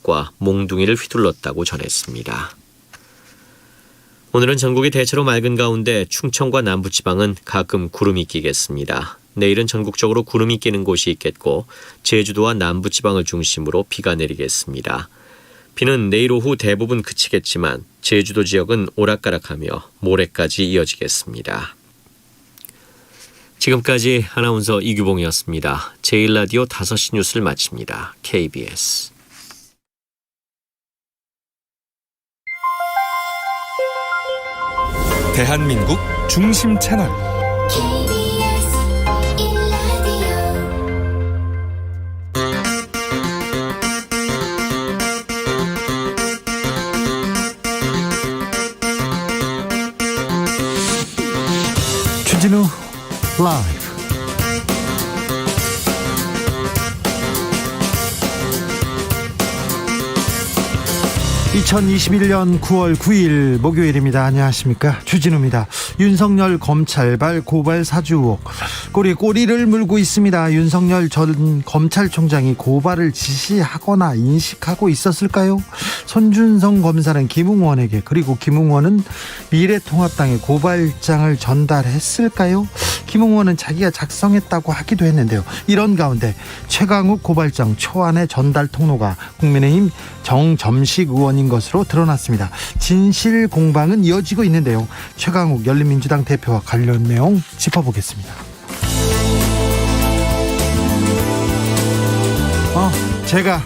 소나기과 몽둥이를 휘둘렀다고 전했습니다. 오늘은 전국이 대체로 맑은 가운데 충청과 남부지방은 가끔 구름이 끼겠습니다. 내일은 전국적으로 구름이 끼는 곳이 있겠고 제주도와 남부지방을 중심으로 비가 내리겠습니다. 비는 내일 오후 대부분 그치겠지만 제주도 지역은 오락가락하며 모레까지 이어지겠습니다. 지금까지 아나운서 이규봉이었습니다. 제1라디오 5시 뉴스를 마칩니다. KBS 대한민국 중심 채널 KBS 1라디오 주진우 라이브 2021년 9월 9일 목요일입니다. 안녕하십니까, 주진우입니다. 윤석열 검찰발 고발 사주 의혹 꼬리를 물고 있습니다. 윤석열 전 검찰총장이 고발을 지시하거나 인식하고 있었을까요? 손준성 검사는 김웅원에게, 그리고 김웅원은 미래통합당에 고발장을 전달했을까요? 김웅원은 자기가 작성했다고 하기도 했는데요. 이런 가운데 최강욱 고발장 초안의 전달 통로가 국민의힘 정점식 의원인 것으로 드러났습니다. 진실 공방은 이어지고 있는데요. 최강욱 열린민주당 대표와 관련 내용 짚어보겠습니다. 제가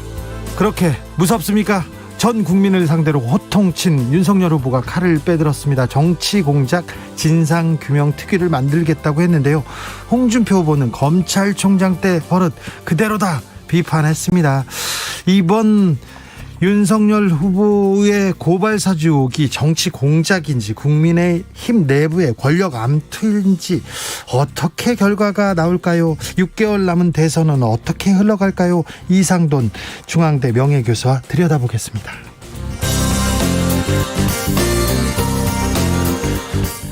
그렇게 무섭습니까? 전 국민을 상대로 호통친 윤석열 후보가 칼을 빼들었습니다. 정치 공작 진상규명 특위를 만들겠다고 했는데요. 홍준표 후보는 검찰총장 때 버릇 그대로다 비판했습니다. 이번 윤석열 후보의 고발 사주 의혹이 정치 공작인지 국민의힘 내부의 권력 암투인지 어떻게 결과가 나올까요? 6개월 남은 대선은 어떻게 흘러갈까요? 이상돈 중앙대 명예교수와 들여다보겠습니다.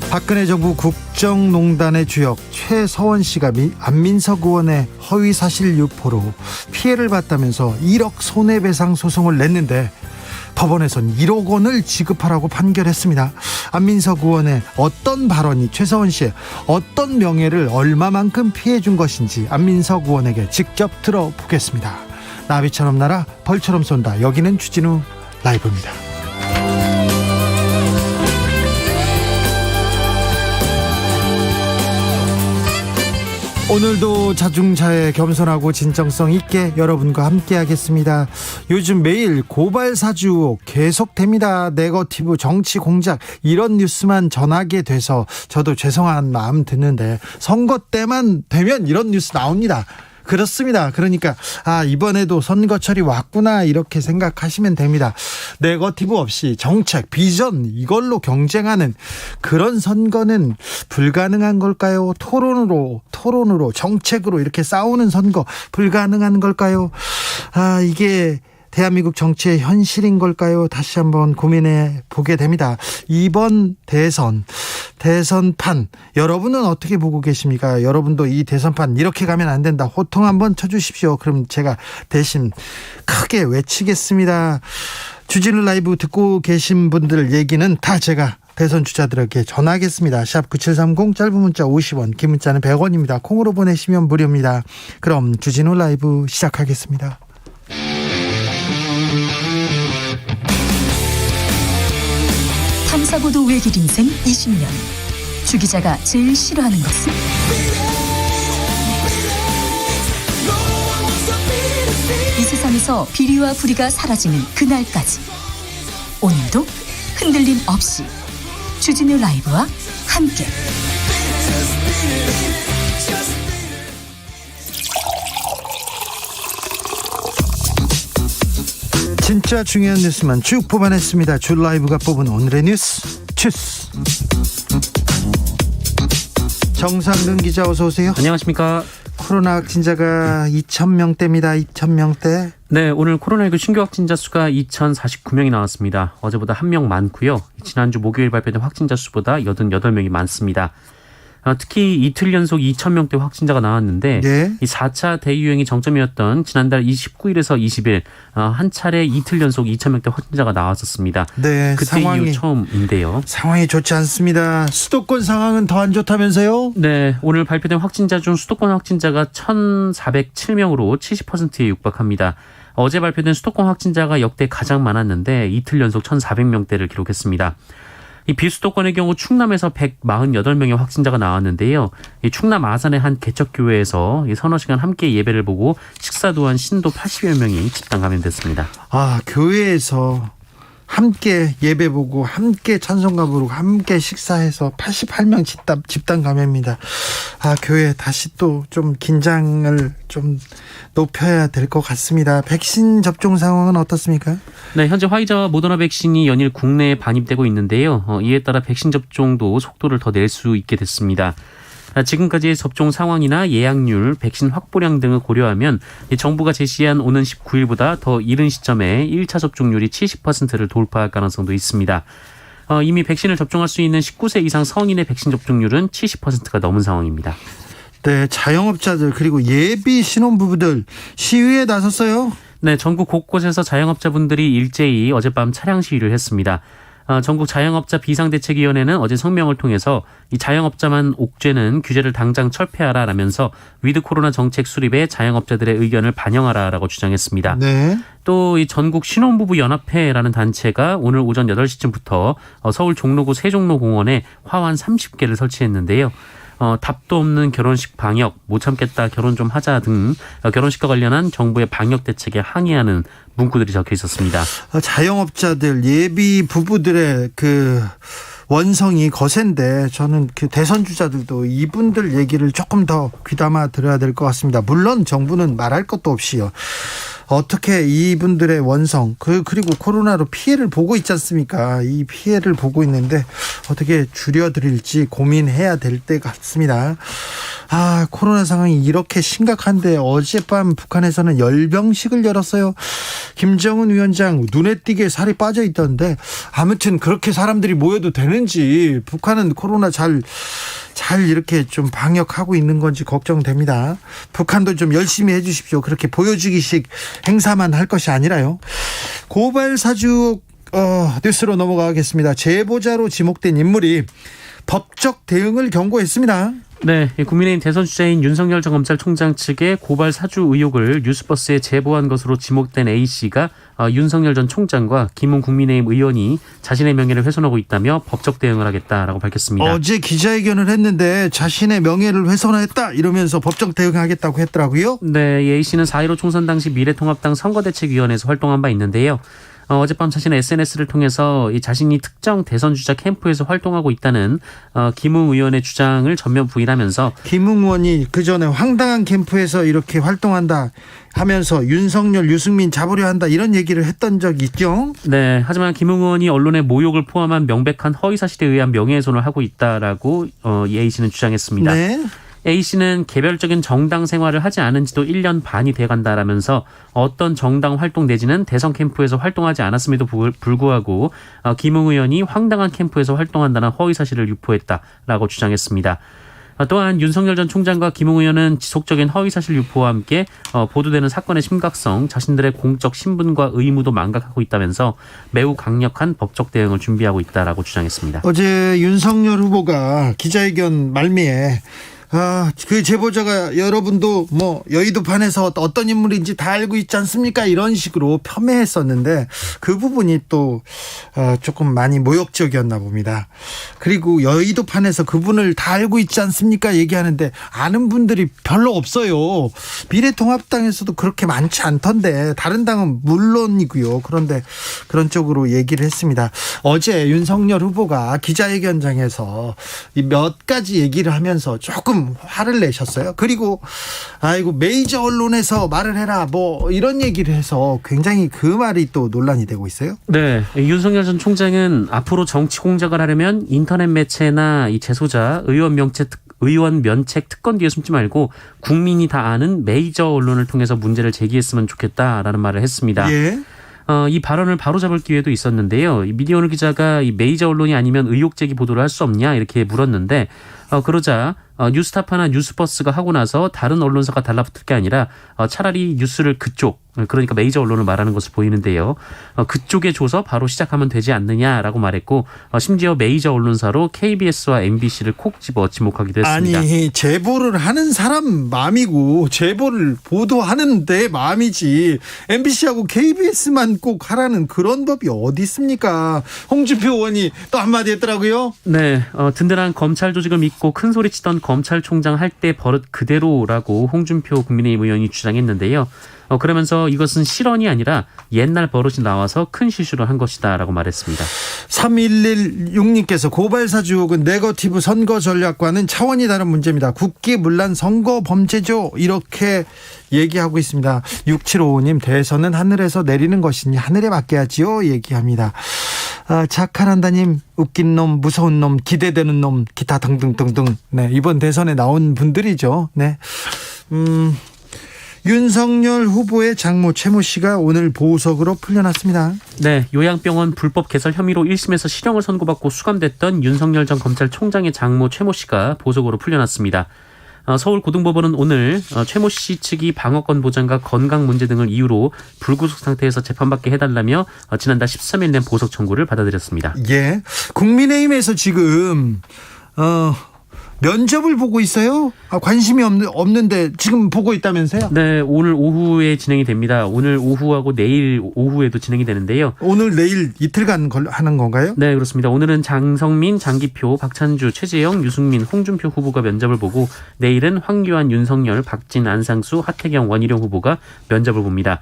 박근혜 정부 국정농단의 주역 최서원 씨가 안민석 의원의 허위사실 유포로 피해를 봤다면서 1억 손해배상 소송을 냈는데 법원에선 1억 원을 지급하라고 판결했습니다. 안민석 의원의 어떤 발언이 최서원 씨의 어떤 명예를 얼마만큼 피해준 것인지 안민석 의원에게 직접 들어보겠습니다. 나비처럼 날아 벌처럼 쏜다. 여기는 주진우 라이브입니다. 오늘도 자중자애 겸손하고 진정성 있게 여러분과 함께 하겠습니다. 요즘 매일 고발 사주 의혹 계속됩니다. 네거티브 정치 공작 이런 뉴스만 전하게 돼서 저도 죄송한 마음 드는데 선거 때만 되면 이런 뉴스 나옵니다. 그렇습니다. 그러니까 이번에도 선거철이 왔구나 이렇게 생각하시면 됩니다. 네거티브 없이 정책, 비전 이걸로 경쟁하는 그런 선거는 불가능한 걸까요? 토론으로 정책으로 이렇게 싸우는 선거 불가능한 걸까요? 이게 대한민국 정치의 현실인 걸까요? 다시 한번 고민해 보게 됩니다. 이번 대선판 여러분은 어떻게 보고 계십니까? 여러분도 이 대선판 이렇게 가면 안 된다. 호통 한번 쳐주십시오. 그럼 제가 대신 크게 외치겠습니다. 주진우 라이브 듣고 계신 분들 얘기는 다 제가 대선 주자들에게 전하겠습니다. 샵 9730 짧은 문자 50원, 긴 문자는 100원입니다. 콩으로 보내시면 무료입니다. 그럼 주진우 라이브 시작하겠습니다. 탐사보도 외길 인생 20년. 주 기자가 제일 싫어하는 것은? 이 세상에서 비리와 부리가 사라지는 그날까지. 오늘도 흔들림 없이 주진우 라이브와 함께. 진짜 중요한 뉴스만 쭉 뽑아냈습니다. 주 라이브가 뽑은 오늘의 뉴스 주스. 정상근 기자 어서 오세요. 안녕하십니까. 코로나 확진자가 2,000명대입니다. 2,000명대. 네, 오늘 코로나19 신규 확진자 수가 2,049명이 나왔습니다. 어제보다 1명 많고요. 지난주 목요일 발표된 확진자 수보다 88명이 많습니다. 특히 이틀 연속 2,000명대 확진자가 나왔는데 예. 이 4차 대유행이 정점이었던 지난달 29일에서 20일 한 차례 이틀 연속 2,000명대 확진자가 나왔었습니다. 네, 그때 이후 처음인데요. 상황이 좋지 않습니다. 수도권 상황은 더 안 좋다면서요? 네, 오늘 발표된 확진자 중 수도권 확진자가 1,407명으로 70%에 육박합니다. 어제 발표된 수도권 확진자가 역대 가장 많았는데 이틀 연속 1,400명대를 기록했습니다. 이 비수도권의 경우 충남에서 148명의 확진자가 나왔는데요. 이 충남 아산의 한 개척교회에서 이 서너 시간 함께 예배를 보고 식사도 한 신도 80여 명이 집단 감염됐습니다. 아, 교회에서 함께 예배 보고 함께 찬송가 부르고 함께 식사해서 88명 집단 감염입니다. 아, 교회 다시 또 좀 긴장을 좀 높여야 될 것 같습니다. 백신 접종 상황은 어떻습니까? 네, 현재 화이자와 모더나 백신이 연일 국내에 반입되고 있는데요. 이에 따라 백신 접종도 속도를 더 낼 수 있게 됐습니다. 지금까지의 접종 상황이나 예약률, 백신 확보량 등을 고려하면 정부가 제시한 오는 19일보다 더 이른 시점에 1차 접종률이 70%를 돌파할 가능성도 있습니다. 이미 백신을 접종할 수 있는 19세 이상 성인의 백신 접종률은 70%가 넘은 상황입니다. 네, 자영업자들 그리고 예비 신혼부부들 시위에 나섰어요. 네, 전국 곳곳에서 자영업자분들이 일제히 어젯밤 차량 시위를 했습니다. 전국 자영업자 비상대책위원회는 어제 성명을 통해서 이 자영업자만 옥죄는 규제를 당장 철폐하라라면서 위드 코로나 정책 수립에 자영업자들의 의견을 반영하라라고 주장했습니다. 네. 또 이 전국 신혼부부 연합회라는 단체가 오늘 오전 8시쯤부터 서울 종로구 세종로공원에 화환 30개를 설치했는데요. 답도 없는 결혼식 방역, 못 참겠다 결혼 좀 하자 등 결혼식과 관련한 정부의 방역 대책에 항의하는 문구들이 적혀 있었습니다. 자영업자들 예비 부부들의 그 원성이 거센데 저는 그 대선 주자들도 이분들 얘기를 조금 더 귀담아 들어야 될 것 같습니다. 물론 정부는 말할 것도 없이요. 어떻게 이분들의 원성 그리고 코로나로 피해를 보고 있지 않습니까? 이 피해를 보고 있는데 어떻게 줄여드릴지 고민해야 될 때 같습니다. 아, 코로나 상황이 이렇게 심각한데 어젯밤 북한에서는 열병식을 열었어요. 김정은 위원장 눈에 띄게 살이 빠져 있던데 아무튼 그렇게 사람들이 모여도 되는지 북한은 코로나 잘 이렇게 좀 방역하고 있는 건지 걱정됩니다. 북한도 좀 열심히 해주십시오. 그렇게 보여주기식 행사만 할 것이 아니라요. 고발 사주 뉴스로 넘어가겠습니다. 제보자로 지목된 인물이 법적 대응을 경고했습니다. 네, 국민의힘 대선 주자인 윤석열 전 검찰총장 측의 고발 사주 의혹을 뉴스버스에 제보한 것으로 지목된 A씨가 윤석열 전 총장과 김웅 국민의힘 의원이 자신의 명예를 훼손하고 있다며 법적 대응을 하겠다라고 밝혔습니다. 어제 기자회견을 했는데 자신의 명예를 훼손했다 이러면서 법적 대응하겠다고 했더라고요. 네, A씨는 4.15 총선 당시 미래통합당 선거대책위원회에서 활동한 바 있는데요. 어젯밤 자신의 SNS를 통해서 이 자신이 특정 대선 주자 캠프에서 활동하고 있다는 김웅 의원의 주장을 전면 부인하면서 김웅 의원이 그 전에 황당한 캠프에서 이렇게 활동한다 하면서 윤석열, 유승민 잡으려 한다 이런 얘기를 했던 적이 있죠. 네, 하지만 김웅 의원이 언론의 모욕을 포함한 명백한 허위 사실에 의한 명예훼손을 하고 있다라고 A씨는 주장했습니다. 네. A씨는 개별적인 정당 생활을 하지 않은 지도 1년 반이 돼간다라면서 어떤 정당 활동 내지는 대선 캠프에서 활동하지 않았음에도 불구하고 김웅 의원이 황당한 캠프에서 활동한다는 허위 사실을 유포했다라고 주장했습니다. 또한 윤석열 전 총장과 김웅 의원은 지속적인 허위사실 유포와 함께 보도되는 사건의 심각성, 자신들의 공적 신분과 의무도 망각하고 있다면서 매우 강력한 법적 대응을 준비하고 있다라고 주장했습니다. 어제 윤석열 후보가 기자회견 말미에 그 제보자가 여러분도 뭐 여의도판에서 어떤 인물인지 다 알고 있지 않습니까? 이런 식으로 폄훼했었는데 그 부분이 또 조금 많이 모욕적이었나 봅니다. 그리고 여의도판에서 그분을 다 알고 있지 않습니까? 얘기하는데 아는 분들이 별로 없어요. 미래통합당에서도 그렇게 많지 않던데 다른 당은 물론이고요. 그런데 그런 쪽으로 얘기를 했습니다. 어제 윤석열 후보가 기자회견장에서 몇 가지 얘기를 하면서 조금 화를 내셨어요. 그리고 메이저 언론에서 말을 해라 뭐 이런 얘기를 해서 굉장히 그 말이 또 논란이 되고 있어요. 네, 윤석열 전 총장은 앞으로 정치 공작을 하려면 인터넷 매체나 이 재소자, 의원 면책 특권 뒤에 숨지 말고 국민이 다 아는 메이저 언론을 통해서 문제를 제기했으면 좋겠다라는 말을 했습니다. 예. 이 발언을 바로잡을 기회도 있었는데요. 이 미디어오늘 기자가 이 메이저 언론이 아니면 의혹 제기 보도를 할 수 없냐 이렇게 물었는데 그러자 뉴스타파나 뉴스버스가 하고 나서 다른 언론사가 달라붙을 게 아니라 차라리 뉴스를 그쪽, 그러니까 메이저 언론을 말하는 것을 보이는데요. 그쪽에 줘서 바로 시작하면 되지 않느냐라고 말했고 심지어 메이저 언론사로 KBS와 MBC를 콕 집어 지목하기도 했습니다. 아니 제보를 하는 사람 마음이고 제보를 보도하는 데 마음이지 MBC하고 KBS만 꼭 하라는 그런 법이 어디 있습니까? 홍준표 의원이 또 한마디 했더라고요. 네, 든든한 검찰 조직을 믿고 큰 소리 치던 검찰총장 할 때 버릇 그대로라고 홍준표 국민의힘 의원이 주장했는데요. 그러면서 이것은 실언이 아니라 옛날 버릇이 나와서 큰 실수를 한 것이다라고 말했습니다. 3116님께서 고발 사주 의혹은 네거티브 선거 전략과는 차원이 다른 문제입니다. 국기문란 선거 범죄죠. 이렇게 얘기하고 있습니다. 6755님 대선은 하늘에서 내리는 것이니 하늘에 맡겨야지요. 얘기합니다. 자카란다님 웃긴 놈, 무서운 놈, 기대되는 놈, 기타 등등등등. 네, 이번 대선에 나온 분들이죠. 네. 윤석열 후보의 장모 최모 씨가 오늘 보석으로 풀려났습니다. 네, 요양병원 불법 개설 혐의로 1심에서 실형을 선고받고 수감됐던 윤석열 전 검찰총장의 장모 최모 씨가 보석으로 풀려났습니다. 서울고등법원은 오늘 최모 씨 측이 방어권 보장과 건강 문제 등을 이유로 불구속 상태에서 재판받게 해달라며 지난달 13일 낸 보석 청구를 받아들였습니다. 예, 국민의힘에서 지금 면접을 보고 있어요? 관심이 없는데 지금 보고 있다면서요? 네, 오늘 오후에 진행이 됩니다. 오늘 오후하고 내일 오후에도 진행이 되는데요. 오늘 내일 이틀간 하는 건가요? 네, 그렇습니다. 오늘은 장성민, 장기표, 박찬주, 최재형, 유승민, 홍준표 후보가 면접을 보고 내일은 황교안, 윤석열, 박진, 안상수, 하태경, 원희룡 후보가 면접을 봅니다.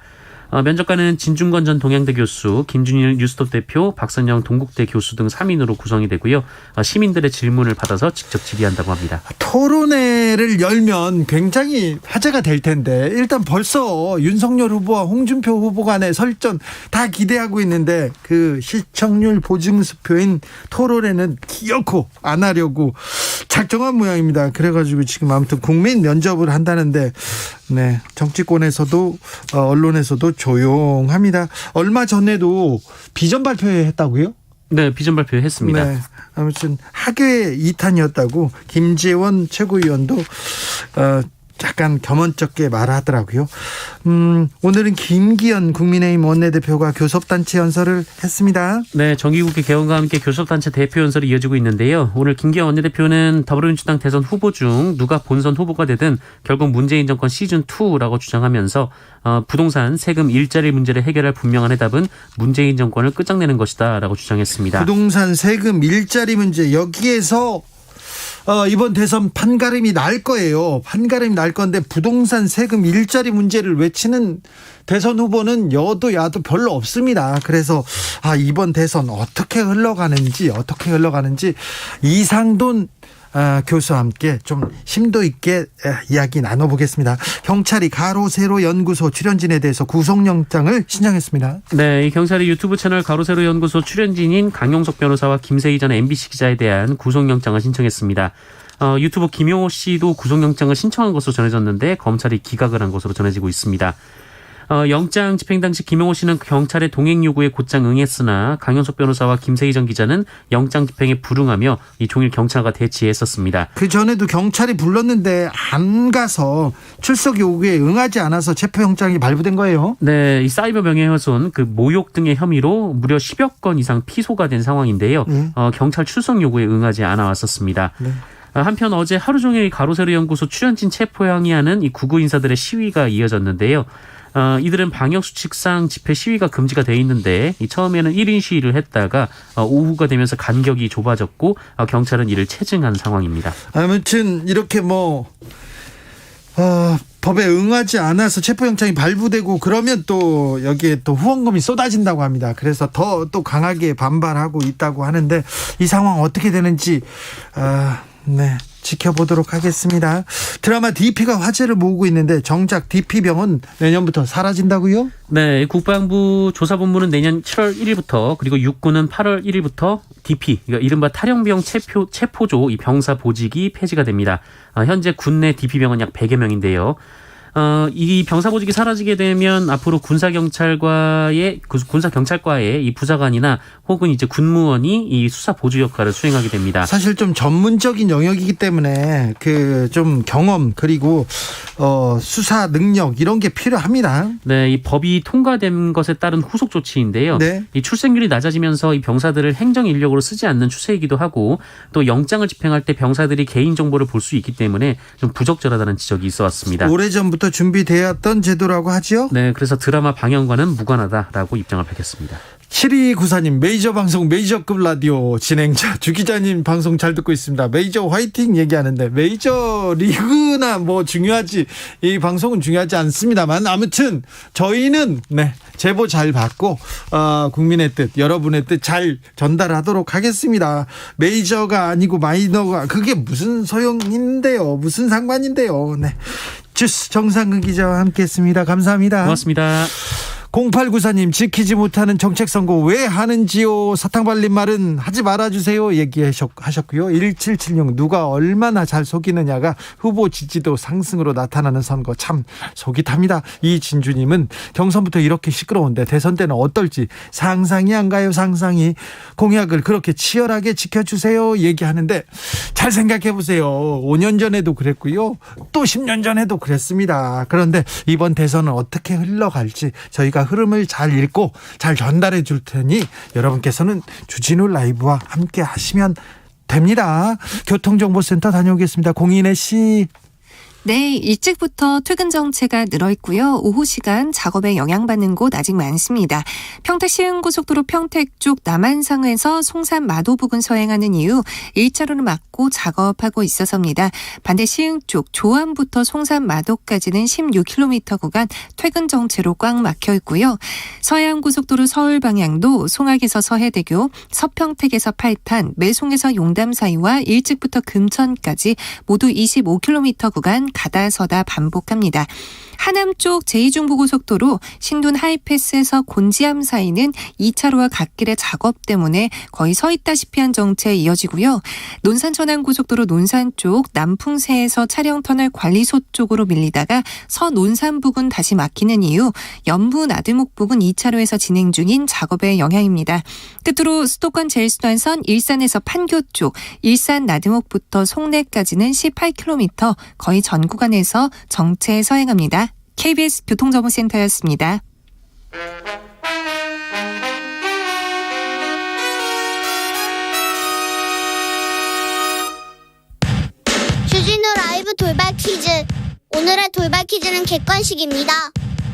면접관은 진중권 전 동양대 교수, 김준일 뉴스톱 대표, 박선영 동국대 교수 등 3인으로 구성이 되고요. 시민들의 질문을 받아서 직접 질의한다고 합니다. 토론회를 열면 굉장히 화제가 될 텐데 일단 벌써 윤석열 후보와 홍준표 후보 간의 설전 다 기대하고 있는데 그 시청률 보증수표인 토론회는 기어코 안 하려고 작정한 모양입니다. 그래가지고 지금 아무튼 국민 면접을 한다는데 네, 정치권에서도 언론에서도 조용합니다. 얼마 전에도 비전 발표했다고요? 네, 비전 발표했습니다. 네, 아무튼 학교의 2탄이었다고 김재원 최고위원도 약간 겸언쩍게 말하더라고요. 오늘은 김기현 국민의힘 원내대표가 교섭단체 연설을 했습니다. 네, 정기국회 개원과 함께 교섭단체 대표 연설이 이어지고 있는데요. 오늘 김기현 원내대표는 더불어민주당 대선 후보 중 누가 본선 후보가 되든 결국 문재인 정권 시즌2라고 주장하면서 부동산, 세금, 일자리 문제를 해결할 분명한 해답은 문재인 정권을 끝장내는 것이다 라고 주장했습니다. 부동산, 세금, 일자리 문제 여기에서 이번 대선 판가름이 날 거예요. 판가름이 날 건데 부동산, 세금, 일자리 문제를 외치는 대선 후보는 여도 야도 별로 없습니다. 그래서 이번 대선 어떻게 흘러가는지 이상돈 교수와 함께 좀 심도 있게 이야기 나눠보겠습니다. 경찰이 가로세로 연구소 출연진에 대해서 구속영장을 신청했습니다. 네, 이 경찰이 유튜브 채널 가로세로 연구소 출연진인 강용석 변호사와 김세희 전 MBC 기자에 대한 구속영장을 신청했습니다. 유튜버 김용호 씨도 구속영장을 신청한 것으로 전해졌는데 검찰이 기각을 한 것으로 전해지고 있습니다. 영장 집행 당시 김용호 씨는 경찰의 동행 요구에 곧장 응했으나 강용석 변호사와 김세희 전 기자는 영장 집행에 불응하며 이 종일 경찰과 대치했었습니다. 그 전에도 경찰이 불렀는데 안 가서 출석 요구에 응하지 않아서 체포영장이 발부된 거예요. 네, 이 사이버 명예훼손, 모욕 등의 혐의로 무려 10여 건 이상 피소가 된 상황인데요. 경찰 출석 요구에 응하지 않아 왔었습니다. 네. 한편 어제 하루 종일 가로세로 연구소 출연진 체포에 항의하는 이 구구 인사들의 시위가 이어졌는데요. 이들은 방역수칙상 집회 시위가 금지가 돼 있는데 처음에는 1인 시위를 했다가 오후가 되면서 간격이 좁아졌고 경찰은 이를 체증한 상황입니다. 아무튼 이렇게 법에 응하지 않아서 체포영장이 발부되고 그러면 또 여기에 또 후원금이 쏟아진다고 합니다. 그래서 또 강하게 반발하고 있다고 하는데 이 상황 어떻게 되는지 네, 지켜보도록 하겠습니다. 드라마 DP가 화제를 모으고 있는데 정작 DP병은 내년부터 사라진다고요? 네, 국방부 조사본부는 내년 7월 1일부터 그리고 육군은 8월 1일부터 DP, 그러니까 이른바 탈영병 체포조 이 병사 보직이 폐지가 됩니다. 현재 군내 DP병은 약 100여 명인데요. 이 병사보직이 사라지게 되면 앞으로 군사경찰과의 이 부사관이나 혹은 이제 군무원이 이 수사 보조 역할을 수행하게 됩니다. 사실 좀 전문적인 영역이기 때문에 그 좀 경험 그리고 수사 능력 이런 게 필요합니다. 네, 이 법이 통과된 것에 따른 후속 조치인데요. 네. 이 출생률이 낮아지면서 이 병사들을 행정 인력으로 쓰지 않는 추세이기도 하고 또 영장을 집행할 때 병사들이 개인 정보를 볼 수 있기 때문에 좀 부적절하다는 지적이 있어 왔습니다. 오래전부터 준비되었던 제도라고 하죠. 네, 그래서 드라마 방영과는 무관하다라고 입장을 밝혔습니다. 7294님 메이저 방송 메이저급 라디오 진행자 주 기자님 방송 잘 듣고 있습니다. 메이저 화이팅 얘기하는데 메이저 리그나 뭐 중요하지 이 방송은 중요하지 않습니다만 아무튼 저희는 네 제보 잘 받고 국민의 뜻 여러분의 뜻 잘 전달하도록 하겠습니다. 메이저가 아니고 마이너가 그게 무슨 소용인데요 무슨 상관인데요. 네 주스 정상근 기자와 함께했습니다. 감사합니다. 고맙습니다. 0894님 지키지 못하는 정책 선거 왜 하는지요. 사탕 발린 말은 하지 말아주세요 얘기하셨고요. 1776 누가 얼마나 잘 속이느냐가 후보 지지도 상승으로 나타나는 선거 참 속이 탑니다. 이진주님은 경선부터 이렇게 시끄러운데 대선 때는 어떨지 상상이 안 가요. 상상이 공약을 그렇게 치열하게 지켜주세요 얘기하는데 잘 생각해 보세요. 5년 전에도 그랬고요. 또 10년 전에도 그랬습니다. 그런데 이번 대선은 어떻게 흘러갈지 저희가 흐름을 잘 읽고 잘 전달해 줄 테니 여러분께서는 주진우 라이브와 함께 하시면 됩니다. 교통정보센터 다녀오겠습니다. 공인혜 씨. 네, 일찍부터 퇴근 정체가 늘어 있고요. 오후 시간 작업에 영향받는 곳 아직 많습니다. 평택 시흥고속도로 평택 쪽 남한상에서 송산 마도 부근 서행하는 이후 1차로를 막고 작업하고 있어서입니다. 반대 시흥 쪽 조암부터 송산 마도까지는 16km 구간 퇴근 정체로 꽉 막혀 있고요. 서해안고속도로 서울 방향도 송악에서 서해대교, 서평택에서 팔탄, 매송에서 용담 사이와 일찍부터 금천까지 모두 25km 구간 가다서다 반복합니다. 하남 쪽 제2중부고속도로 신돈 하이패스에서 곤지암 사이는 2차로와 갓길의 작업 때문에 거의 서 있다시피 한 정체에 이어지고요. 논산 천안고속도로 논산 쪽 남풍세에서 차량터널 관리소 쪽으로 밀리다가 서논산 부근 다시 막히는 이유 연부 나들목 부근 2차로에서 진행 중인 작업의 영향입니다. 끝으로 수도권 제일수단선 일산에서 판교 쪽 일산 나들목부터 송내까지는 18km 거의 전 구간에서 정체 서행합니다. KBS 교통정보센터였습니다. 주진우 라이브 돌발 퀴즈. 오늘의 돌발 퀴즈는 객관식입니다.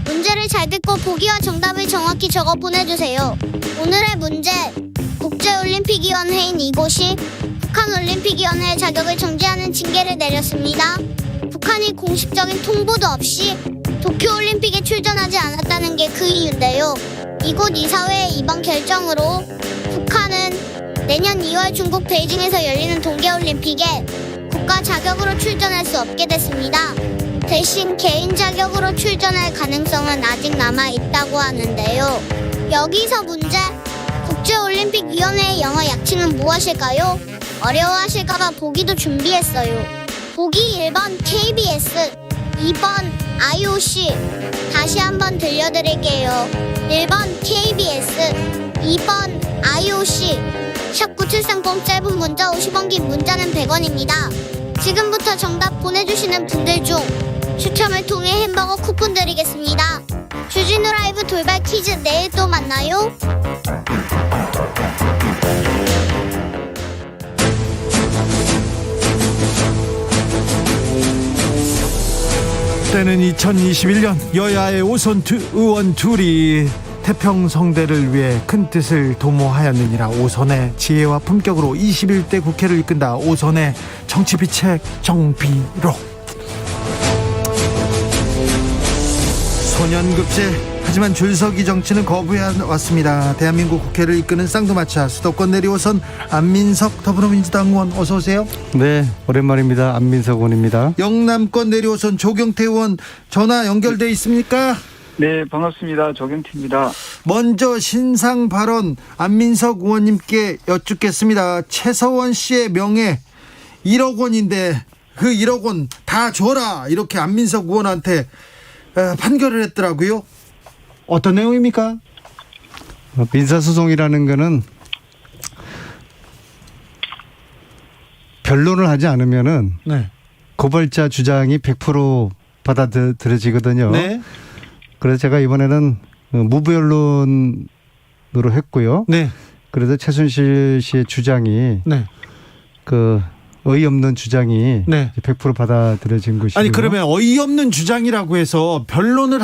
문제를 잘 듣고 보기와 정답을 정확히 적어 보내주세요. 오늘의 문제. 국제올림픽위원회인 이곳이 북한올림픽위원회의 자격을 정지하는 징계를 내렸습니다. 북한이 공식적인 통보도 없이 도쿄올림픽에 출전하지 않았다는 게 그 이유인데요. 이곳 이사회의 이번 결정으로 북한은 내년 2월 중국 베이징에서 열리는 동계올림픽에 국가 자격으로 출전할 수 없게 됐습니다. 대신 개인 자격으로 출전할 가능성은 아직 남아있다고 하는데요. 여기서 문제. 국제올림픽위원회의 영어 약칭은 무엇일까요? 어려워하실까봐 보기도 준비했어요. 보기 1번 KBS, 2번 IOC. 다시 한번 들려드릴게요. 1번 KBS, 2번 IOC. 샵9730 짧은 문자 50원 긴 문자는 100원입니다. 지금부터 정답 보내주시는 분들 중 추첨을 통해 햄버거 쿠폰 드리겠습니다. 주진우 라이브 돌발 퀴즈 내일 또 만나요. 때는 2021년 여야의 오선 의원 둘이 태평성대를 위해 큰 뜻을 도모하였느니라. 오선의 지혜와 품격으로 21대 국회를 이끈다. 오선의 정치비책 정비록. 소년급제. 하지만 줄서기 정치는 거부해왔습니다. 대한민국 국회를 이끄는 쌍두마차 수도권 내리오선 안민석 더불어민주당 의원 어서 오세요. 네, 오랜만입니다. 안민석 의원입니다. 영남권 내리오선 조경태 의원 전화 연결돼 있습니까? 네, 반갑습니다. 조경태입니다. 먼저 신상 발언 안민석 의원님께 여쭙겠습니다. 최서원 씨의 명예 1억 원인데 그 1억 원 다 줘라 이렇게 안민석 의원한테 판결을 했더라고요. 어떤 내용입니까? 민사소송이라는 거는 변론을 하지 않으면은 네. 고발자 주장이 100% 받아들여지거든요. 네. 그래서 제가 이번에는 무변론으로 했고요. 네. 그래서 최순실 씨의 주장이 네. 어이없는 주장이 네. 100% 받아들여진 것이고요. 아니 그러면 어이없는 주장이라고 해서 변론을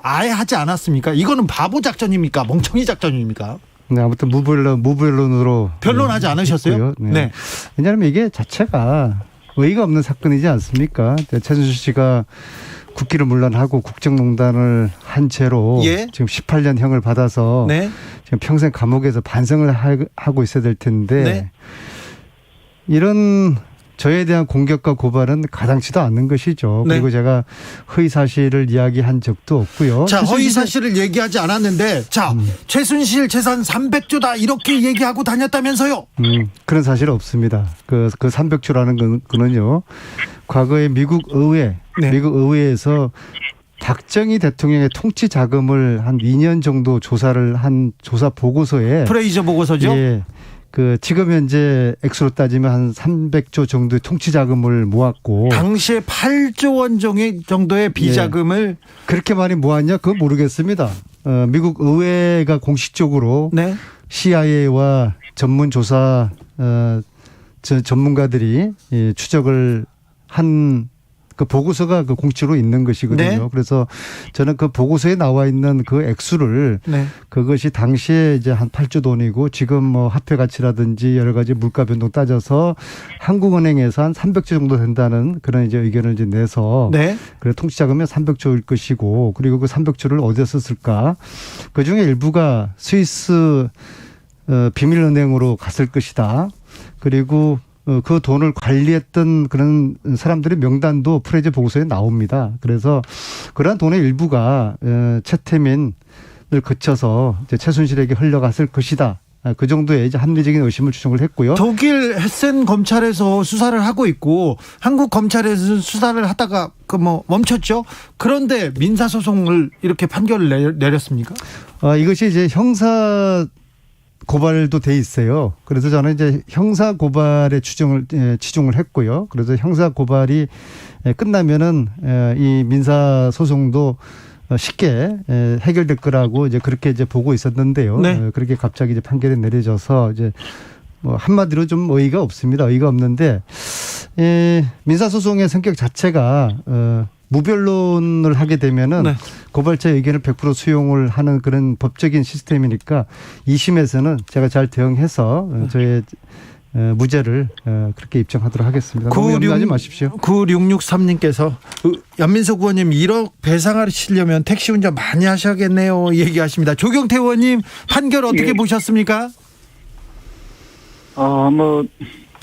아예 하지 않았습니까? 이거는 바보 작전입니까? 멍청이 작전입니까? 네, 아무튼 무변론으로 변론하지 않으셨어요? 했고요. 네. 네. 왜냐하면 이게 자체가 의의가 없는 사건이지 않습니까? 최순실 씨가 국기를 문란하고 국정농단을 한 채로 예. 지금 18년형을 받아서 네. 지금 평생 감옥에서 반성을 하고 있어야 될 텐데 네. 이런 저에 대한 공격과 고발은 가당치도 않는 것이죠. 네. 그리고 제가 허위 사실을 이야기한 적도 없고요. 자, 허위 사실을 얘기하지 않았는데, 자, 최순실 재산 300조다 이렇게 얘기하고 다녔다면서요? 그런 사실 없습니다. 그 300조라는 거는요. 과거에 미국 의회에서 박정희 대통령의 통치 자금을 한 2년 정도 조사를 한 조사 보고서에 프레이저 보고서죠? 예. 지금 현재 액수로 따지면 한 300조 정도의 통치 자금을 모았고 당시에 8조 원 정도의 비자금을 그렇게 많이 모았냐? 그건 모르겠습니다. 미국 의회가 공식적으로 네. CIA와 전문조사 전문가들이 추적을 한 그 보고서가 그 공식으로 있는 것이거든요. 네. 그래서 저는 그 보고서에 나와 있는 그 액수를 네. 그것이 당시에 이제 한 8조 돈이고 지금 뭐 화폐 가치라든지 여러 가지 물가 변동 따져서 한국은행에서 한 300조 정도 된다는 그런 이제 의견을 이제 내서 네. 그래 통치자금이 300조일 것이고 그리고 그 300조를 어디서 쓸까? 그 중에 일부가 스위스 비밀은행으로 갔을 것이다. 그리고 그 돈을 관리했던 그런 사람들의 명단도 프레이저 보고서에 나옵니다. 그래서 그러한 돈의 일부가 최태민을 거쳐서 이제 최순실에게 흘러갔을 것이다. 그 정도의 이제 합리적인 의심을 추정을 했고요. 독일 헤센 검찰에서 수사를 하고 있고 한국 검찰에서 수사를 하다가 멈췄죠. 그런데 민사 소송을 이렇게 판결을 내렸습니까? 이것이 이제 형사 고발도 돼 있어요. 그래서 저는 이제 형사 고발에 치중을 했고요. 그래서 형사 고발이 끝나면은 이 민사 소송도 쉽게 해결될 거라고 이제 그렇게 이제 보고 있었는데요. 네. 그렇게 갑자기 이제 판결이 내려져서 이제 뭐 한마디로 좀 의의가 없습니다. 의의가 없는데 민사 소송의 성격 자체가 무변론을 하게 되면은 네. 고발자의 의견을 100% 수용을 하는 그런 법적인 시스템이니까 2심에서는 제가 잘 대응해서 저의 무죄를 그렇게 입증하도록 하겠습니다. 너무 염려하지 마십시오. 9663님께서 연민석 의원님 1억 배상하시려면 택시 운전 많이 하셔야겠네요. 얘기하십니다. 조경태 의원님 판결 어떻게 보셨습니까?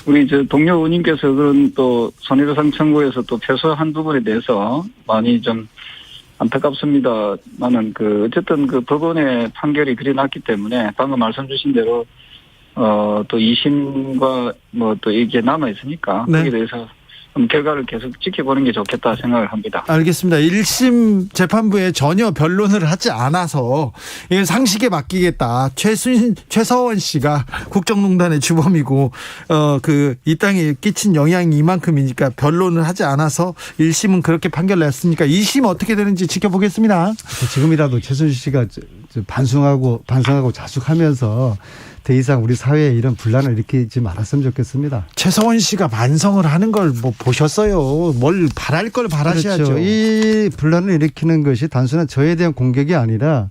우리 동료 의원님께서 그런 또 손해배상 청구에서 또 패소한 부분에 대해서 많이 좀 안타깝습니다만은 어쨌든 법원의 판결이 그리 났기 때문에 방금 말씀 주신 대로 또 2심과 또 이게 남아 있으니까 네. 거기에 대해서 결과를 계속 지켜보는 게 좋겠다 생각을 합니다. 알겠습니다. 1심 재판부에 전혀 변론을 하지 않아서 이건 상식에 맡기겠다. 최서원 씨가 국정농단의 주범이고 이 땅에 끼친 영향이 이만큼이니까 변론을 하지 않아서 1심은 그렇게 판결 냈으니까 2심 어떻게 되는지 지켜보겠습니다. 지금이라도 최순실 씨가 반성하고 자숙하면서 더 이상 우리 사회에 이런 분란을 일으키지 말았으면 좋겠습니다. 최서원 씨가 반성을 하는 걸 보셨어요. 뭘 바랄 걸 바라셔야죠. 그렇죠. 이 분란을 일으키는 것이 단순한 저에 대한 공격이 아니라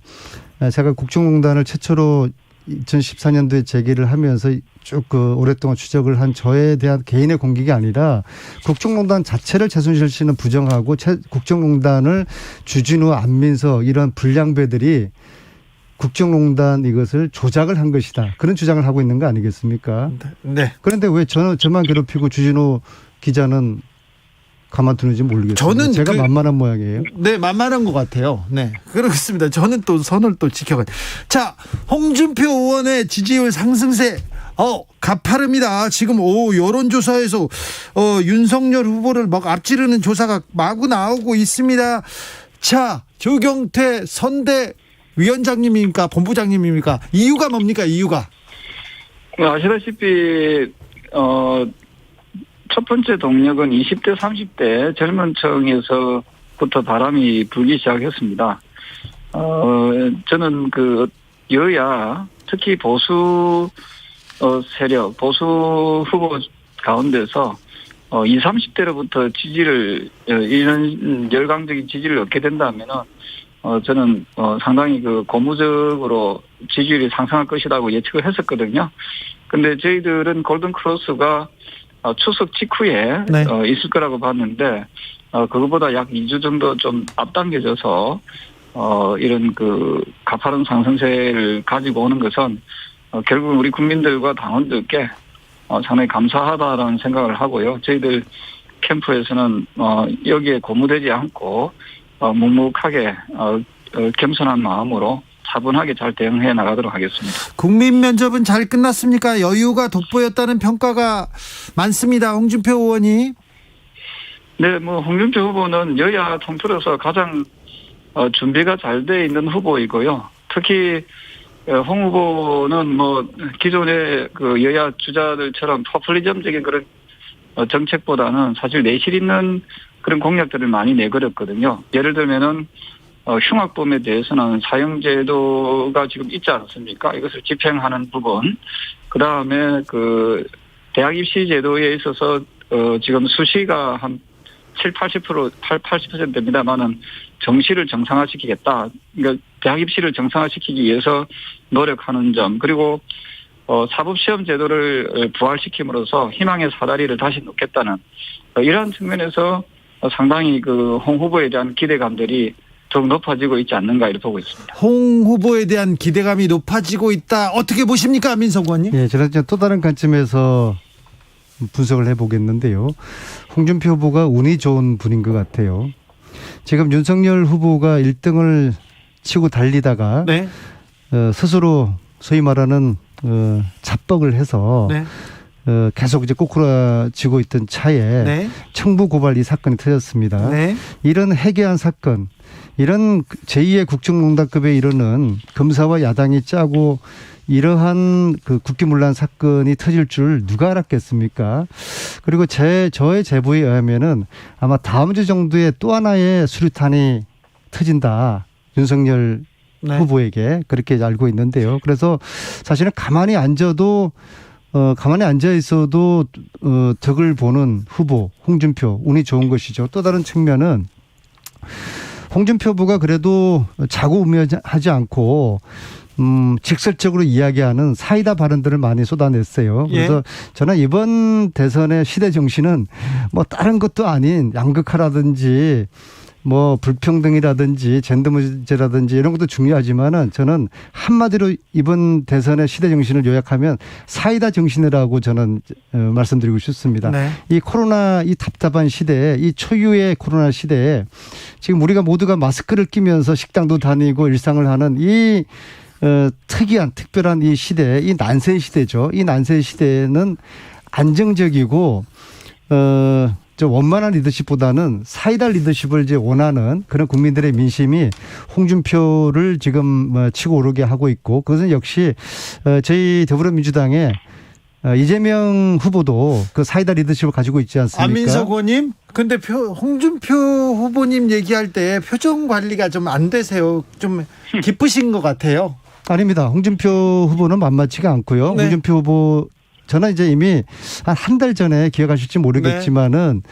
제가 국정농단을 최초로 2014년도에 제기를 하면서 쭉 오랫동안 추적을 한 저에 대한 개인의 공격이 아니라 국정농단 자체를 최순실 씨는 부정하고 국정농단을 주진우, 안민석 이런 불량배들이 국정농단 이것을 조작을 한 것이다. 그런 주장을 하고 있는 거 아니겠습니까? 네. 그런데 왜 저만 괴롭히고 주진우 기자는 가만두는지 모르겠어요. 저는 제가 만만한 모양이에요. 네, 만만한 것 같아요. 네, 그렇습니다. 저는 또 선을 또 지켜가요. 자, 홍준표 의원의 지지율 상승세. 가파릅니다. 지금 여론조사에서 윤석열 후보를 막 앞지르는 조사가 마구 나오고 있습니다. 자, 조경태 선대위원장님입니까? 본부장님입니까? 이유가 뭡니까? 이유가? 아시다시피 첫 번째 동력은 20대 30대 젊은 층에서부터 바람이 불기 시작했습니다. 저는 그 여야 특히 보수 세력 보수 후보 가운데서 20, 30대로부터 지지를 이런 열광적인 지지를 얻게 된다면은 저는 상당히 그 고무적으로 지지율이 상승할 것이라고 예측을 했었거든요. 근데 저희들은 골든 크로스가 추석 직후에 네. 있을 거라고 봤는데 그거보다 약 2주 정도 좀 앞당겨져서 이런 그 가파른 상승세를 가지고 오는 것은 결국 우리 국민들과 당원들께 상당히 감사하다라는 생각을 하고요. 저희들 캠프에서는 여기에 고무되지 않고 묵묵하게 겸손한 마음으로 차분하게 잘 대응해 나가도록 하겠습니다. 국민 면접은 잘 끝났습니까? 여유가 돋보였다는 평가가 많습니다. 홍준표 의원이. 네, 뭐 홍준표 후보는 여야 통틀어서 가장 준비가 잘 돼 있는 후보이고요. 특히 홍 후보는 뭐 기존의 그 여야 주자들처럼 포퓰리즘적인 그런 정책보다는 사실 내실 있는 그런 공약들을 많이 내걸었거든요. 예를 들면은 흉악범에 대해서는 사형제도가 지금 있지 않습니까? 이것을 집행하는 부분. 그 다음에 그 대학 입시 제도에 있어서 지금 수시가 한 80%입니다만은 정시를 정상화시키겠다. 그러니까 대학 입시를 정상화시키기 위해서 노력하는 점. 그리고 사법시험 제도를 부활시킴으로써 희망의 사다리를 다시 놓겠다는 이러한 측면에서 상당히 그 홍 후보에 대한 기대감들이 더욱 높아지고 있지 않는가 이렇게 보고 있습니다. 홍 후보에 대한 기대감이 높아지고 있다. 어떻게 보십니까, 민석 의원님? 예, 저는 또 다른 관점에서 분석을 해보겠는데요. 홍준표 후보가 운이 좋은 분인 것 같아요. 지금 윤석열 후보가 1등을 치고 달리다가 네. 스스로 소위 말하는 잡벅을 해서 네. 계속 이제 꼬꾸라지고 있던 차에 네. 청부 고발 이 사건이 터졌습니다. 네. 이런 해괴한 사건, 이런 제2의 국정농단급에 이르는 검사와 야당이 짜고 이러한 그 국기문란 사건이 터질 줄 누가 알았겠습니까? 그리고 저의 제보에 의하면은 아마 다음 주 정도에 또 하나의 수류탄이 터진다. 윤석열 네. 후보에게 그렇게 알고 있는데요. 그래서 사실은 가만히 앉아 있어도 덕을 보는 후보 홍준표 운이 좋은 것이죠. 또 다른 측면은 홍준표 후보가 그래도 자고우면하지 않고 직설적으로 이야기하는 사이다 발언들을 많이 쏟아냈어요. 그래서 예. 저는 이번 대선의 시대 정신은 뭐 다른 것도 아닌 양극화라든지 뭐 불평등이라든지 젠더 문제라든지 이런 것도 중요하지만은 저는 한마디로 이번 대선의 시대 정신을 요약하면 사이다 정신이라고 저는 말씀드리고 싶습니다. 네. 이 코로나 이 답답한 시대에 이 초유의 코로나 시대에 지금 우리가 모두가 마스크를 끼면서 식당도 다니고 일상을 하는 이 특이한 특별한 이 시대, 이 난세 시대죠. 이 난세 시대는 안정적이고 원만한 리더십보다는 사이다 리더십을 이제 원하는 그런 국민들의 민심이 홍준표를 지금 치고 오르게 하고 있고 그것은 역시 저희 더불어민주당의 이재명 후보도 그 사이다 리더십을 가지고 있지 않습니까? 안민석 의원님, 근데 홍준표 후보님 얘기할 때 표정 관리가 좀 안 되세요. 좀 기쁘신 것 같아요. 아닙니다. 홍준표 후보는 만만치가 않고요. 네. 홍준표 후보 저는 이제 이미 한 달 전에 기억하실지 모르겠지만은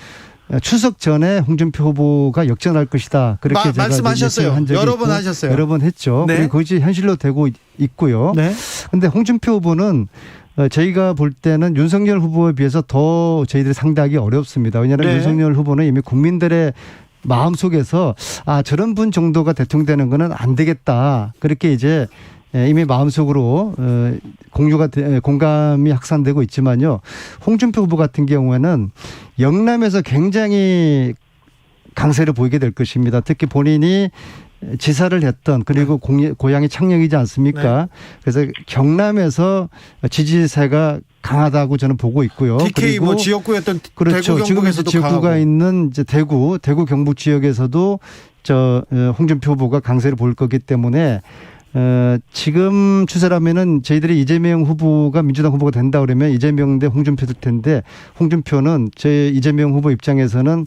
추석 전에 홍준표 후보가 역전할 것이다. 그렇게 제가 말씀하셨어요. 한 적이 여러 번 있고, 하셨어요. 여러 번 했죠. 네. 그리고 그것이 현실로 되고 있고요. 네. 그런데 홍준표 후보는 저희가 볼 때는 윤석열 후보에 비해서 더 저희들이 상대하기 어렵습니다. 왜냐하면 네. 윤석열 후보는 이미 국민들의 마음속에서 저런 분 정도가 대통령 되는 거는 안 되겠다. 그렇게 이제 이미 마음속으로 공감이 확산되고 있지만요. 홍준표 후보 같은 경우에는 영남에서 굉장히 강세를 보이게 될 것입니다. 특히 본인이 지사를 했던 그리고 고향이 창녕이지 않습니까? 네. 그래서 경남에서 지지세가 강하다고 저는 보고 있고요. DK 그리고 뭐 지역구였던 그렇죠. 대구 지금 경북에서도 지역구가 강하고. 있는 이제 대구 경북 지역에서도 홍준표 후보가 강세를 보일 거기 때문에 지금 추세라면은 저희들이 이재명 후보가 민주당 후보가 된다 그러면 이재명 대 홍준표 될 텐데 홍준표는 이재명 후보 입장에서는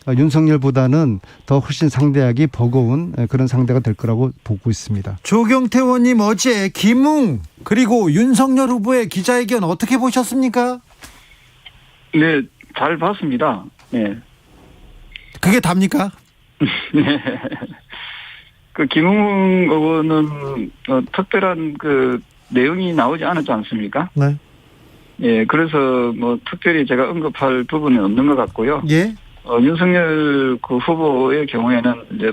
윤석열보다는 더 훨씬 상대하기 버거운 그런 상대가 될 거라고 보고 있습니다. 조경태 의원님 어제 김웅 그리고 윤석열 후보의 기자회견 어떻게 보셨습니까? 네, 잘 봤습니다. 네. 그게 답니까? 네. 그 김웅 의원은 특별한 그 내용이 나오지 않았지 않습니까? 네. 예, 그래서 뭐 특별히 제가 언급할 부분은 없는 것 같고요. 예. 윤석열 그 후보의 경우에는 이제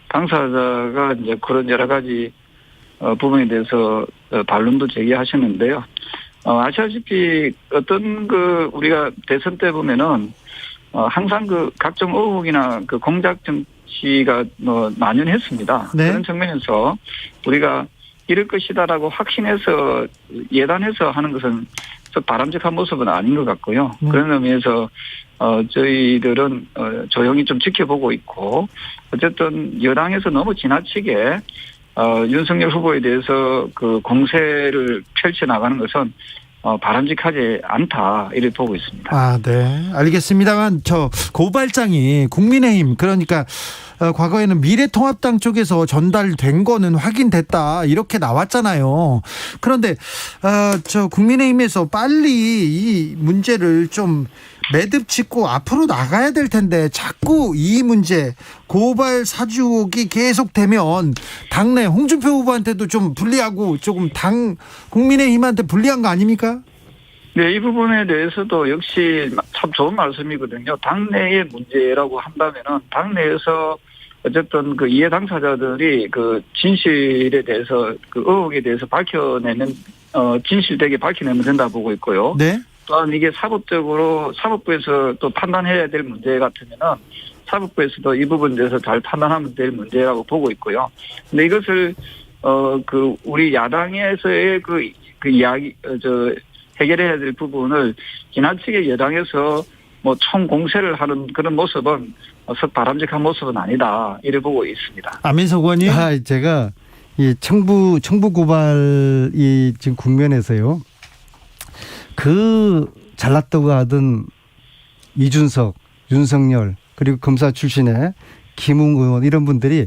당사자가 이제 그런 여러 가지 부분에 대해서 반론도 제기하셨는데요. 아시다시피 어떤 그 우리가 대선 때 보면은 항상 그 각종 의혹이나 그 공작 정치가 만연했습니다. 네. 그런 측면에서 우리가 이럴 것이다라고 확신해서 예단해서 하는 것은 바람직한 모습은 아닌 것 같고요. 그런 의미에서 저희들은 조용히 좀 지켜보고 있고 어쨌든 여당에서 너무 지나치게 윤석열 후보에 대해서 그 공세를 펼쳐 나가는 것은 바람직하지 않다 이렇게 보고 있습니다. 아, 네. 알겠습니다만 저 고발장이 국민의힘 그러니까 과거에는 미래통합당 쪽에서 전달된 거는 확인됐다 이렇게 나왔잖아요. 그런데 저 국민의힘에서 빨리 이 문제를 좀 매듭 짓고 앞으로 나가야 될 텐데 자꾸 이 문제 고발 사주옥이 계속되면 당내 홍준표 후보한테도 좀 불리하고 조금 국민의힘한테 불리한 거 아닙니까? 네, 이 부분에 대해서도 역시 참 좋은 말씀이거든요. 당내의 문제라고 한다면은 당내에서 어쨌든 그 이해 당사자들이 그 진실에 대해서 그 의혹에 대해서 밝혀내는 진실되게 밝혀내면 된다 보고 있고요. 네. 또한 이게 사법부에서 또 판단해야 될 문제 같으면은 사법부에서도 이 부분에 대해서 잘 판단하면 될 문제라고 보고 있고요. 근데 이것을 그 우리 야당에서의 그 이야기 해결해야 될 부분을 지나치게 여당에서 뭐 총공세를 하는 그런 모습은 바람직한 모습은 아니다 이래 보고 있습니다. 안민석 의원님. 제가 이 청부 고발 이 지금 국면에서요. 그 잘났다고 하던 이준석, 윤석열 그리고 검사 출신의 김웅 의원 이런 분들이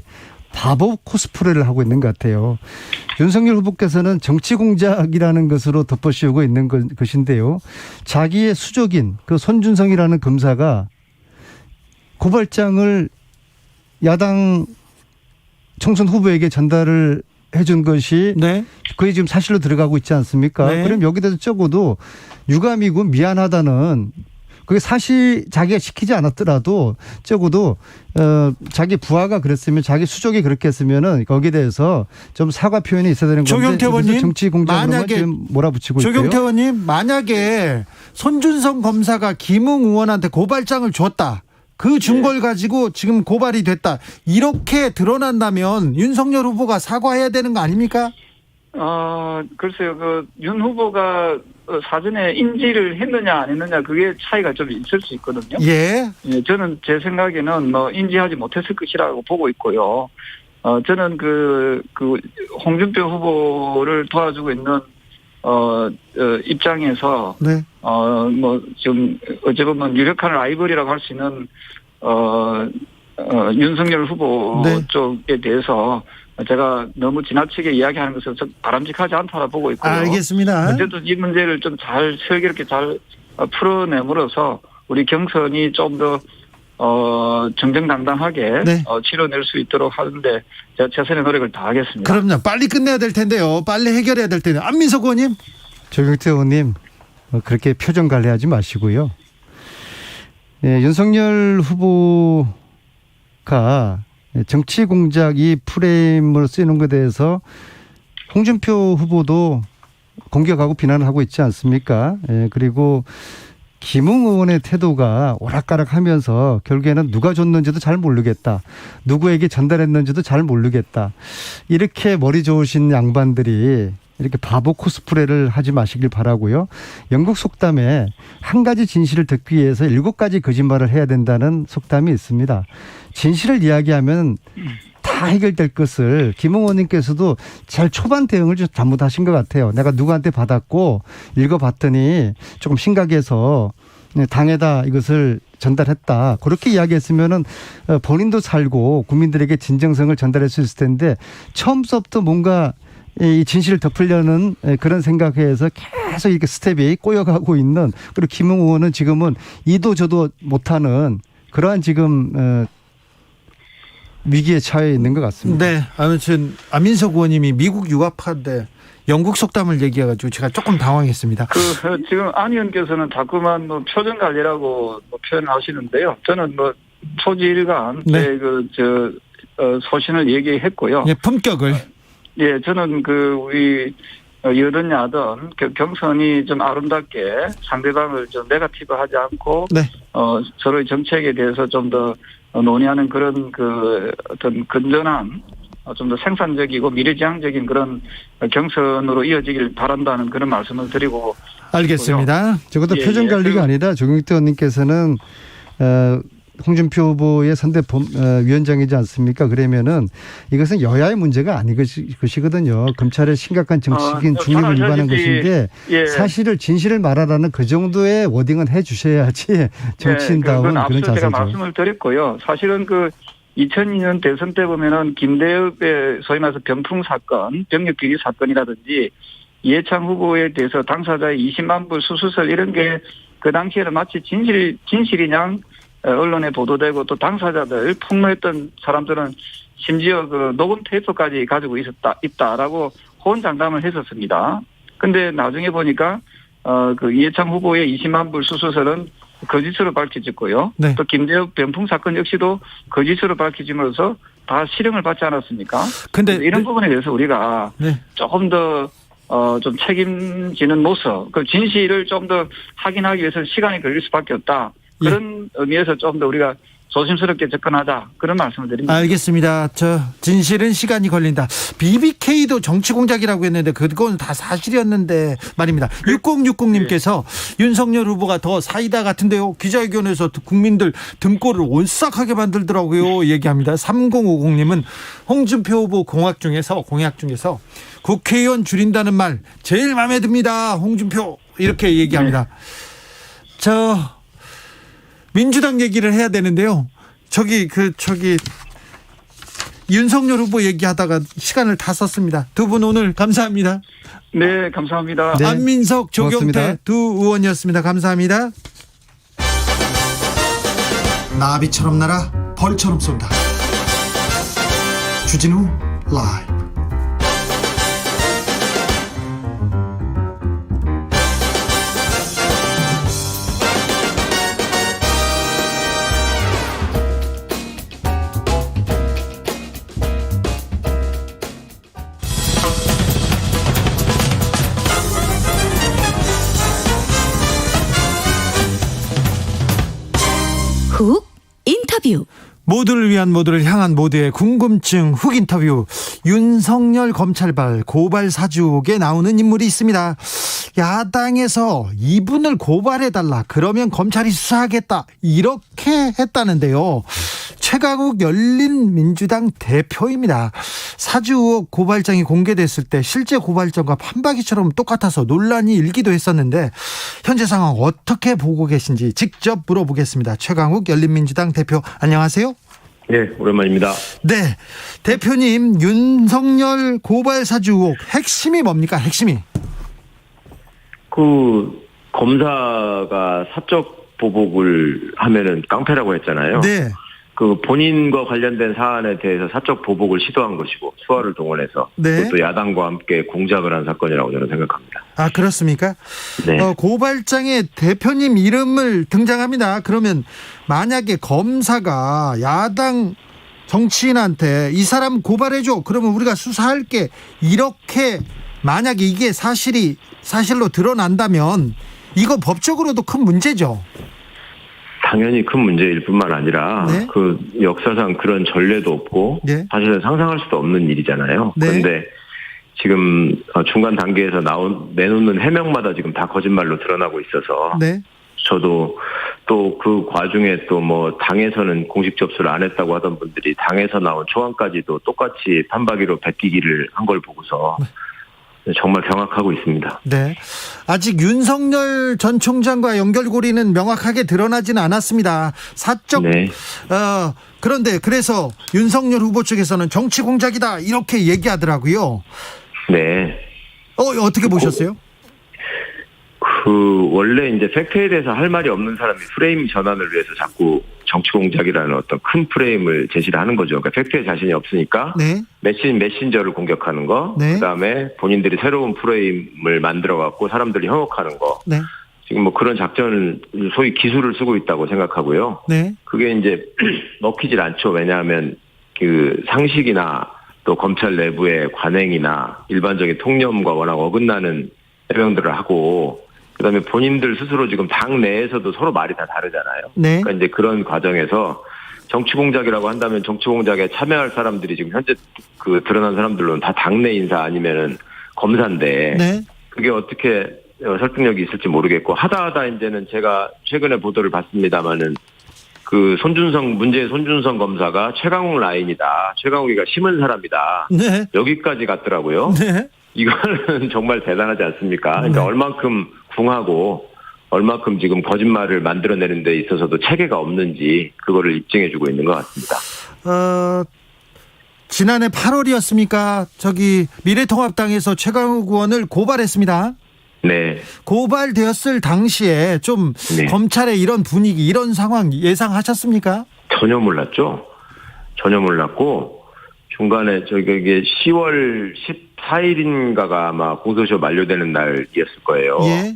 바보 코스프레를 하고 있는 것 같아요. 윤석열 후보께서는 정치 공작이라는 것으로 덮어씌우고 있는 것인데요. 자기의 수족인 그 손준성이라는 검사가 고발장을 야당 총선 후보에게 전달을 해준 것이 네. 그게 지금 사실로 들어가고 있지 않습니까? 네. 그럼 여기 대해서 적어도 유감이고 미안하다는 그게 사실 자기가 시키지 않았더라도 적어도 자기 부하가 그랬으면 자기 수족이 그렇게 했으면은 거기에 대해서 좀 사과 표현이 있어야 되는 건데 조경태 의원님 정치 공작으로만 지금 몰아붙이고 있고요. 조경태 의원님 만약에 손준성 검사가 김웅 의원한테 고발장을 줬다. 그 증거를 가지고 지금 고발이 됐다. 이렇게 드러난다면 윤석열 후보가 사과해야 되는 거 아닙니까? 글쎄요. 그 윤 후보가 사전에 인지를 했느냐 안 했느냐 그게 차이가 좀 있을 수 있거든요. 예. 예, 저는 제 생각에는 인지하지 못했을 것이라고 보고 있고요. 저는 그 홍준표 후보를 도와주고 있는 입장에서 네. 좀 어찌 보면 유력한 라이벌이라고 할 수 있는 윤석열 후보 네. 쪽에 대해서 제가 너무 지나치게 이야기하는 것은 좀 바람직하지 않다고 보고 있고요. 알겠습니다. 어쨌든 이 문제를 좀 잘 슬기롭게 잘 풀어내므로써 우리 경선이 좀 더 정정당당하게 네. 치러낼 수 있도록 하는데 제가 최선의 노력을 다하겠습니다. 그럼요. 빨리 끝내야 될 텐데요. 빨리 해결해야 될 텐데. 안민석 의원님. 조경태 의원님 그렇게 표정 관리하지 마시고요. 예, 윤석열 후보가 정치 공작 이 프레임으로 쓰이는 것에 대해서 홍준표 후보도 공격하고 비난을 하고 있지 않습니까? 예, 그리고 김웅 의원의 태도가 오락가락하면서 결국에는 누가 줬는지도 잘 모르겠다. 누구에게 전달했는지도 잘 모르겠다. 이렇게 머리 좋으신 양반들이 이렇게 바보 코스프레를 하지 마시길 바라고요. 영국 속담에 한 가지 진실을 듣기 위해서 7가지 거짓말을 해야 된다는 속담이 있습니다. 진실을 이야기하면 다 해결될 것을 김 의원님께서도 제일 초반 대응을 좀 잘못하신 것 같아요. 내가 누구한테 받았고 읽어봤더니 조금 심각해서 당에다 이것을 전달했다. 그렇게 이야기했으면은 본인도 살고 국민들에게 진정성을 전달할 수 있을 텐데 처음부터 뭔가 이 진실을 덮으려는 그런 생각에서 계속 이렇게 스텝이 꼬여가고 있는, 그리고 김웅 의원은 지금은 이도 저도 못하는 그러한 지금 위기에 처해 있는 것 같습니다. 네, 아무튼 안민석 의원님이 미국 유학파인데 영국 속담을 얘기해가지고 제가 조금 당황했습니다. 지금 안 의원께서는 자꾸만 뭐 표정 관리라고 뭐 표현하시는데요. 저는 뭐 초지일간 네. 소신을 얘기했고요. 예, 품격을. 예, 저는 우리 여든 야든 경선이 좀 아름답게 상대방을 좀 네거티브하지 않고 네. 서로의 정책에 대해서 좀 더 논의하는 그런 어떤 건전한 좀 더 생산적이고 미래지향적인 그런 경선으로 이어지길 바란다는 그런 말씀을 드리고. 알겠습니다. 적어도 예, 표정 예. 관리가 아니라 조경태 의원님께서는 홍준표 후보의 선대 위원장이지 않습니까? 그러면은 이것은 여야의 문제가 아닌 것이거든요. 검찰의 심각한 정치적인 중립을 위반한 것인데 예. 사실을 진실을 말하라는 그 정도의 워딩은 해 주셔야지 정치인다운 그건 그런 앞서 제가 자세죠. 말씀을 드렸고요. 사실은 2002년 대선 때 보면은 김대엽의 소위 말해서 병풍 사건, 병력 비리 사건이라든지 이해창 후보에 대해서 당사자의 20만 불 수수설 이런 게 그 당시에는 마치 진실이냐 언론에 보도되고 또 당사자들 폭로했던 사람들은 심지어 녹음 테이프까지 가지고 있다라고 호언장담을 했었습니다. 근데 나중에 보니까 이해창 후보의 20만 불 수수설은 거짓으로 밝혀졌고요. 네. 또 김대엽 병풍 사건 역시도 거짓으로 밝혀짐으로써 다 실형을 받지 않았습니까? 근데 이런 부분에 대해서 우리가 네. 조금 더 좀 책임지는 모습, 그 진실을 좀 더 확인하기 위해서 시간이 걸릴 수밖에 없다. 그런 의미에서 좀 더 우리가 조심스럽게 접근하자, 그런 말씀을 드립니다. 알겠습니다. 진실은 시간이 걸린다. BBK도 정치 공작이라고 했는데 그건 다 사실이었는데 말입니다. 6060님께서 윤석열 후보가 더 사이다 같은데요. 기자회견에서 국민들 등골을 온싹하게 만들더라고요. 얘기합니다. 3050님은 홍준표 후보 공약 중에서 국회의원 줄인다는 말 제일 마음에 듭니다. 홍준표 이렇게 얘기합니다. 민주당 얘기를 해야 되는데요. 윤석열 후보 얘기하다가 시간을 다 썼습니다. 두 분 오늘 감사합니다. 네, 감사합니다. 네. 안민석, 조경태 고맙습니다. 두 의원이었습니다. 감사합니다. 나비처럼 날아 벌처럼 쏜다. 주진우 라이브. 훅 인터뷰. 모두를 위한 모두를 향한 모두의 궁금증 훅 인터뷰. 윤석열 검찰발 고발 사주옥에 나오는 인물이 있습니다. 야당에서 이분을 고발해달라, 그러면 검찰이 수사하겠다, 이렇게 했다는데요. 최강욱 열린민주당 대표입니다. 사주 의혹 고발장이 공개됐을 때 실제 고발장과 판박이처럼 똑같아서 논란이 일기도 했었는데 현재 상황 어떻게 보고 계신지 직접 물어보겠습니다. 최강욱 열린민주당 대표, 안녕하세요. 네, 오랜만입니다. 네, 대표님, 윤석열 고발 사주 의혹 핵심이 뭡니까? 핵심이? 검사가 사적 보복을 하면은 깡패라고 했잖아요. 네. 본인과 관련된 사안에 대해서 사적 보복을 시도한 것이고 수화를 동원해서 네. 그것도 야당과 함께 공작을 한 사건이라고 저는 생각합니다. 아, 그렇습니까? 네. 고발장에 대표님 이름을 등장합니다. 그러면 만약에 검사가 야당 정치인한테 이 사람 고발해줘, 그러면 우리가 수사할게, 이렇게 만약에 이게 사실로 드러난다면 이거 법적으로도 큰 문제죠. 당연히 큰 문제일 뿐만 아니라 네. 역사상 그런 전례도 없고 네. 사실은 상상할 수도 없는 일이잖아요. 네. 그런데 지금 중간 단계에서 내놓는 해명마다 지금 다 거짓말로 드러나고 있어서 네. 저도 또 그 과중에 또 뭐 당에서는 공식 접수를 안 했다고 하던 분들이 당에서 나온 초안까지도 똑같이 판박이로 베끼기를 한 걸 보고서 정말 경악하고 있습니다. 네. 아직 윤석열 전 총장과 연결고리는 명확하게 드러나지는 않았습니다. 사적, 네. 그런데 그래서 윤석열 후보 측에서는 정치 공작이다 이렇게 얘기하더라고요. 네. 어떻게 보셨어요? 원래 이제 팩트에 대해서 할 말이 없는 사람이 프레임 전환을 위해서 자꾸 정치 공작이라는 어떤 큰 프레임을 제시를 하는 거죠. 그러니까 팩트에 자신이 없으니까 네. 메신저를 공격하는 거, 네. 그다음에 본인들이 새로운 프레임을 만들어 갖고 사람들이 현혹하는 거. 네. 지금 뭐 그런 작전을 소위 기술을 쓰고 있다고 생각하고요. 네. 그게 이제 먹히질 않죠. 왜냐하면 그 상식이나 또 검찰 내부의 관행이나 일반적인 통념과 워낙 어긋나는 해명들을 하고, 그다음에 본인들 스스로 지금 당 내에서도 서로 말이 다 다르잖아요. 네. 그러니까 이제 그런 과정에서 정치 공작이라고 한다면 정치 공작에 참여할 사람들이 지금 현재 그 드러난 사람들로는 다 당내 인사 아니면은 검사인데, 네. 그게 어떻게 설득력이 있을지 모르겠고, 하다 이제는 제가 최근에 보도를 봤습니다마는 그 문제의 손준성 검사가 최강욱 라인이다, 최강욱이가 심은 사람이다, 네. 여기까지 갔더라고요. 네. 이거는 정말 대단하지 않습니까? 그러니까 네. 얼만큼 궁하고 얼만큼 지금 거짓말을 만들어내는 데 있어서도 체계가 없는지 그거를 입증해주고 있는 것 같습니다. 지난해 8월이었습니까? 미래통합당에서 최강욱 의원을 고발했습니다. 네. 고발되었을 당시에 좀 네. 검찰의 이런 분위기, 이런 상황 예상하셨습니까? 전혀 몰랐죠. 전혀 몰랐고, 중간에 이게 10월 14일인가가 아마 공소시효 만료되는 날이었을 거예요. 예.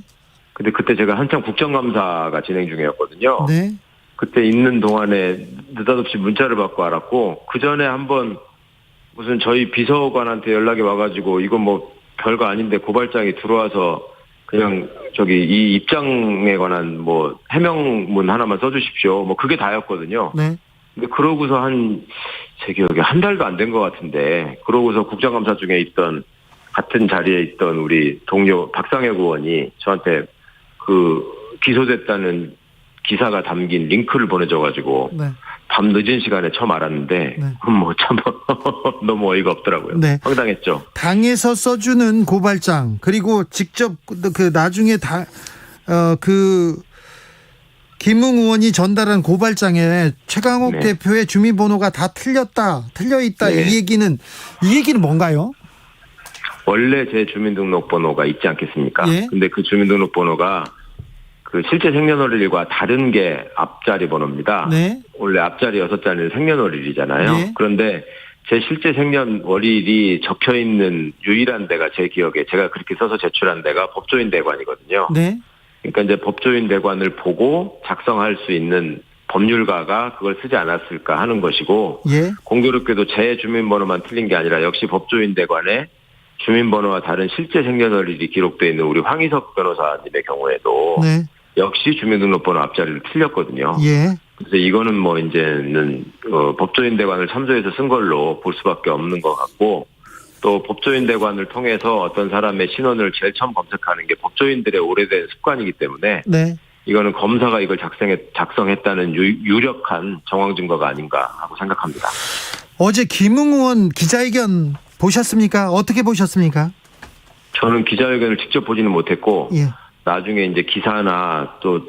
근데 그때 제가 한창 국정감사가 진행 중이었거든요. 네. 그때 있는 동안에 느닷없이 문자를 받고 알았고, 그 전에 한번 무슨 저희 비서관한테 연락이 와가지고 이거 뭐 별거 아닌데 고발장이 들어와서 그냥 이 입장에 관한 뭐 해명문 하나만 써주십시오. 뭐 그게 다였거든요. 네. 근데 그러고서 제 기억에 한 달도 안 된 것 같은데, 그러고서 국정감사 중에 같은 자리에 있던 우리 동료 박상혁 의원이 저한테 기소됐다는 기사가 담긴 링크를 보내줘가지고, 네. 밤 늦은 시간에 처음 알았는데, 네. 뭐 참 너무 어이가 없더라고요. 네. 황당했죠. 당에서 써주는 고발장, 그리고 직접 나중에 김웅 의원이 전달한 고발장에 최강욱 네. 대표의 주민번호가 다 틀려 있다. 네. 이 얘기는 뭔가요? 원래 제 주민등록번호가 있지 않겠습니까? 예. 근데 그 주민등록번호가 그 실제 생년월일과 다른 게 앞자리 번호입니다. 네. 원래 앞자리 6자리는 생년월일이잖아요. 네. 그런데 제 실제 생년월일이 적혀있는 유일한 데가 제 기억에 제가 그렇게 써서 제출한 데가 법조인 대관이거든요. 네. 그러니까 이제 법조인 대관을 보고 작성할 수 있는 법률가가 그걸 쓰지 않았을까 하는 것이고, 예. 공교롭게도 제 주민번호만 틀린 게 아니라 역시 법조인 대관에 주민번호와 다른 실제 생년월일이 기록되어 있는 우리 황희석 변호사님의 경우에도 네. 역시 주민등록번호 앞자리를 틀렸거든요. 예. 그래서 이거는 뭐 이제는 법조인 대관을 참조해서 쓴 걸로 볼 수밖에 없는 것 같고, 또 법조인 대관을 통해서 어떤 사람의 신원을 제일 처음 검색하는 게 법조인들의 오래된 습관이기 때문에, 네. 이거는 검사가 이걸 작성했다는 유력한 정황 증거가 아닌가 하고 생각합니다. 어제 김웅 의원 기자회견 보셨습니까? 어떻게 보셨습니까? 저는 기자회견을 직접 보지는 못했고, 예. 나중에 이제 기사나 또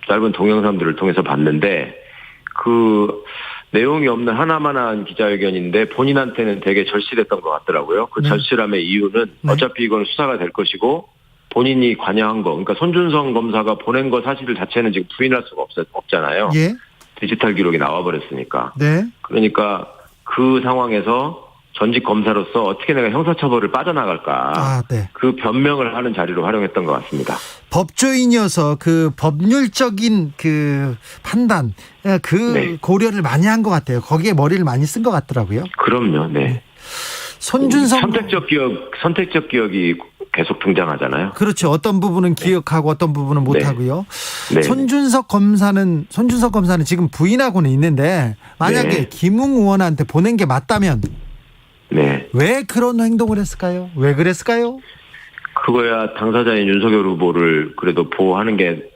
짧은 동영상들을 통해서 봤는데, 그 내용이 없는 하나만한 기자회견인데 본인한테는 되게 절실했던 것 같더라고요. 그 네. 절실함의 이유는 네. 어차피 이건 수사가 될 것이고 본인이 관여한 거, 그러니까 손준성 검사가 보낸 거 사실 자체는 지금 부인할 수가 없잖아요. 예. 디지털 기록이 나와버렸으니까. 네. 그러니까 그 상황에서 전직 검사로서 어떻게 내가 형사처벌을 빠져나갈까. 네. 그 변명을 하는 자리로 활용했던 것 같습니다. 법조인이어서 그 법률적인 그 판단, 네. 고려를 많이 한 것 같아요. 거기에 머리를 많이 쓴 것 같더라고요. 그럼요. 네. 손준성. 선택적 기억이 계속 등장하잖아요. 그렇죠. 어떤 부분은 기억하고 어떤 부분은 못 하고요. 네. 손준석 검사는 지금 부인하고는 있는데, 만약에 네. 김웅 의원한테 보낸 게 맞다면 네. 왜 그런 행동을 했을까요? 왜 그랬을까요? 그거야 당사자인 윤석열 후보를 그래도 보호하는 게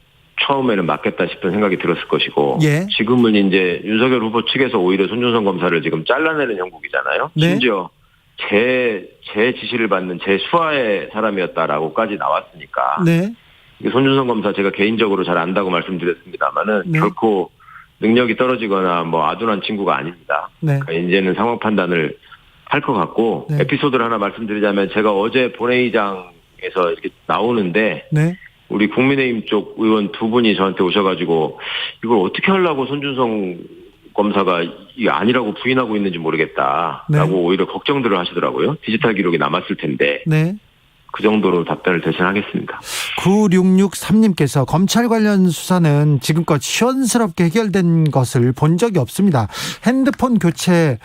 처음에는 맞겠다 싶은 생각이 들었을 것이고 예. 지금은 이제 윤석열 후보 측에서 오히려 손준성 검사를 지금 잘라내는 형국이잖아요. 네. 심지어 제 지시를 받는 제 수하의 사람이었다라고까지 나왔으니까 네. 손준성 검사 제가 개인적으로 잘 안다고 말씀드렸습니다마는 네. 결코 능력이 떨어지거나 뭐 아둔한 친구가 아닙니다. 네. 그러니까 이제는 상황 판단을 할 것 같고 네. 에피소드를 하나 말씀드리자면 제가 어제 본회의장에서 이렇게 나오는데 네. 우리 국민의힘 쪽 의원 두 분이 저한테 오셔가지고 이걸 어떻게 하려고 손준성 검사가 이게 아니라고 부인하고 있는지 모르겠다라고 네. 오히려 걱정들을 하시더라고요. 디지털 기록이 남았을 텐데 네. 그 정도로 답변을 대신하겠습니다. 9663님께서 검찰 관련 수사는 지금껏 시원스럽게 해결된 것을 본 적이 없습니다. 핸드폰 교체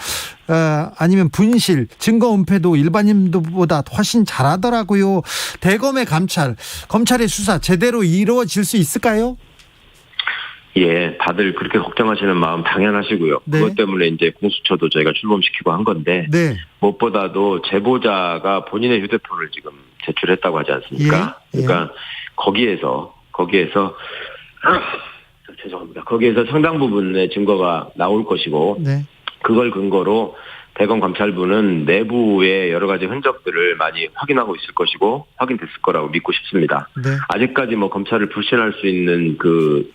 아니면 분실, 증거 은폐도 일반인보다 훨씬 잘하더라고요. 대검의 검찰의 수사 제대로 이루어질 수 있을까요? 예, 다들 그렇게 걱정하시는 마음 당연하시고요. 네. 그것 때문에 이제 공수처도 저희가 출범시키고 한 건데 네. 무엇보다도 제보자가 본인의 휴대폰을 지금 제출했다고 하지 않습니까? 예. 그러니까 거기에서 죄송합니다. 거기에서 상당 부분의 증거가 나올 것이고 네. 그걸 근거로 대검 감찰부는 내부의 여러 가지 흔적들을 많이 확인하고 있을 것이고 확인됐을 거라고 믿고 싶습니다. 네. 아직까지 뭐 검찰을 불신할 수 있는 그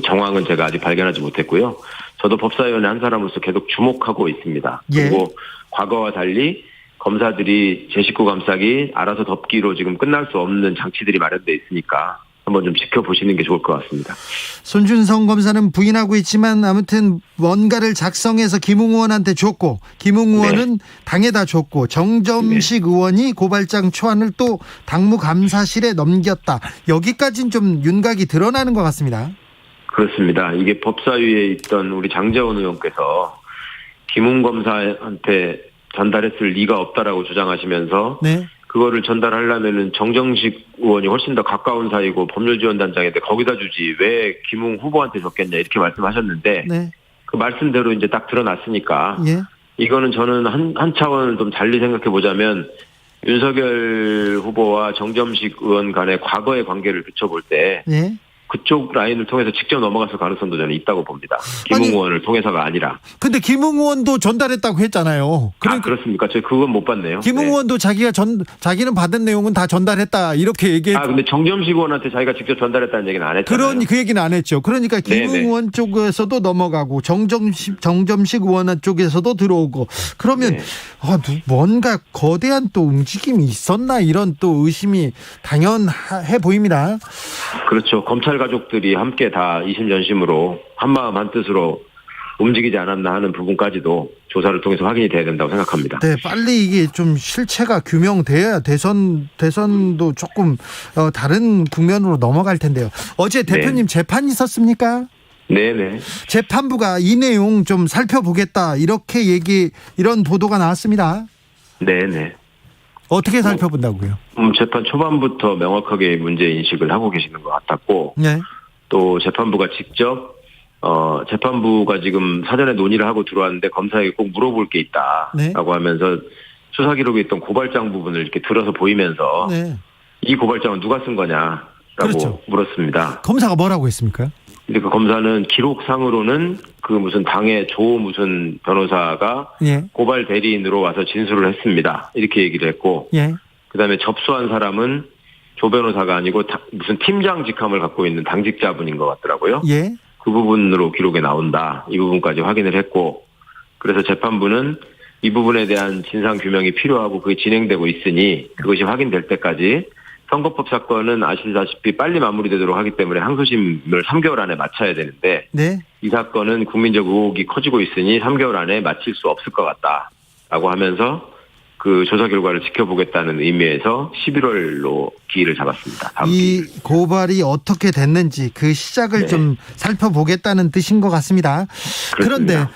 정황은 제가 아직 발견하지 못했고요. 저도 법사위원회 한 사람으로서 계속 주목하고 있습니다. 예. 그리고 과거와 달리 검사들이 제 식구 감싸기 알아서 덮기로 지금 끝날 수 없는 장치들이 마련돼 있으니까 한번 좀 지켜보시는 게 좋을 것 같습니다. 손준성 검사는 부인하고 있지만 아무튼 뭔가를 작성해서 김웅 의원한테 줬고 김웅 의원은 당에다 줬고 정점식 의원이 고발장 초안을 또 당무 감사실에 넘겼다. 여기까지는 좀 윤곽이 드러나는 것 같습니다. 그렇습니다. 이게 법사위에 있던 우리 장재원 의원께서 김웅 검사한테 전달했을 리가 없다라고 주장하시면서 네. 그거를 전달하려면은 정정식 의원이 훨씬 더 가까운 사이고 법률지원단장인데 거기다 주지 왜 김웅 후보한테 줬겠냐 이렇게 말씀하셨는데 네. 그 말씀대로 이제 딱 드러났으니까 예. 이거는 저는 한 차원을 좀 달리 생각해 보자면 윤석열 후보와 정점식 의원 간의 과거의 관계를 비춰볼 때 예. 그쪽 라인을 통해서 직접 넘어갔을 가능성도 저는 있다고 봅니다. 김웅 의원을 통해서가 아니라. 근데 김웅 의원도 전달했다고 했잖아요. 그렇습니까? 저 그건 못 봤네요. 김웅 네. 의원도 자기는 받은 내용은 다 전달했다 이렇게 얘기했. 근데 정점식 의원한테 자기가 직접 전달했다는 얘기는 안 했잖아요. 그 얘기는 안 했죠. 그러니까 김웅 의원 쪽에서도 넘어가고 정점식 의원 쪽에서도 들어오고 그러면 네. 뭔가 거대한 또 움직임이 있었나 이런 또 의심이 당연해 보입니다. 그렇죠. 검찰 가족들이 함께 다 이심전심으로 한마음 한뜻으로 움직이지 않았나 하는 부분까지도 조사를 통해서 확인이 돼야 된다고 생각합니다. 네, 빨리 이게 좀 실체가 규명돼야 대선도 조금 다른 국면으로 넘어갈 텐데요. 어제 대표님 재판 있었습니까? 네네. 재판부가 이 내용 좀 살펴보겠다 이런 보도가 나왔습니다. 네네. 어떻게 살펴본다고요? 재판 초반부터 명확하게 문제 인식을 하고 계시는 것 같았고, 네. 또 재판부가 직접 재판부가 지금 사전에 논의를 하고 들어왔는데 검사에게 꼭 물어볼 게 있다라고 네. 하면서 수사 기록에 있던 고발장 부분을 이렇게 들어서 보이면서 네. 이 고발장은 누가 쓴 거냐라고 그렇죠. 물었습니다. 검사가 뭐라고 했습니까? 근데 그 검사는 기록상으로는 그 무슨 당의 조 무슨 변호사가 예. 고발 대리인으로 와서 진술을 했습니다. 이렇게 얘기를 했고, 예. 그다음에 접수한 사람은 조 변호사가 아니고 무슨 팀장 직함을 갖고 있는 당직자분인 것 같더라고요. 예. 그 부분으로 기록에 나온다. 이 부분까지 확인을 했고, 그래서 재판부는 이 부분에 대한 진상 규명이 필요하고 그게 진행되고 있으니 그것이 확인될 때까지 선거법 사건은 아시다시피 빨리 마무리되도록 하기 때문에 항소심을 3개월 안에 마쳐야 되는데 네. 이 사건은 국민적 의혹이 커지고 있으니 3개월 안에 마칠 수 없을 것 같다라고 하면서 그 조사 결과를 지켜보겠다는 의미에서 11월로 기일을 잡았습니다. 이 고발이 어떻게 됐는지 그 시작을 네. 좀 살펴보겠다는 뜻인 것 같습니다. 그렇습니다.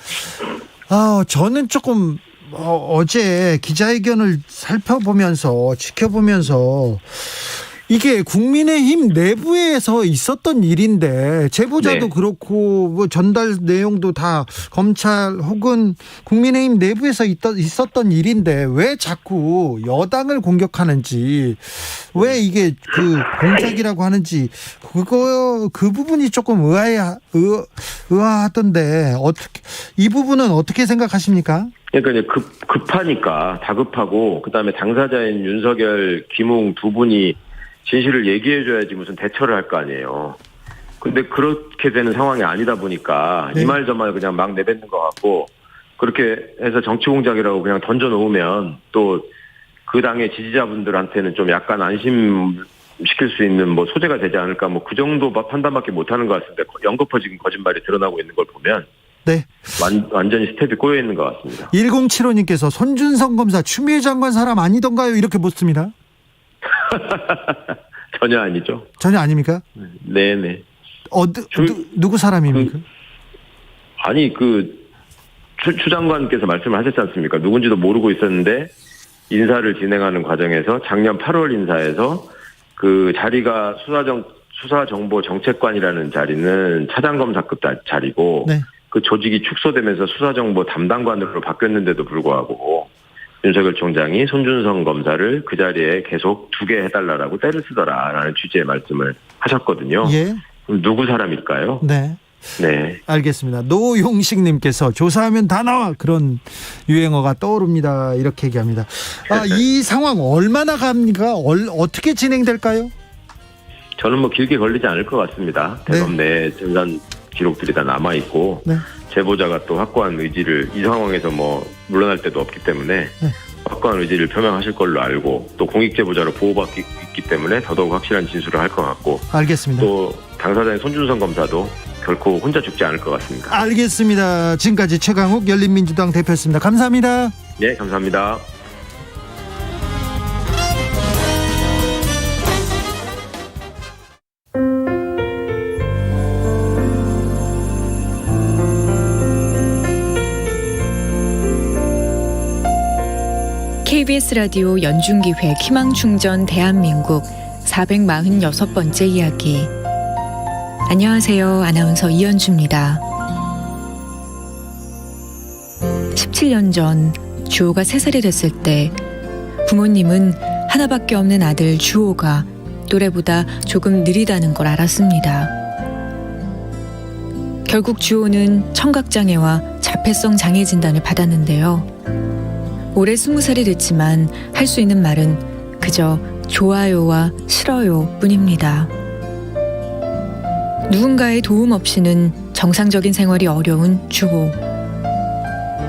그런데 저는 조금 어제 기자회견을 살펴보면서 지켜보면서 이게 국민의힘 내부에서 있었던 일인데 제보자도 네. 그렇고 뭐 전달 내용도 다 검찰 혹은 국민의힘 내부에서 있었던 일인데 왜 자꾸 여당을 공격하는지, 왜 이게 그 공작이라고 하는지 그 부분이 조금 의아하던데 어떻게 이 부분은 어떻게 생각하십니까? 그러니까 이제 급하니까 다급하고 그다음에 당사자인 윤석열, 김웅 두 분이 진실을 얘기해줘야지 무슨 대처를 할 거 아니에요. 근데 그렇게 되는 상황이 아니다 보니까 네. 이 말 저 말 그냥 막 내뱉는 것 같고, 그렇게 해서 정치 공작이라고 그냥 던져놓으면 또 그 당의 지지자분들한테는 좀 약간 안심시킬 수 있는 뭐 소재가 되지 않을까, 뭐 그 정도 판단밖에 못하는 것 같은데 연거푸진 거짓말이 드러나고 있는 걸 보면 네. 완전히 스텝이 꼬여 있는 것 같습니다. 1075님께서 손준성 검사 추미애 장관 사람 아니던가요? 이렇게 묻습니다. 전혀 아니죠. 전혀 아닙니까? 네네. 누구 사람입니까? 아니 추 장관께서 말씀을 하셨지 않습니까? 누군지도 모르고 있었는데 인사를 진행하는 과정에서 작년 8월 인사에서 그 자리가 수사정보정책관이라는 자리는 차장검사급 자리고 네. 그 조직이 축소되면서 수사정보 담당관으로 바뀌었는데도 불구하고 윤석열 총장이 손준성 검사를 그 자리에 계속 두게 해달라고 떼를 쓰더라라는 취지의 말씀을 하셨거든요. 예. 그럼 누구 사람일까요? 네. 네. 알겠습니다. 노용식님께서 조사하면 다 나와, 그런 유행어가 떠오릅니다. 이렇게 얘기합니다. 이 상황 얼마나 갑니까? 어떻게 진행될까요? 저는 뭐 길게 걸리지 않을 것 같습니다. 대검 내 전산 기록들이 다 남아 있고 네. 제보자가 또 확고한 의지를 이 상황에서 뭐 물러날 때도 없기 때문에 확고한 의지를 표명하실 걸로 알고, 또 공익 제보자로 보호받기 있기 때문에 더더욱 확실한 진술을 할 것 같고, 알겠습니다. 또 당사자인 손준성 검사도 결코 혼자 죽지 않을 것 같습니다. 알겠습니다. 지금까지 최강욱 열린민주당 대표였습니다. 감사합니다. 네, 감사합니다. KBS 라디오 연중기획 희망충전 대한민국 446번째 이야기. 안녕하세요. 아나운서 이현주입니다. 17년 전 주호가 3살이 됐을 때 부모님은 하나밖에 없는 아들 주호가 또래보다 조금 느리다는 걸 알았습니다. 결국 주호는 청각장애와 자폐성 장애 진단을 받았는데요. 올해 20살이 됐지만 할 수 있는 말은 그저 좋아요와 싫어요 뿐입니다. 누군가의 도움 없이는 정상적인 생활이 어려운 주호.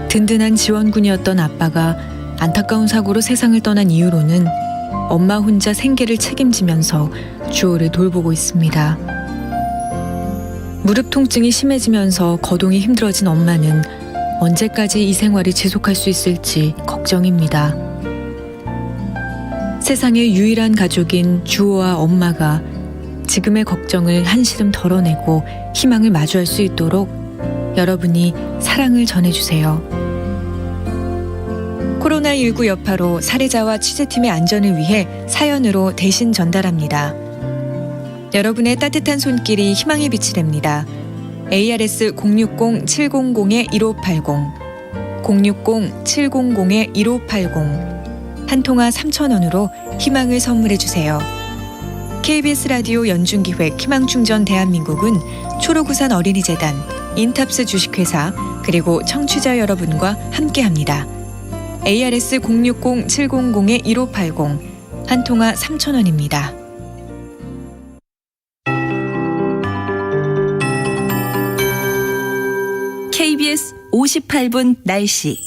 든든한 지원군이었던 아빠가 안타까운 사고로 세상을 떠난 이후로는 엄마 혼자 생계를 책임지면서 주호를 돌보고 있습니다. 무릎 통증이 심해지면서 거동이 힘들어진 엄마는 언제까지 이 생활이 지속할 수 있을지 걱정입니다. 세상의 유일한 가족인 주호와 엄마가 지금의 걱정을 한시름 덜어내고 희망을 마주할 수 있도록 여러분이 사랑을 전해주세요. 코로나19 여파로 사례자와 취재팀의 안전을 위해 사연으로 대신 전달합니다. 여러분의 따뜻한 손길이 희망의 빛이 됩니다. ARS 060-700-1580 060-700-1580 한 통화 3,000원으로 희망을 선물해주세요. KBS 라디오 연중기획 희망충전 대한민국은 초록우산 어린이재단, 인탑스 주식회사 그리고 청취자 여러분과 함께합니다. ARS 060-700-1580 한 통화 3,000원입니다. KBS 58분 날씨.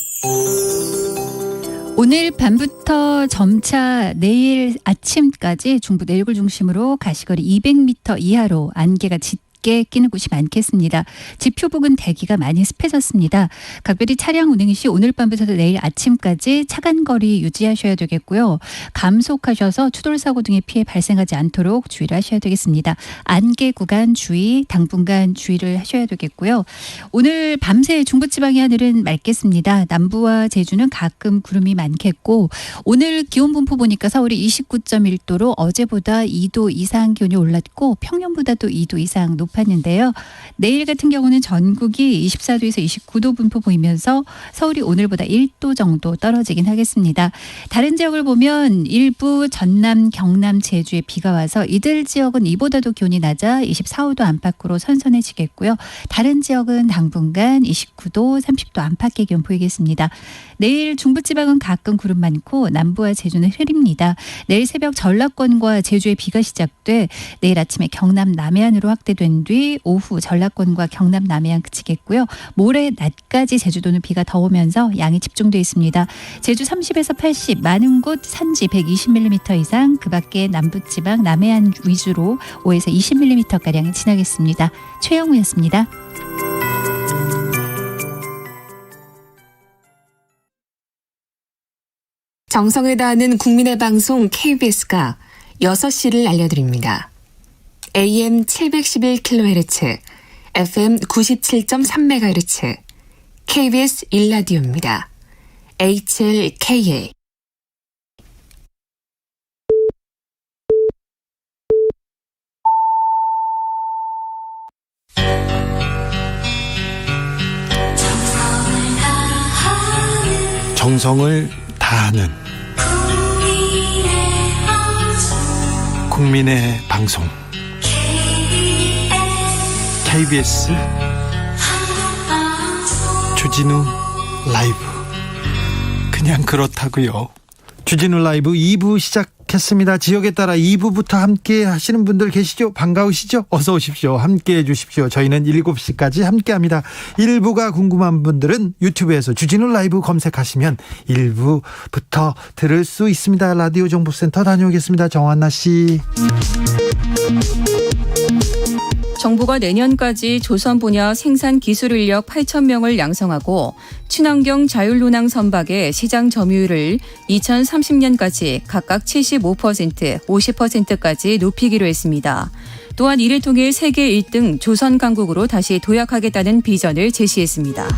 오늘 밤부터 점차 내일 아침까지 중부 내륙을 중심으로 가시거리 200m 이하로 안개가 짙게 늦게 끼는 곳이 많겠습니다. 지표 부근 대기가 많이 습해졌습니다. 각별히 차량 운행 시 오늘 밤부터 내일 아침까지 차간 거리 유지하셔야 되겠고요. 감속하셔서 추돌 사고 등의 피해 발생하지 않도록 주의를 하셔야 되겠습니다. 안개 구간 주의, 당분간 주의를 하셔야 되겠고요. 오늘 밤새 중부지방의 하늘은 맑겠습니다. 남부와 제주는 가끔 구름이 많겠고 오늘 기온 분포 보니까 서울이 29.1도로 어제보다 2도 이상 기온이 올랐고 평년보다도 2도 이상 높았는데요. 내일 같은 경우는 전국이 24도에서 29도 분포 보이면서 서울이 오늘보다 1도 정도 떨어지긴 하겠습니다. 다른 지역을 보면 일부 전남, 경남, 제주에 비가 와서 이들 지역은 이보다도 기온이 낮아 24, 5도 안팎으로 선선해지겠고요. 다른 지역은 당분간 29도, 30도 안팎의 기온 보이겠습니다. 내일 중부지방은 가끔 구름 많고 남부와 제주는 흐립니다. 내일 새벽 전라권과 제주에 비가 시작돼 내일 아침에 경남 남해안으로 확대된 뒤 오후 전라권과 경남 남해안 그치겠고요. 모레 낮까지 제주도는 비가 더 오면서 양이 집중돼 있습니다. 제주 30에서 80, 많은 곳 산지 120mm 이상, 그 밖에 남부지방 남해안 위주로 5에서 20mm가량이 지나겠습니다. 최영우였습니다. 정성을 다하는 국민의 방송 KBS가 6시를 알려드립니다. AM 711kHz, FM 97.3MHz, KBS 1라디오입니다. HLKA. 정성을 다하는 국민의 방송 KBS 주진우 라이브, 그냥 그렇다고요. 주진우 라이브 2부 시작했습니다. 지역에 따라 2부부터 함께 하시는 분들 계시죠? 반가우시죠? 어서 오십시오. 함께 해주십시오. 저희는 7시까지 함께합니다. 1부가 궁금한 분들은 유튜브에서 주진우 라이브 검색하시면 1부부터 들을 수 있습니다. 라디오 정보센터 다녀오겠습니다. 정한나 씨. 정부가 내년까지 조선 분야 생산 기술 인력 8,000명을 양성하고 친환경 자율로낭 선박의 시장 점유율을 2030년까지 각각 75%, 50%까지 높이기로 했습니다. 또한 이를 통해 세계 1등 조선 강국으로 다시 도약하겠다는 비전을 제시했습니다.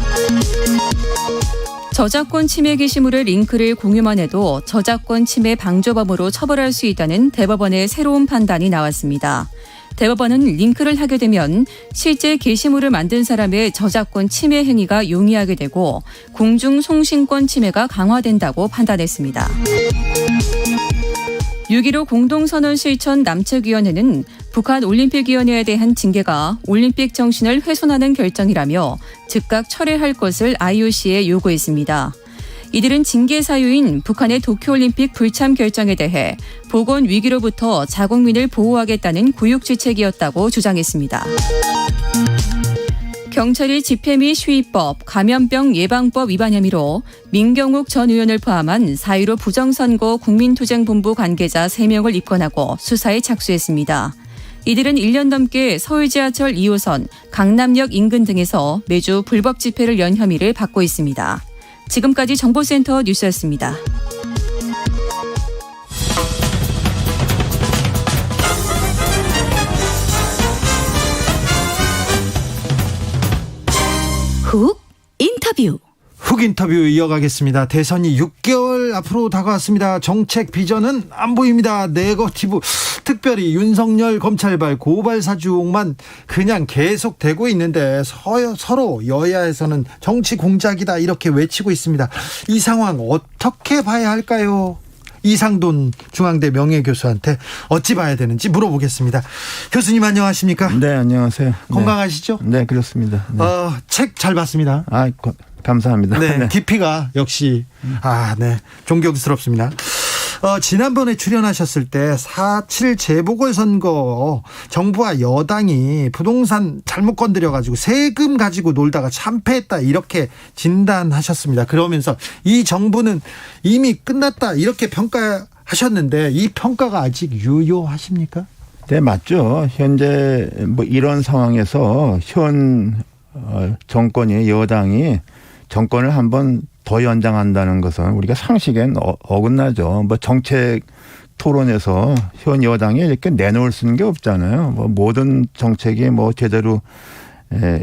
저작권 침해 게시물의 링크를 공유만 해도 저작권 침해 방조범으로 처벌할 수 있다는 대법원의 새로운 판단이 나왔습니다. 대법원은 링크를 하게 되면 실제 게시물을 만든 사람의 저작권 침해 행위가 용이하게 되고 공중송신권 침해가 강화된다고 판단했습니다. 6.15 공동선언 실천 남측위원회는 북한 올림픽위원회에 대한 징계가 올림픽 정신을 훼손하는 결정이라며 즉각 철회할 것을 IOC에 요구했습니다. 이들은 징계 사유인 북한의 도쿄올림픽 불참 결정에 대해 보건 위기로부터 자국민을 보호하겠다는 구육지책이었다고 주장했습니다. 경찰이 집회 및 시위법, 감염병 예방법 위반 혐의로 민경욱 전 의원을 포함한 4.15 부정선거 국민투쟁본부 관계자 3명을 입건하고 수사에 착수했습니다. 이들은 1년 넘게 서울 지하철 2호선, 강남역 인근 등에서 매주 불법 집회를 연 혐의를 받고 있습니다. 지금까지 정보센터 뉴스였습니다. 훅 인터뷰. 훅 인터뷰 이어가겠습니다. 대선이 6개월 앞으로 다가왔습니다. 정책 비전은 안 보입니다. 네거티브. 특별히 윤석열 검찰발 고발 사주 의혹만 그냥 계속되고 있는데 서로 여야에서는 정치 공작이다 이렇게 외치고 있습니다. 이 상황 어떻게 봐야 할까요? 이상돈 중앙대 명예교수한테 어찌 봐야 되는지 물어보겠습니다. 교수님 안녕하십니까? 네, 안녕하세요. 건강하시죠? 네, 그렇습니다. 네. 책 잘 봤습니다. 감사합니다. 네, 네. 깊이가 역시 네, 존경스럽습니다. 지난번에 출연하셨을 때 4.7 재보궐선거 정부와 여당이 부동산 잘못 건드려가지고 세금 가지고 놀다가 참패했다 이렇게 진단하셨습니다. 그러면서 이 정부는 이미 끝났다 이렇게 평가하셨는데 이 평가가 아직 유효하십니까? 네, 맞죠. 현재 뭐 이런 상황에서 현 정권이 여당이 정권을 한번 더 연장한다는 것은 우리가 상식엔 어긋나죠. 뭐 정책 토론에서 현 여당이 이렇게 내놓을 수 있는 게 없잖아요. 뭐 모든 정책이 뭐 제대로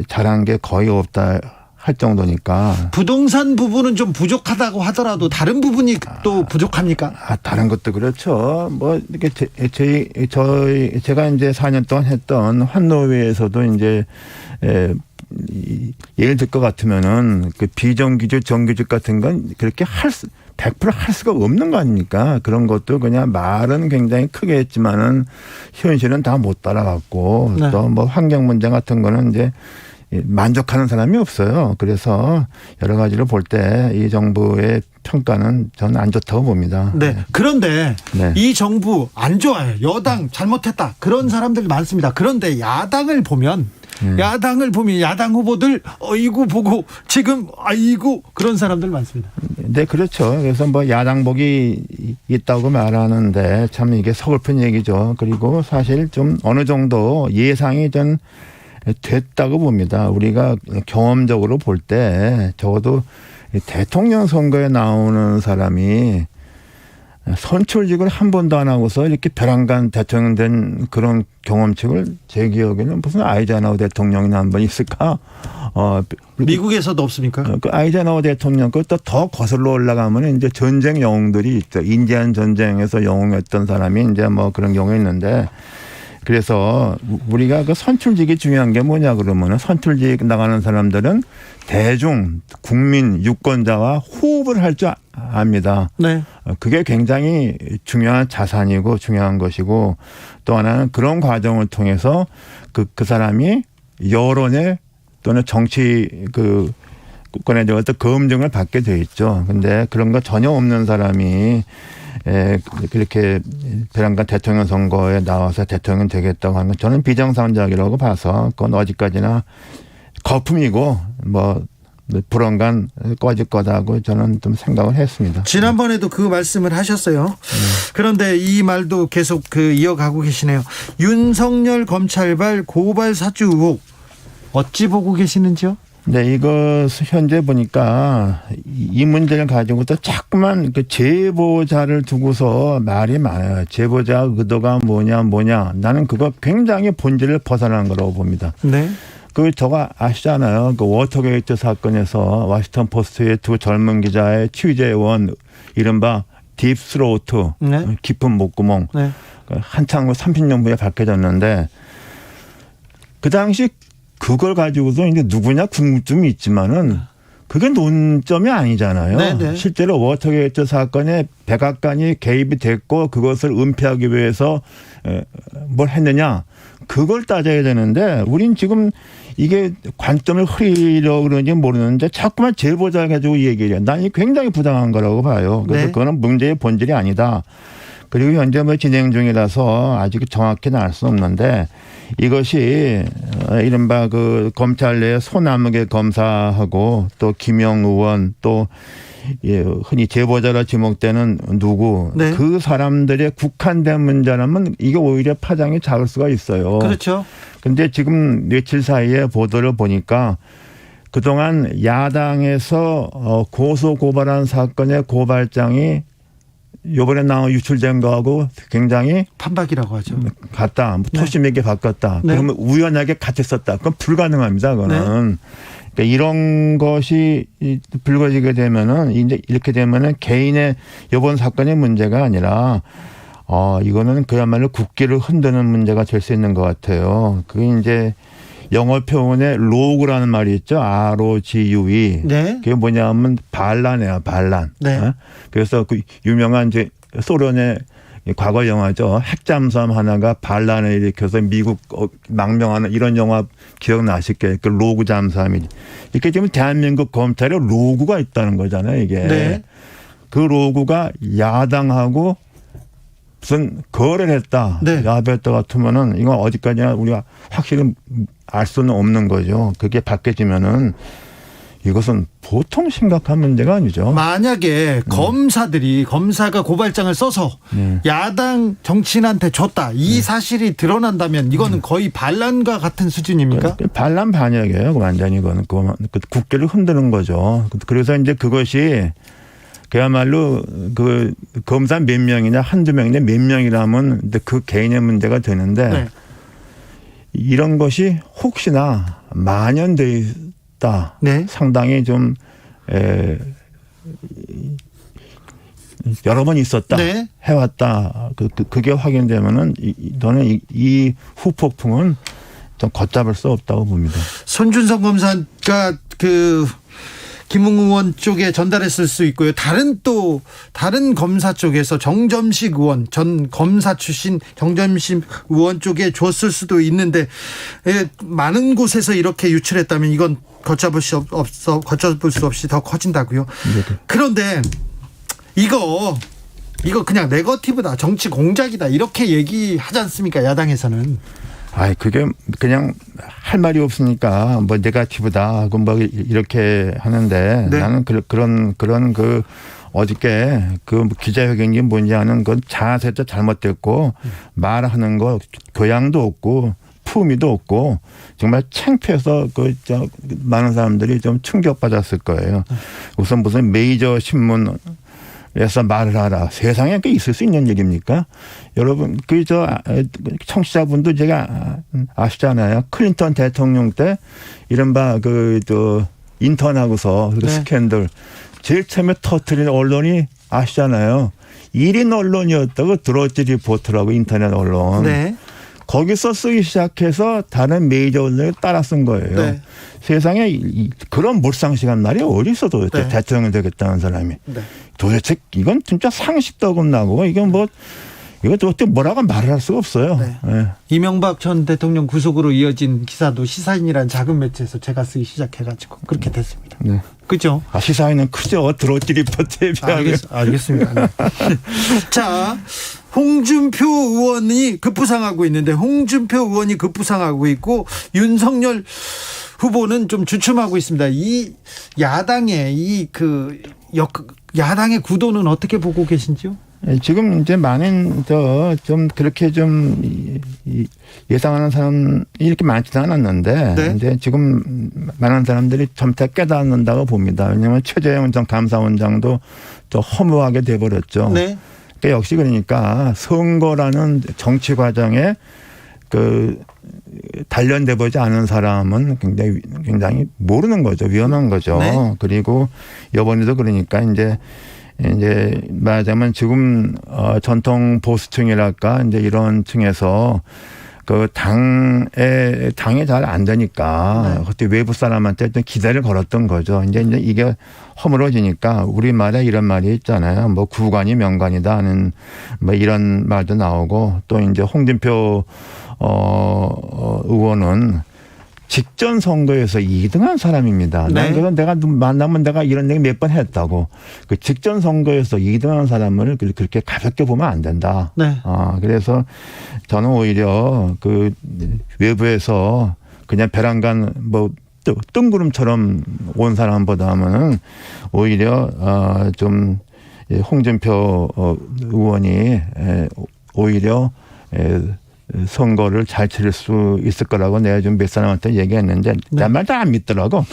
잘한 게 거의 없다 할 정도니까. 부동산 부분은 좀 부족하다고 하더라도 다른 부분이 또 부족합니까? 다른 것도 그렇죠. 뭐 이렇게 제가 이제 4년 동안 했던 환노위에서도 이제 예를 들 것 같으면은 그 비정규직 정규직 같은 건 그렇게 100% 할 수가 없는 거 아닙니까? 그런 것도 그냥 말은 굉장히 크게 했지만은 현실은 다 못 따라갔고 네. 또 뭐 환경 문제 같은 거는 이제 만족하는 사람이 없어요. 그래서 여러 가지로 볼 때 이 정부의 평가는 저는 안 좋다고 봅니다. 네. 그런데 네. 이 정부 안 좋아요. 여당 잘못했다. 그런 사람들이 많습니다. 그런데 야당을 보면 야당 후보들 이거 보고 지금 아이고 그런 사람들 많습니다. 네, 그렇죠. 그래서 뭐 야당복이 있다고 말하는데 참 이게 서글픈 얘기죠. 그리고 사실 좀 어느 정도 예상이 좀 됐다고 봅니다. 우리가 경험적으로 볼 때 적어도 대통령 선거에 나오는 사람이 선출직을 한 번도 안 하고서 이렇게 벼랑간 대통령 된 그런 경험칙을 제 기억에는 무슨 아이젠하워 대통령이나 한 번 있을까? 미국에서도 없습니까? 그 아이젠하워 대통령 그것도 더 거슬러 올라가면 이제 전쟁 영웅들이 있죠. 인디안 전쟁에서 영웅했던 사람이 이제 뭐 그런 경우 있는데 그래서 우리가 그 선출직이 중요한 게 뭐냐 그러면은 선출직 나가는 사람들은 대중, 국민, 유권자와 호흡을 할 줄 압니다. 네. 그게 굉장히 중요한 자산이고 중요한 것이고 또 하나는 그런 과정을 통해서 그 사람이 여론에 또는 정치 권에 대해서 검증을 받게 돼 있죠. 근데 그런 거 전혀 없는 사람이 그렇게 벼랑간 대통령 선거에 나와서 대통령 되겠다고 하는 건 저는 비정상적이라고 봐서 그건 어디까지나 거품이고 뭐 불언간 꺼질 거다고 저는 좀 생각을 했습니다. 지난번에도 그 말씀을 하셨어요. 그런데 이 말도 계속 이어가고 계시네요. 윤석열 검찰발 고발 사주 의혹 어찌 보고 계시는지요? 네, 이거 현재 보니까 이 문제를 가지고 또 자꾸만 그 제보자를 두고서 말이 많아요. 제보자 의도가 뭐냐. 나는 그거 굉장히 본질을 벗어난 거라고 봅니다. 네. 저거 아시잖아요. 그 워터게이트 사건에서 워싱턴 포스트의 두 젊은 기자의 취재원 이른바 딥스로우트 네. 깊은 목구멍 네. 한창 30년 후에 밝혀졌는데 그 당시 그걸 가지고서 이제 누구냐 궁금증이 있지만은 그게 논점이 아니잖아요. 네네. 실제로 워터게이트 사건에 백악관이 개입이 됐고 그것을 은폐하기 위해서 뭘 했느냐 그걸 따져야 되는데 우린 지금 이게 관점을 흐리려고 그러는지 모르는데 자꾸만 제보자 가지고 얘기를 해요. 난 이게 굉장히 부당한 거라고 봐요. 그래서 네. 그거는 문제의 본질이 아니다. 그리고 현재 뭐 진행 중이라서 아직 정확히는 알 수 없는데 이것이 이른바 그 검찰 내 소나무계 검사하고 또 김영 의원 또 흔히 제보자로 지목되는 누구 네. 그 사람들의 국한된 문제라면 이게 오히려 파장이 작을 수가 있어요. 그렇죠. 그런데 지금 며칠 사이에 보도를 보니까 그동안 야당에서 고소 고발한 사건의 고발장이 이번에 나온 유출된 거하고 굉장히 판박이라고 하죠. 같다. 토심에게 바꿨다. 네. 그러면 우연하게 같이 썼다. 그건 불가능합니다. 그거는. 네. 그러니까 이런 것이 불거지게 되면은 이제 이렇게 되면은 개인의 이번 사건의 문제가 아니라 이거는 그야말로 국기를 흔드는 문제가 될 수 있는 것 같아요. 그게 이제 영어 표현에 로그라는 말이 있죠. ROGUE. 네. 그게 뭐냐면 반란이에요. 반란. 네. 그래서 그 유명한 이제 소련의 과거 영화죠. 핵잠수함 하나가 반란을 일으켜서 미국 망명하는 이런 영화 기억나실 거예요. 그 로그 잠수함이. 이렇게 지금 대한민국 검찰에 로그가 있다는 거잖아요. 이게. 네. 그 로그가 야당하고 무슨 거래를 했다. 네. 야배했다 같으면은 이건 어디까지나 우리가 확실히 알 수는 없는 거죠. 그게 밝혀지면은 이것은 보통 심각한 문제가 아니죠. 만약에 검사가 고발장을 써서 야당 정치인한테 줬다. 이 사실이 드러난다면 이거는 거의 반란과 같은 수준입니까? 반란 반역이에요. 완전히 이거는 국기를 흔드는 거죠. 그래서 이제 그것이 그야말로 그 검사 몇 명이냐 한두 명이냐 몇 명이라면 그 개인의 문제가 되는데 이런 것이 혹시나 만연돼 있다. 상당히 좀 여러 번 있었다. 해왔다. 그게 확인되면은 저는 이 후폭풍은 좀 걷잡을 수 없다고 봅니다. 손준성 검사가 김웅 의원 쪽에 전달했을 수 있고요. 다른 검사 쪽에서 정점식 의원, 전 검사 출신 정점식 의원 쪽에 줬을 수도 있는데 많은 곳에서 이렇게 유출했다면 이건 걷잡을 수 없이 더 커진다고요. 그런데 이거 그냥 네거티브다, 정치 공작이다 이렇게 얘기하지 않습니까? 야당에서는. 그게 그냥 할 말이 없으니까 뭐 네거티브다 하고 뭐 이렇게 하는데 나는 그런 어저께 기자회견이 뭔지 아는 건 자세도 잘못됐고 말하는 거 교양도 없고 품위도 없고 정말 창피해서 많은 사람들이 좀 충격받았을 거예요. 우선 무슨 메이저 신문 에서 말을 하라. 세상에 그 있을 수 있는 일입니까? 여러분, 청취자분도 제가 아시잖아요. 클린턴 대통령 때 이른바 인턴하고서 스캔들 제일 처음에 터뜨린 언론이 아시잖아요. 1인 언론이었다고 드로지 리포트라고 인터넷 언론. 거기서 쓰기 시작해서 다른 메이저 언론에 따라 쓴 거예요. 세상에 그런 몰상식한 날이 어디 있어 도대체 대통령이 되겠다는 사람이. 도대체 이건 진짜 상식도 어긋나고 이거 어떻게 뭐라고 말을 할 수가 없어요. 이명박 전 대통령 구속으로 이어진 기사도 시사인이라는 작은 매체에서 제가 쓰기 시작해가지고 그렇게 됐습니다. 그죠? 시사인은 크죠. 드로지 리포트에 비하면. 알겠습니다. 자, 홍준표 의원이 급부상하고 있는데 홍준표 의원이 급부상하고 있고 윤석열 후보는 좀 주춤하고 있습니다. 이 야당의 야당의 구도는 어떻게 보고 계신지요? 지금 이제 많은 좀 그렇게 좀 예상하는 사람이 이렇게 많지는 않았는데 이제 지금 많은 사람들이 점차 깨닫는다고 봅니다. 왜냐하면 최재형 전 감사원장도 좀 허무하게 돼버렸죠. 역시 그러니까 선거라는 정치 과정에 단련돼 보지 않은 사람은 굉장히 모르는 거죠. 위험한 거죠. 그리고 이번에도 그러니까 이제 말하자면 지금 전통 보수층이랄까 이제 이런 층에서 당이 잘 안 되니까 그때 외부 사람한테 좀 기대를 걸었던 거죠. 이제 이게 허물어지니까 우리말에 이런 말이 있잖아요. 뭐 구관이 명관이다 하는 뭐 이런 말도 나오고 또 이제 홍준표 의원은 직전 선거에서 2등한 사람입니다. 그래서 내가 만나면 내가 이런 얘기 몇 번 했다고. 직전 선거에서 2등한 사람을 그렇게 가볍게 보면 안 된다. 그래서 저는 오히려 외부에서 그냥 배란간 뜬구름처럼 온 사람보다는 오히려 좀 홍준표 의원이 오히려 선거를 잘 치를 수 있을 거라고 내가 좀 몇 사람한테 얘기했는데 내 말도 안 믿더라고.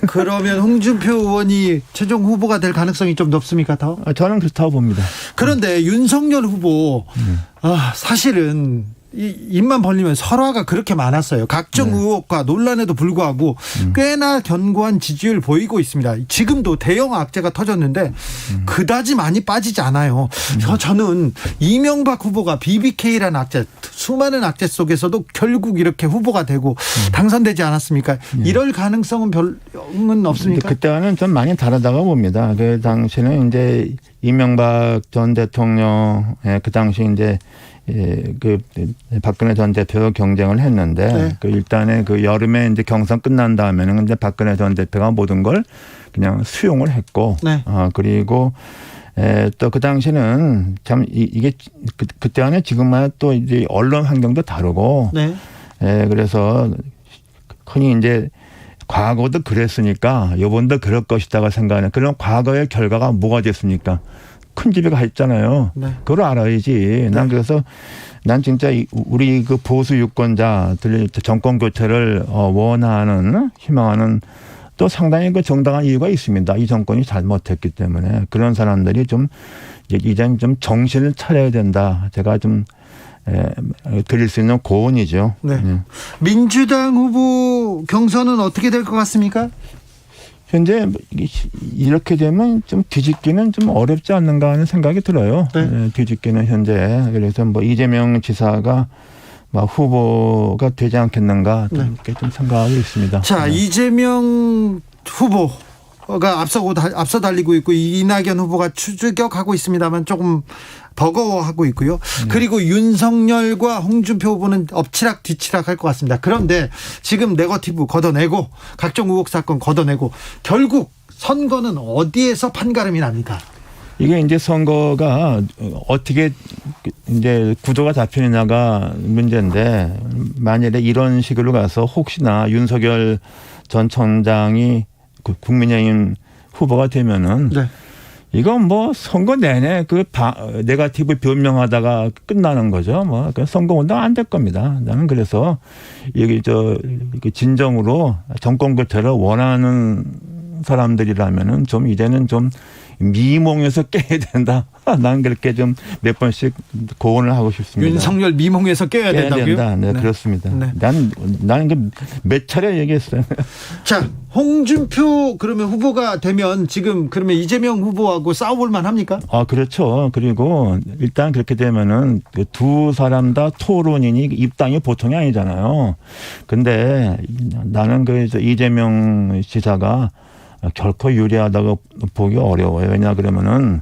그러면 홍준표 의원이 최종 후보가 될 가능성이 좀 높습니까? 더? 저는 그렇다고 봅니다. 그런데 윤석열 후보 사실은 입만 벌리면 설화가 그렇게 많았어요. 각종 의혹과 논란에도 불구하고 꽤나 견고한 지지율 보이고 있습니다. 지금도 대형 악재가 터졌는데 그다지 많이 빠지지 않아요. 저는 이명박 후보가 BBK라는 악재, 수많은 악재 속에서도 결국 이렇게 후보가 되고 당선되지 않았습니까? 이럴 가능성은 별은 없습니까? 그때와는 좀 많이 다르다고 봅니다. 그 당시는 이제 이명박 전 대통령 그 당시 이제 박근혜 전 대표가 경쟁을 했는데 일단에 여름에 이제 경선 끝난 다음에는 이제 박근혜 전 대표가 모든 걸 그냥 수용을 했고 그리고 또 그 당시는 참 이게 그때와는 지금만 또 이제 언론 환경도 다르고 그래서 흔히 이제 과거도 그랬으니까 이번도 그럴 것이다가 생각하는 그런 과거의 결과가 뭐가 됐습니까? 큰 집에 가 있잖아요. 네. 그걸 알아야지. 난 그래서 난 진짜 우리 그 보수 유권자들 정권 교체를 원하는 희망하는 또 상당히 그 정당한 이유가 있습니다. 이 정권이 잘못했기 때문에 그런 사람들이 좀 이제는 좀 정신을 차려야 된다. 제가 좀 드릴 수 있는 고언이죠. 네. 민주당 후보 경선은 어떻게 될 것 같습니까? 현재 이렇게 되면 좀 뒤집기는 좀 어렵지 않는가 하는 생각이 들어요. 네. 뒤집기는 현재. 그래서 뭐 이재명 지사가 후보가 되지 않겠는가 이렇게 좀 생각하고 있습니다. 자, 이재명 후보가 앞서 달리고 있고 이낙연 후보가 추격하고 있습니다만 조금 버거워하고 있고요. 그리고 윤석열과 홍준표 후보는 엎치락 뒤치락 할 것 같습니다. 그런데 지금 네거티브 걷어내고 각종 의혹 사건 걷어내고 결국 선거는 어디에서 판가름이 납니까? 이게 이제 선거가 어떻게 이제 구도가 잡히느냐가 문제인데 만일에 이런 식으로 가서 혹시나 윤석열 전 총장이 국민의힘 후보가 되면은 네. 이건 뭐 선거 내내 네거티브 변명하다가 끝나는 거죠. 뭐 선거 운동 안 될 겁니다. 나는 그래서 이게 진정으로 정권 교체를 원하는 사람들이라면은 좀 이제는 좀 미몽에서 깨야 된다. 난 그렇게 좀 몇 번씩 고언을 하고 싶습니다. 윤석열 미몽에서 깨야 된다고요? 된다. 네, 그렇습니다. 네. 나는 몇 차례 얘기했어요. 자, 홍준표 그러면 후보가 되면 지금 그러면 이재명 후보하고 싸워볼 만합니까? 그렇죠. 그리고 일단 그렇게 되면은 두 사람 다 토론이니 입당이 보통이 아니잖아요. 근데 나는 이재명 지사가 결코 유리하다고 보기 어려워요. 왜냐 그러면은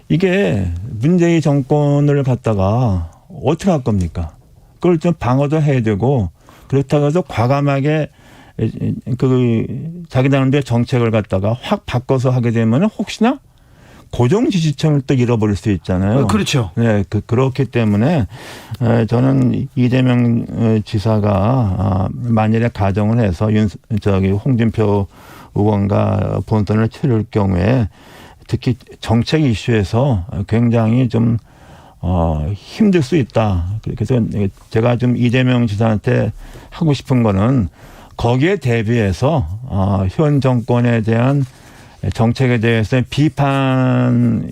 이게 문재인 정권을 갖다가 어떻게 할 겁니까? 그걸 좀 방어도 해야 되고 그렇다고 해서 과감하게 자기 나름대로 정책을 갖다가 확 바꿔서 하게 되면 혹시나 고정 지지층을 또 잃어버릴 수 있잖아요. 그렇죠. 네, 그렇기 때문에 저는 이재명 지사가 만일에 가정을 해서 홍준표 의원과 본선을 치를 경우에 특히 정책 이슈에서 굉장히 좀 힘들 수 있다. 그래서 제가 좀 이재명 지사한테 하고 싶은 거는 거기에 대비해서 현 정권에 대한 정책에 대해서 비판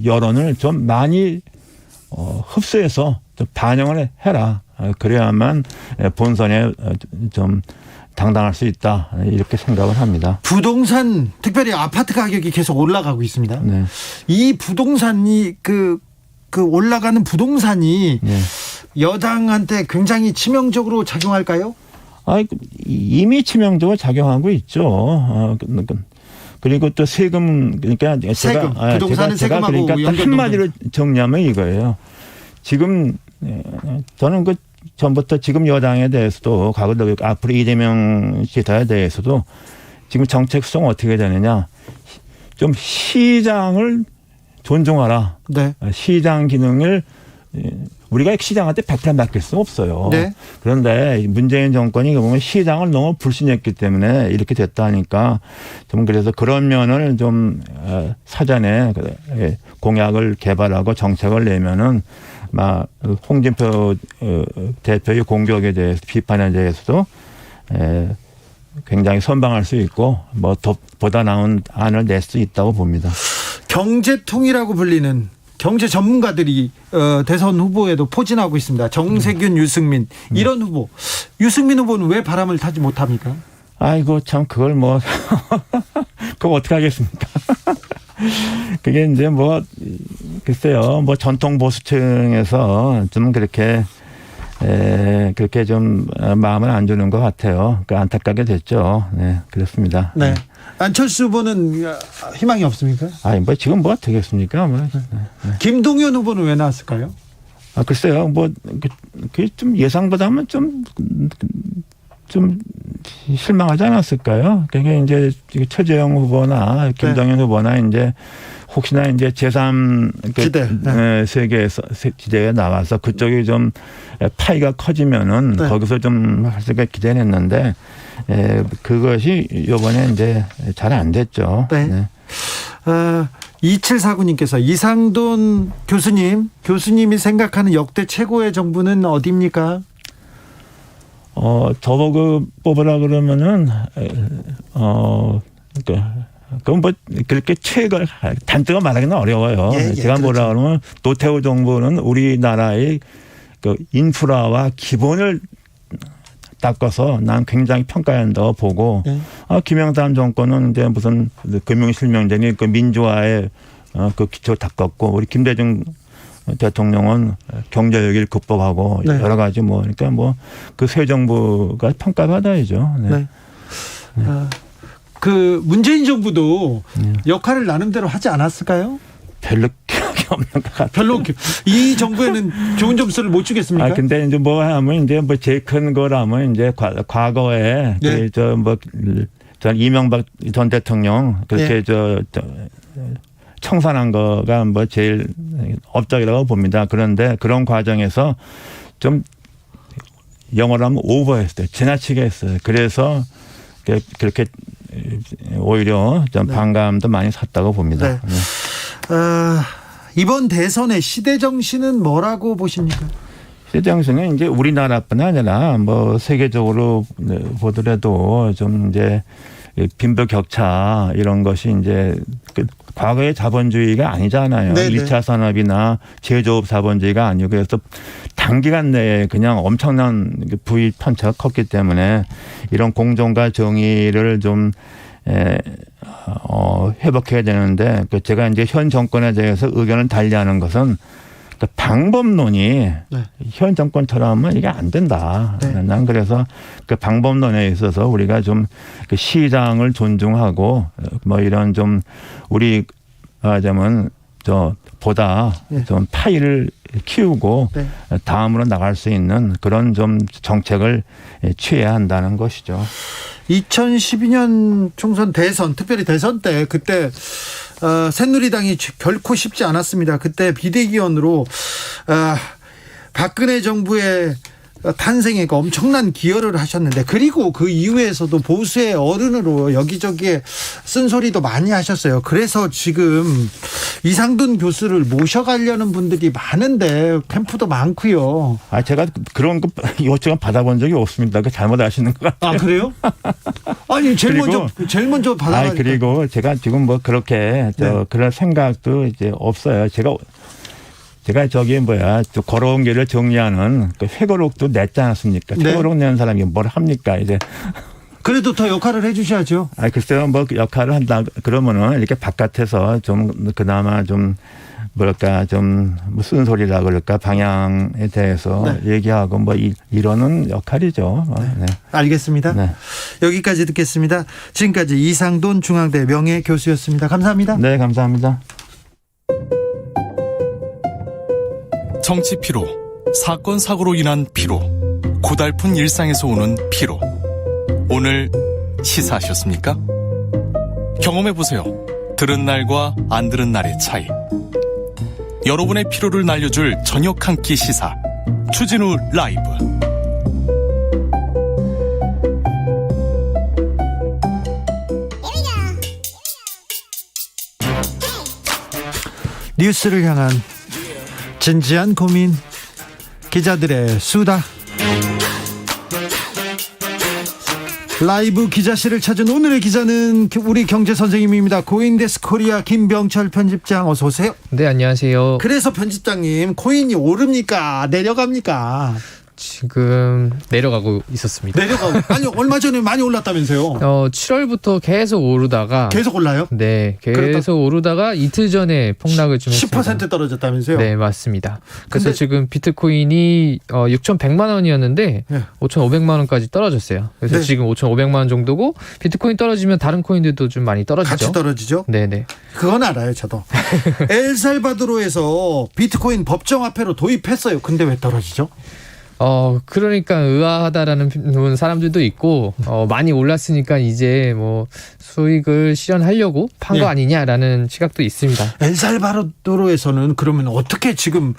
여론을 좀 많이 흡수해서 좀 반영을 해라. 그래야만 본선에 좀 당당할 수 있다 이렇게 생각을 합니다. 부동산 특별히 아파트 가격이 계속 올라가고 있습니다. 네. 이 부동산이 그 올라가는 부동산이 네. 여당한테 굉장히 치명적으로 작용할까요? 이미 치명적으로 작용하고 있죠. 그리고 또 세금 그러니까 세금 부동산은 제가 세금하고 그러니까 한마디로 정리하면 이거예요. 지금 저는 전부터 지금 여당에 대해서도 과거도 앞으로 이재명 지사에 대해서도 지금 정책 수정 어떻게 되느냐 좀 시장을 존중하라. 네. 시장 기능을 우리가 시장한테 100% 맡길 수 없어요. 네. 그런데 문재인 정권이 보면 시장을 너무 불신했기 때문에 이렇게 됐다니까 좀 그래서 그런 면을 좀 사전에 공약을 개발하고 정책을 내면은 홍준표 대표의 공격에 대해서 비판에 대해서도 굉장히 선방할 수 있고 보다 나은 안을 낼 수 있다고 봅니다. 경제통이라고 불리는 경제 전문가들이 대선 후보에도 포진하고 있습니다. 정세균, 유승민 이런 후보. 유승민 후보는 왜 바람을 타지 못합니까? 아이고 참 그걸 그거 어떻게 하겠습니까? 그게 이제 글쎄요 전통 보수층에서 좀 그렇게 좀 마음을 안 주는 것 같아요. 안타깝게 됐죠. 네, 그렇습니다. 네. 안철수 후보는 희망이 없습니까? 지금 되겠습니까? 네. 김동연 후보는 왜 나왔을까요? 글쎄요, 그게 좀 예상보다는 좀 실망하지 않았을까요? 그게 이제 최재형 후보나 김동연 후보나 이제 혹시나 이제 제3 세계에서 지대에 나와서 그쪽이 좀 파이가 커지면은 네. 거기서 좀 할 수가 기대는 했는데 그것이 이번에 이제 잘 안 됐죠. 네. 네. 2749님께서 이상돈 교수님이 생각하는 역대 최고의 정부는 어디입니까? 저보고 뽑으라 그러면은 그럼 뭐 그렇게 단뜻가 말하기는 어려워요. 제가 뭐라 그러면 노태우 정부는 우리나라의 그 인프라와 기본을 닦아서 난 굉장히 평가한다고 보고 김영삼 정권은 이제 무슨 금융실명제니 그 민주화의 그 기초 닦았고 우리 김대중 대통령은 경제위기를 극복하고 여러 가지 그러니까 그 새 정부가 평가받아야죠. 네. 그 문재인 정부도 역할을 나름대로 하지 않았을까요? 별로 기억이 없는 것 같아요. 별로 이 정부에는 좋은 점수를 못 주겠습니까? 근데 이제 하면 이제 제일 큰 거라면 이제 과거에 전 이명박 전 대통령 그렇게 청산한 거가 제일 업적이라고 봅니다. 그런데 그런 과정에서 좀 영어로 하면 오버했어요. 지나치게 했어요. 그래서 그렇게 오히려 좀 반감도 많이 샀다고 봅니다. 네. 이번 대선의 시대 정신은 뭐라고 보십니까? 시대 정신은 이제 우리나라뿐 아니라 세계적으로 보더라도 좀 이제 빈부격차 이런 것이 이제 과거의 자본주의가 아니잖아요. 네네. 1차 산업이나 제조업 자본주의가 아니고 그래서 단기간 내에 그냥 엄청난 부의 편차가 컸기 때문에 이런 공정과 정의를 좀 회복해야 되는데 제가 이제 현 정권에 대해서 의견을 달리하는 것은 방법론이 현 정권처럼은 이게 안 된다. 난 그래서 그 방법론에 있어서 우리가 좀 그 시장을 존중하고 이런 좀 우리 말하자면 보다 좀 파이를 키우고 다음으로 나갈 수 있는 그런 좀 정책을 취해야 한다는 것이죠. 2012년 총선 대선, 특별히 대선 때 그때 새누리당이 결코 쉽지 않았습니다. 그때 비대위원으로 박근혜 정부의 탄생에 엄청난 기여를 하셨는데 그리고 그 이후에서도 보수의 어른으로 여기저기에 쓴소리도 많이 하셨어요. 그래서 지금 이상돈 교수를 모셔가려는 분들이 많은데 캠프도 많고요. 제가 그런 거 요청을 받아본 적이 없습니다. 잘못 아시는 것 같아요. 그래요? 아니 제일 먼저 받아가니까. 그리고 제가 지금 그렇게 그런 생각도 이제 없어요. 제가 걸어온 길을 정리하는 그 회고록도 냈지 않았습니까? 회고록 낸 사람이 뭘 합니까, 이제. 그래도 더 역할을 해 주셔야죠. 글쎄요, 역할을 한다, 그러면은 이렇게 바깥에서 좀 그나마 좀 쓴소리라 그럴까, 방향에 대해서 얘기하고 이러는 역할이죠. 네. 알겠습니다. 네. 여기까지 듣겠습니다. 지금까지 이상돈 중앙대 명예교수였습니다. 감사합니다. 네, 감사합니다. 정치 피로, 사건 사고로 인한 피로, 고달픈 일상에서 오는 피로. 오늘 시사하셨습니까? 경험해보세요. 들은 날과 안 들은 날의 차이. 여러분의 피로를 날려줄 저녁 한 끼 시사. 추진우 라이브. 뉴스를 향한 진지한 고민, 기자들의 수다. 라이브 기자실을 찾은 오늘의 기자는 우리 경제 선생님입니다. 고인데스 코리아 김병철 편집장, 어서 오세요. 네, 안녕하세요. 그래서 편집장님, 코인이 오릅니까 내려갑니까? 지금 내려가고 있었습니다. 아니 얼마 전에 많이 올랐다면서요? 7월부터 계속 오르다가 계속 올라요? 네, 계속 오르다가 이틀 전에 폭락을 좀 했습니다. 10% 떨어졌다면서요? 네, 맞습니다. 그래서 지금 비트코인이 6,100만 원이었는데 5,500만 원까지 떨어졌어요. 그래서 지금 5,500만 원 정도고 비트코인 떨어지면 다른 코인들도 좀 많이 떨어지죠. 같이 떨어지죠? 네네. 그건 알아요, 저도. 엘살바도르에서 비트코인 법정화폐로 도입했어요. 근데 왜 떨어지죠? 그러니까 의아하다라는 사람들도 있고, 많이 올랐으니까 이제 뭐 수익을 실현하려고 판 거 아니냐라는 시각도 있습니다. 엘살바도르에서는 그러면 어떻게 지금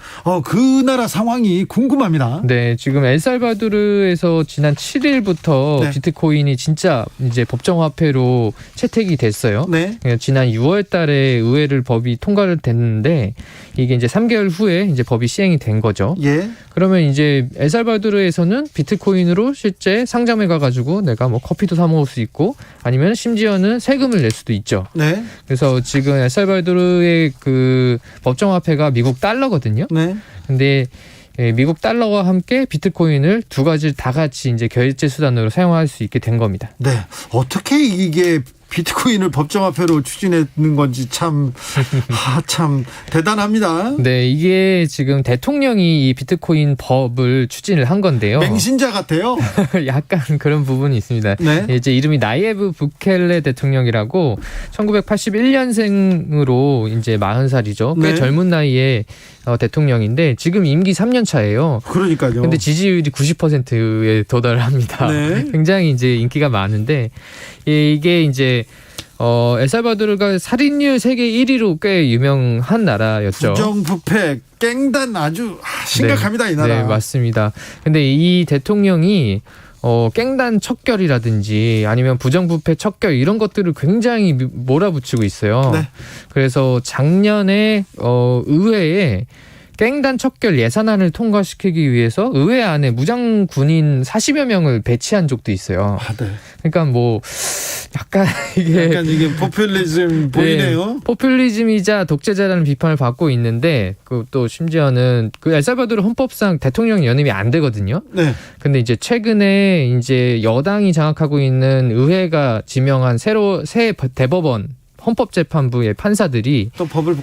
그 나라 상황이 궁금합니다. 네, 지금 엘살바도르에서 지난 7일부터 비트코인이 진짜 이제 법정화폐로 채택이 됐어요. 네. 지난 6월 달에 의회를 법이 통과를 됐는데 이게 이제 3개월 후에 이제 법이 시행이 된 거죠. 예. 그러면 이제 엘살바도르에서는 비트코인으로 실제 상점에 가가지고 내가 뭐 커피도 사 먹을 수 있고 아니면 심지어는 세금을 낼 수도 있죠. 네. 그래서 지금 엘살바도르의 그 법정화폐가 미국 달러거든요. 네. 근데 미국 달러와 함께 비트코인을 두 가지를 다 같이 이제 결제 수단으로 사용할 수 있게 된 겁니다. 네. 어떻게 이게 비트코인을 법정화폐로 추진했는 건지 참 대단합니다. 네, 이게 지금 대통령이 이 비트코인 법을 추진을 한 건데요. 맹신자 같아요. 약간 그런 부분이 있습니다. 네. 이제 이름이 나예브 부켈레 대통령이라고 1981년생으로 이제 40살이죠. 꽤 젊은 나이에 대통령인데 지금 임기 3년 차예요. 그러니까요. 근데 지지율이 90%에 도달합니다. 네. 굉장히 이제 인기가 많은데 이게 이제 엘살바도르가 살인율 세계 1위로 꽤 유명한 나라였죠. 부정부패, 깽단 아주 심각합니다. 네. 이 나라. 네, 맞습니다. 근데 이 대통령이 깽단 척결이라든지 아니면 부정부패 척결 이런 것들을 굉장히 몰아붙이고 있어요. 네. 그래서 작년에 의회에 깽단 척결 예산안을 통과시키기 위해서 의회 안에 무장 군인 40여 명을 배치한 적도 있어요. 아, 네. 그러니까 뭐 약간 이게 포퓰리즘 보이네요. 네, 포퓰리즘이자 독재자라는 비판을 받고 있는데 그 또 심지어는 그 엘살바도르 헌법상 대통령 연임이 안 되거든요. 네. 근데 이제 최근에 이제 여당이 장악하고 있는 의회가 지명한 새 대법원 헌법재판부의 판사들이 또 법을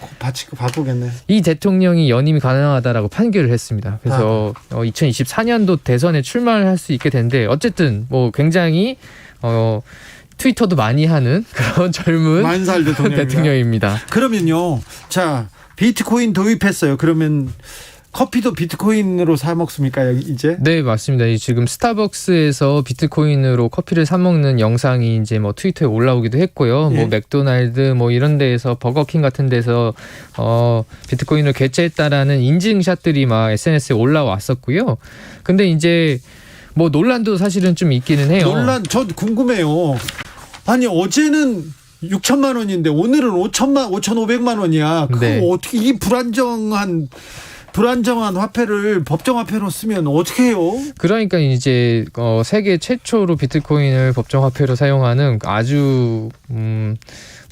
바꾸겠네. 이 대통령이 연임이 가능하다라고 판결을 했습니다. 그래서 2024년도 대선에 출마를 할 수 있게 된데 어쨌든 뭐 굉장히 트위터도 많이 하는 그런 젊은 만살 대통령입니다. 그러면요, 자 비트코인 도입했어요. 그러면 커피도 비트코인으로 사 먹습니까, 이제? 네, 맞습니다. 지금 스타벅스에서 비트코인으로 커피를 사 먹는 영상이 이제 뭐 트위터에 올라오기도 했고요. 뭐 맥도날드 뭐 이런 데에서 버거킹 같은 데서 비트코인을 개최했다라는 인증샷들이 막 SNS에 올라왔었고요. 근데 이제 뭐 논란도 사실은 좀 있기는 해요. 논란, 저 궁금해요. 아니 어제는 6천만 원인데 오늘은 5,500만 원이야. 그거 네. 어떻게 이 불안정한 화폐를 법정화폐로 쓰면 어떻게 해요? 그러니까 이제 세계 최초로 비트코인을 법정화폐로 사용하는 아주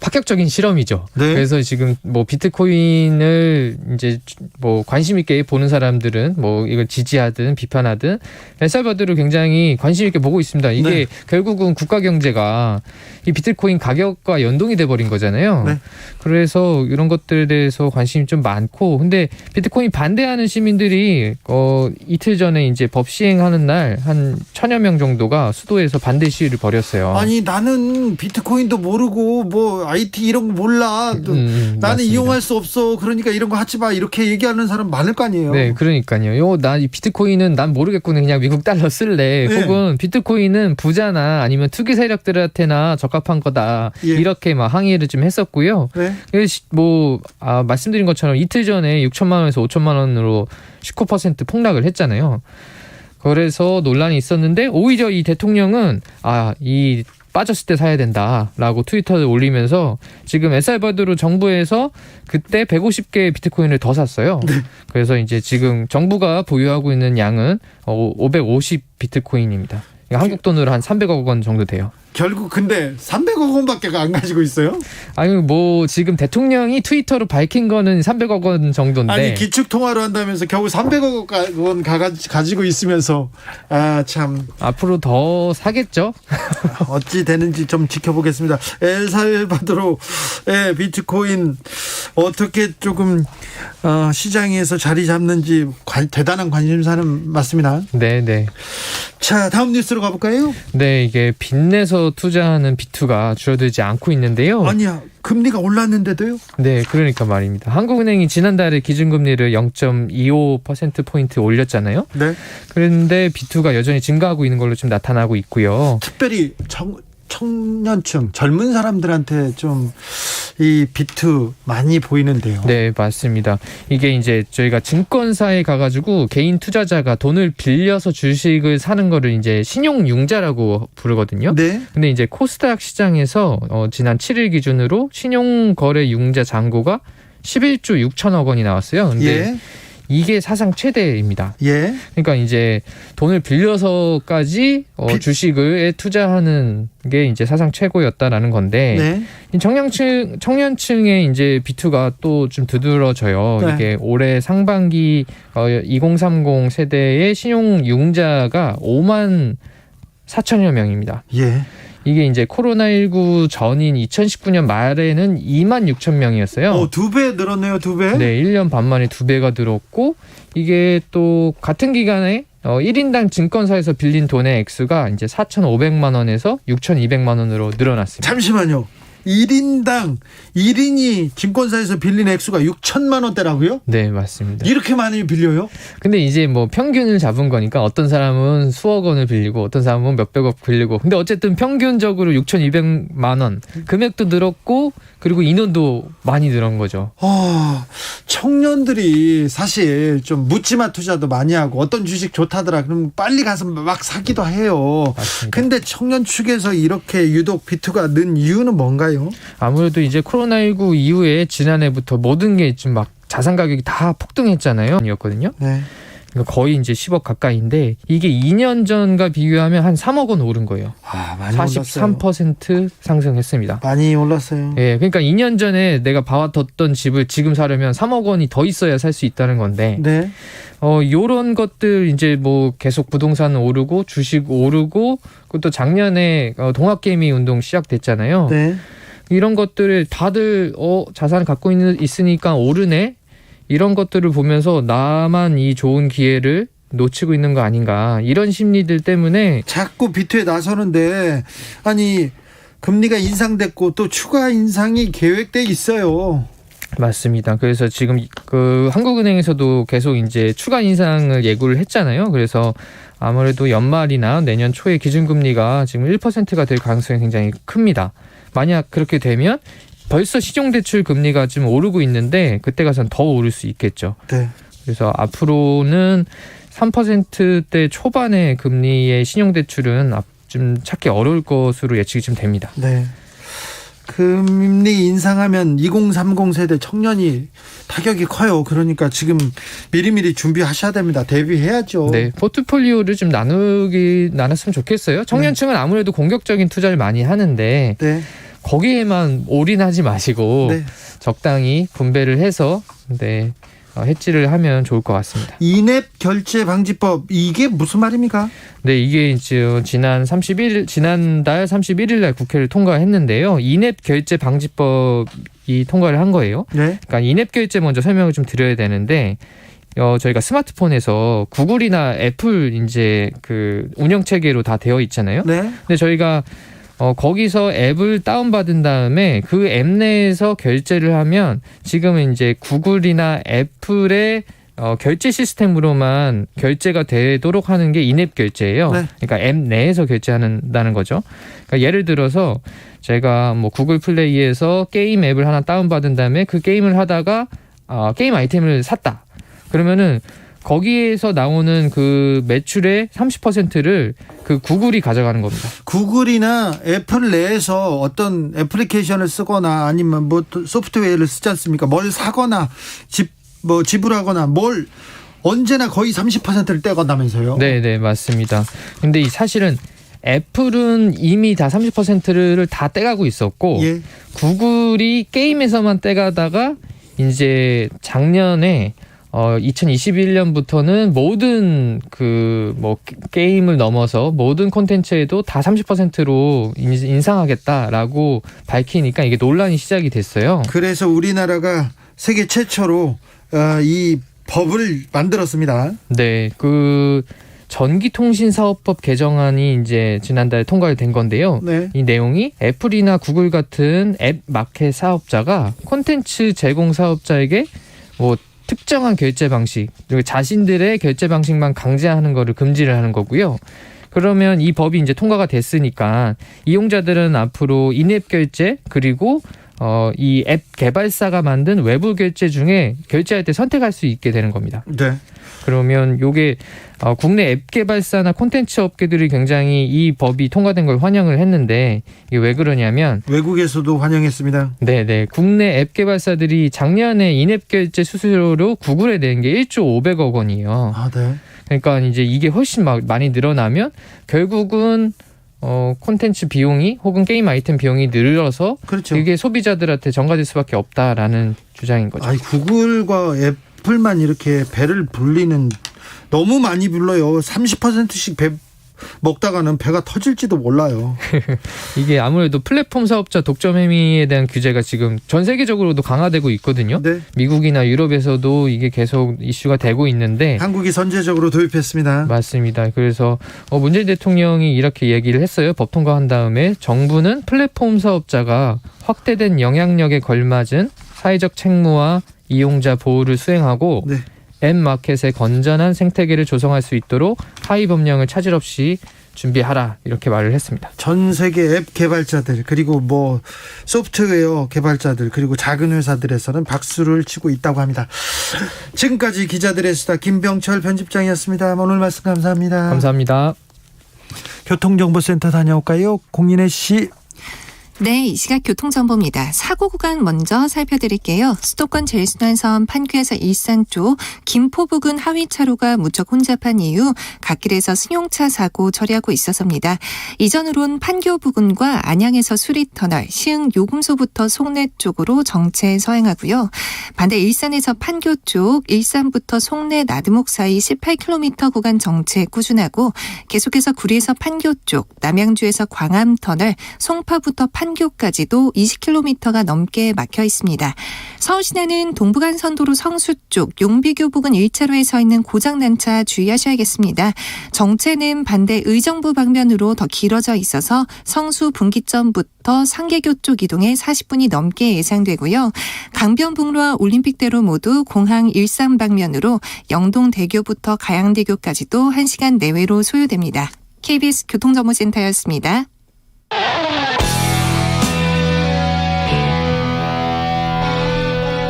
파격적인 실험이죠. 네. 그래서 지금 뭐 비트코인을 이제 뭐 관심 있게 보는 사람들은 뭐 이걸 지지하든 비판하든 엘살바도르를 굉장히 관심 있게 보고 있습니다. 이게 네. 결국은 국가 경제가 이 비트코인 가격과 연동이 돼 버린 거잖아요. 네. 그래서 이런 것들에 대해서 관심이 좀 많고, 근데 비트코인 반대하는 시민들이 이틀 전에 이제 법 시행하는 날 한 1,000여 명 정도가 수도에서 반대 시위를 벌였어요. 아니 나는 비트코인도 모르고 뭐 IT 이런 거 몰라. 나는 맞습니다. 이용할 수 없어. 그러니까 이런 거 하지 마. 이렇게 얘기하는 사람 많을 거 아니에요. 네, 그러니까요. 나 이 비트코인은 난 모르겠구나. 그냥 미국 달러 쓸래. 네. 혹은 비트코인은 부자나 아니면 투기 세력들한테나 적합한 거다. 예. 이렇게 막 항의를 좀 했었고요. 네. 뭐 말씀드린 것처럼 이틀 전에 6천만 원에서 5천만 원으로 19% 폭락을 했잖아요. 그래서 논란이 있었는데 오히려 이 대통령은 이 빠졌을 때 사야 된다라고 트위터를 올리면서 지금 엘살바도르 정부에서 그때 150개의 비트코인을 더 샀어요. 네. 그래서 이제 지금 정부가 보유하고 있는 양은 550 비트코인입니다. 한국 돈으로 한 300억 원 정도 돼요. 결국 근데 300억 원밖에 안 가지고 있어요? 아니 뭐 지금 대통령이 트위터로 밝힌 거는 300억 원 정도인데. 아니 기축 통화로 한다면서 겨우 300억 원 가지고 있으면서 참 앞으로 더 사겠죠? 어찌 되는지 좀 지켜보겠습니다. 엘살바도르의 비트코인 어떻게 조금 시장에서 자리 잡는지 대단한 관심사는 맞습니다. 네. 자, 다음 뉴스로 가볼까요? 네, 이게 빚내서 투자하는 비투가 줄어들지 않고 있는데요. 아니야, 금리가 올랐는데도요? 네, 그러니까 말입니다. 한국은행이 지난달에 기준금리를 0.25%포인트 올렸잖아요. 네. 그런데 비투가 여전히 증가하고 있는 걸로 좀 나타나고 있고요. 특별히 청년층, 젊은 사람들한테 좀 이 비투 많이 보이는데요. 네, 맞습니다. 이게 이제 저희가 증권사에 가가지고 개인 투자자가 돈을 빌려서 주식을 사는 거를 이제 신용융자라고 부르거든요. 네. 근데 이제 코스닥 시장에서 지난 7일 기준으로 신용거래융자 잔고가 11조 6천억 원이 나왔어요. 근데 예. 이게 사상 최대입니다. 예. 그러니까 이제 돈을 빌려서까지 주식을 투자하는 게 이제 사상 최고였다라는 건데, 네. 이 청년층의 이제 비투가 또 좀 두드러져요. 네. 이게 올해 상반기 2030 세대의 신용융자가 5만 4천여 명입니다. 예. 이게 이제 코로나19 전인 2019년 말에는 2만 6천 명이었어요. 2배 늘었네요, 2배? 네, 1년 반 만에 2배가 늘었고, 이게 또 같은 기간에 1인당 증권사에서 빌린 돈의 액수가 이제 4,500만 원에서 6,200만 원으로 늘어났습니다. 잠시만요. 1인이 증권사에서 빌린 액수가 6천만 원대라고요? 네, 맞습니다. 이렇게 많이 빌려요? 근데 이제 뭐 평균을 잡은 거니까 어떤 사람은 수억 원을 빌리고 어떤 사람은 몇백억 빌리고, 근데 어쨌든 평균적으로 6,200만 원 금액도 늘었고, 그리고 인원도 많이 늘은 거죠. 청년들이 사실 좀 묻지마 투자도 많이 하고 어떤 주식 좋다더라 그러면 빨리 가서 막 사기도 해요. 맞습니다. 근데 청년 측에서 이렇게 유독 비투가 는 이유는 뭔가요? 아무래도 이제 코로나19 이후에 지난해부터 모든 게 좀 막 자산 가격이 다 폭등했잖아요. 였거든요. 네. 거의 이제 10억 가까이인데, 이게 2년 전과 비교하면 한 3억 원 오른 거예요. 많이 43% 상승했습니다. 많이 올랐어요. 예, 그러니까 2년 전에 내가 봐왔던 집을 지금 사려면 3억 원이 더 있어야 살 수 있다는 건데, 네. 요런 것들 이제 뭐 계속 부동산 오르고 주식 오르고, 그것도 작년에 동학개미 운동 시작됐잖아요. 네. 이런 것들을 다들 자산 갖고 있으니까 오르네, 이런 것들을 보면서 나만 이 좋은 기회를 놓치고 있는 거 아닌가, 이런 심리들 때문에 자꾸 비투에 나서는데, 아니 금리가 인상됐고 또 추가 인상이 계획돼 있어요. 맞습니다. 그래서 지금 그 한국은행에서도 계속 이제 추가 인상을 예고를 했잖아요. 그래서 아무래도 연말이나 내년 초에 기준금리가 지금 1%가 될 가능성이 굉장히 큽니다. 만약 그렇게 되면 벌써 신용대출 금리가 지금 오르고 있는데, 그때 가서는 더 오를 수 있겠죠. 네. 그래서 앞으로는 3%대 초반의 금리의 신용대출은 좀 찾기 어려울 것으로 예측이 좀 됩니다. 네. 금리 인상하면 2030 세대 청년이 타격이 커요. 그러니까 지금 미리미리 준비하셔야 됩니다. 대비해야죠. 네, 포트폴리오를 좀 나눴으면 좋겠어요. 청년층은 아무래도 공격적인 투자를 많이 하는데, 네. 거기에만 올인하지 마시고 네. 적당히 분배를 해서 해지를 하면 좋을 것 같습니다. 인앱 결제 방지법, 이게 무슨 말입니까? 네, 이게 이제 지난달 31일 날 국회를 통과했는데요. 인앱 결제 방지법이 통과를 한 거예요. 네. 그러니까 인앱 결제 먼저 설명을 좀 드려야 되는데, 저희가 스마트폰에서 구글이나 애플 이제 그 운영 체계로 다 되어 있잖아요. 네. 근데 저희가 거기서 앱을 다운받은 다음에 그 앱 내에서 결제를 하면, 지금은 이제 구글이나 애플의 결제 시스템으로만 결제가 되도록 하는 게 인앱 결제예요. 네. 그러니까 앱 내에서 결제한다는 거죠. 그러니까 예를 들어서 제가 뭐 구글 플레이에서 게임 앱을 하나 다운받은 다음에 그 게임을 하다가 게임 아이템을 샀다. 그러면은 거기에서 나오는 그 매출의 30%를 그 구글이 가져가는 겁니다. 구글이나 애플 내에서 어떤 애플리케이션을 쓰거나 아니면 뭐 소프트웨어를 쓰지 않습니까? 뭘 사거나 지불하거나 뭘 언제나 거의 30%를 떼간다면서요? 네, 맞습니다. 근데 사실은 애플은 이미 다 30%를 다 떼가고 있었고, 예. 구글이 게임에서만 떼가다가 이제 작년에 2021년부터는 모든 게임을 넘어서 모든 콘텐츠에도 다 30%로 인상하겠다라고 밝히니까 이게 논란이 시작이 됐어요. 그래서 우리나라가 세계 최초로 이 법을 만들었습니다. 네, 그 전기통신사업법 개정안이 이제 지난달에 통과가 된 건데요. 네. 이 내용이 애플이나 구글 같은 앱 마켓 사업자가 콘텐츠 제공 사업자에게 뭐 특정한 결제 방식, 그리고 자신들의 결제 방식만 강제하는 거를 금지를 하는 거고요. 그러면 이 법이 이제 통과가 됐으니까 이용자들은 앞으로 인앱 결제 그리고 이 앱 개발사가 만든 외부 결제 중에 결제할 때 선택할 수 있게 되는 겁니다. 네. 그러면 요게 국내 앱 개발사나 콘텐츠 업계들이 굉장히 이 법이 통과된 걸 환영을 했는데 이게 왜 그러냐면 외국에서도 환영했습니다. 네네. 국내 앱 개발사들이 작년에 인앱 결제 수수료로 구글에 낸 게 1조 500억 원이에요. 아, 네. 그러니까 이제 이게 훨씬 많이 늘어나면 결국은 콘텐츠 비용이 혹은 게임 아이템 비용이 늘어서 그렇죠. 이게 소비자들한테 전가될 수밖에 없다라는 주장인 거죠. 아니, 구글과 애플만 이렇게 배를 불리는 너무 많이 불러요. 30%씩 배 먹다가는 배가 터질지도 몰라요. 이게 아무래도 플랫폼 사업자 독점 행위에 대한 규제가 지금 전 세계적으로도 강화되고 있거든요. 네. 미국이나 유럽에서도 이게 계속 이슈가 되고 있는데 한국이 선제적으로 도입했습니다. 맞습니다. 그래서 문재인 대통령이 이렇게 얘기를 했어요. 법 통과한 다음에 정부는 플랫폼 사업자가 확대된 영향력에 걸맞은 사회적 책무와 이용자 보호를 수행하고 네. 앱 마켓의 건전한 생태계를 조성할 수 있도록 하위 법령을 차질 없이 준비하라 이렇게 말을 했습니다. 전 세계 앱 개발자들 그리고 뭐 소프트웨어 개발자들 그리고 작은 회사들에서는 박수를 치고 있다고 합니다. 지금까지 기자들의 수다 김병철 편집장이었습니다. 오늘 말씀 감사합니다. 감사합니다. 교통정보센터 다녀올까요? 공인혜 씨. 네, 이 시각 교통정보입니다. 사고 구간 먼저 살펴드릴게요. 수도권 제일순환선 판교에서 일산 쪽 김포 부근 하위 차로가 무척 혼잡한 이유 갓길에서 승용차 사고 처리하고 있어서입니다. 이전으론 판교 부근과 안양에서 수리터널, 시흥 요금소부터 송내 쪽으로 정체 서행하고요. 반대 일산에서 판교 쪽 일산부터 송내 나드목 사이 18km 구간 정체 꾸준하고 계속해서 구리에서 판교 쪽, 남양주에서 광암터널, 송파부터 판교까지도 20km가 넘게 막혀 있습니다. 서울 시내는 동부간선도로 성수 쪽 용비교 부근 1차로에 서 있는 고장난 차 주의하셔야겠습니다. 정체는 반대 의정부 방면으로 더 길어져 있어서 성수 분기점부터 상계교 쪽 이동에 40분이 넘게 예상되고요. 강변북로와 올림픽대로 모두 공항 일산 방면으로 영동대교부터 가양대교까지도 1시간 내외로 소요됩니다. KBS 교통정보센터였습니다.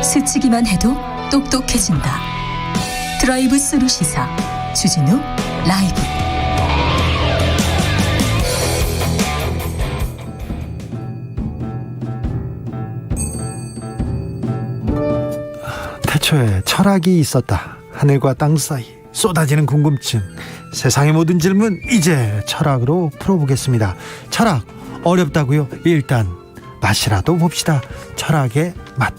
스치기만 해도 똑똑해진다. 드라이브 스루 시사 주진우 라이브. 태초에 철학이 있었다. 하늘과 땅 사이 쏟아지는 궁금증. 세상의 모든 질문 이제 철학으로 풀어보겠습니다. 철학 어렵다고요? 일단 맛이라도 봅시다. 철학의 맛.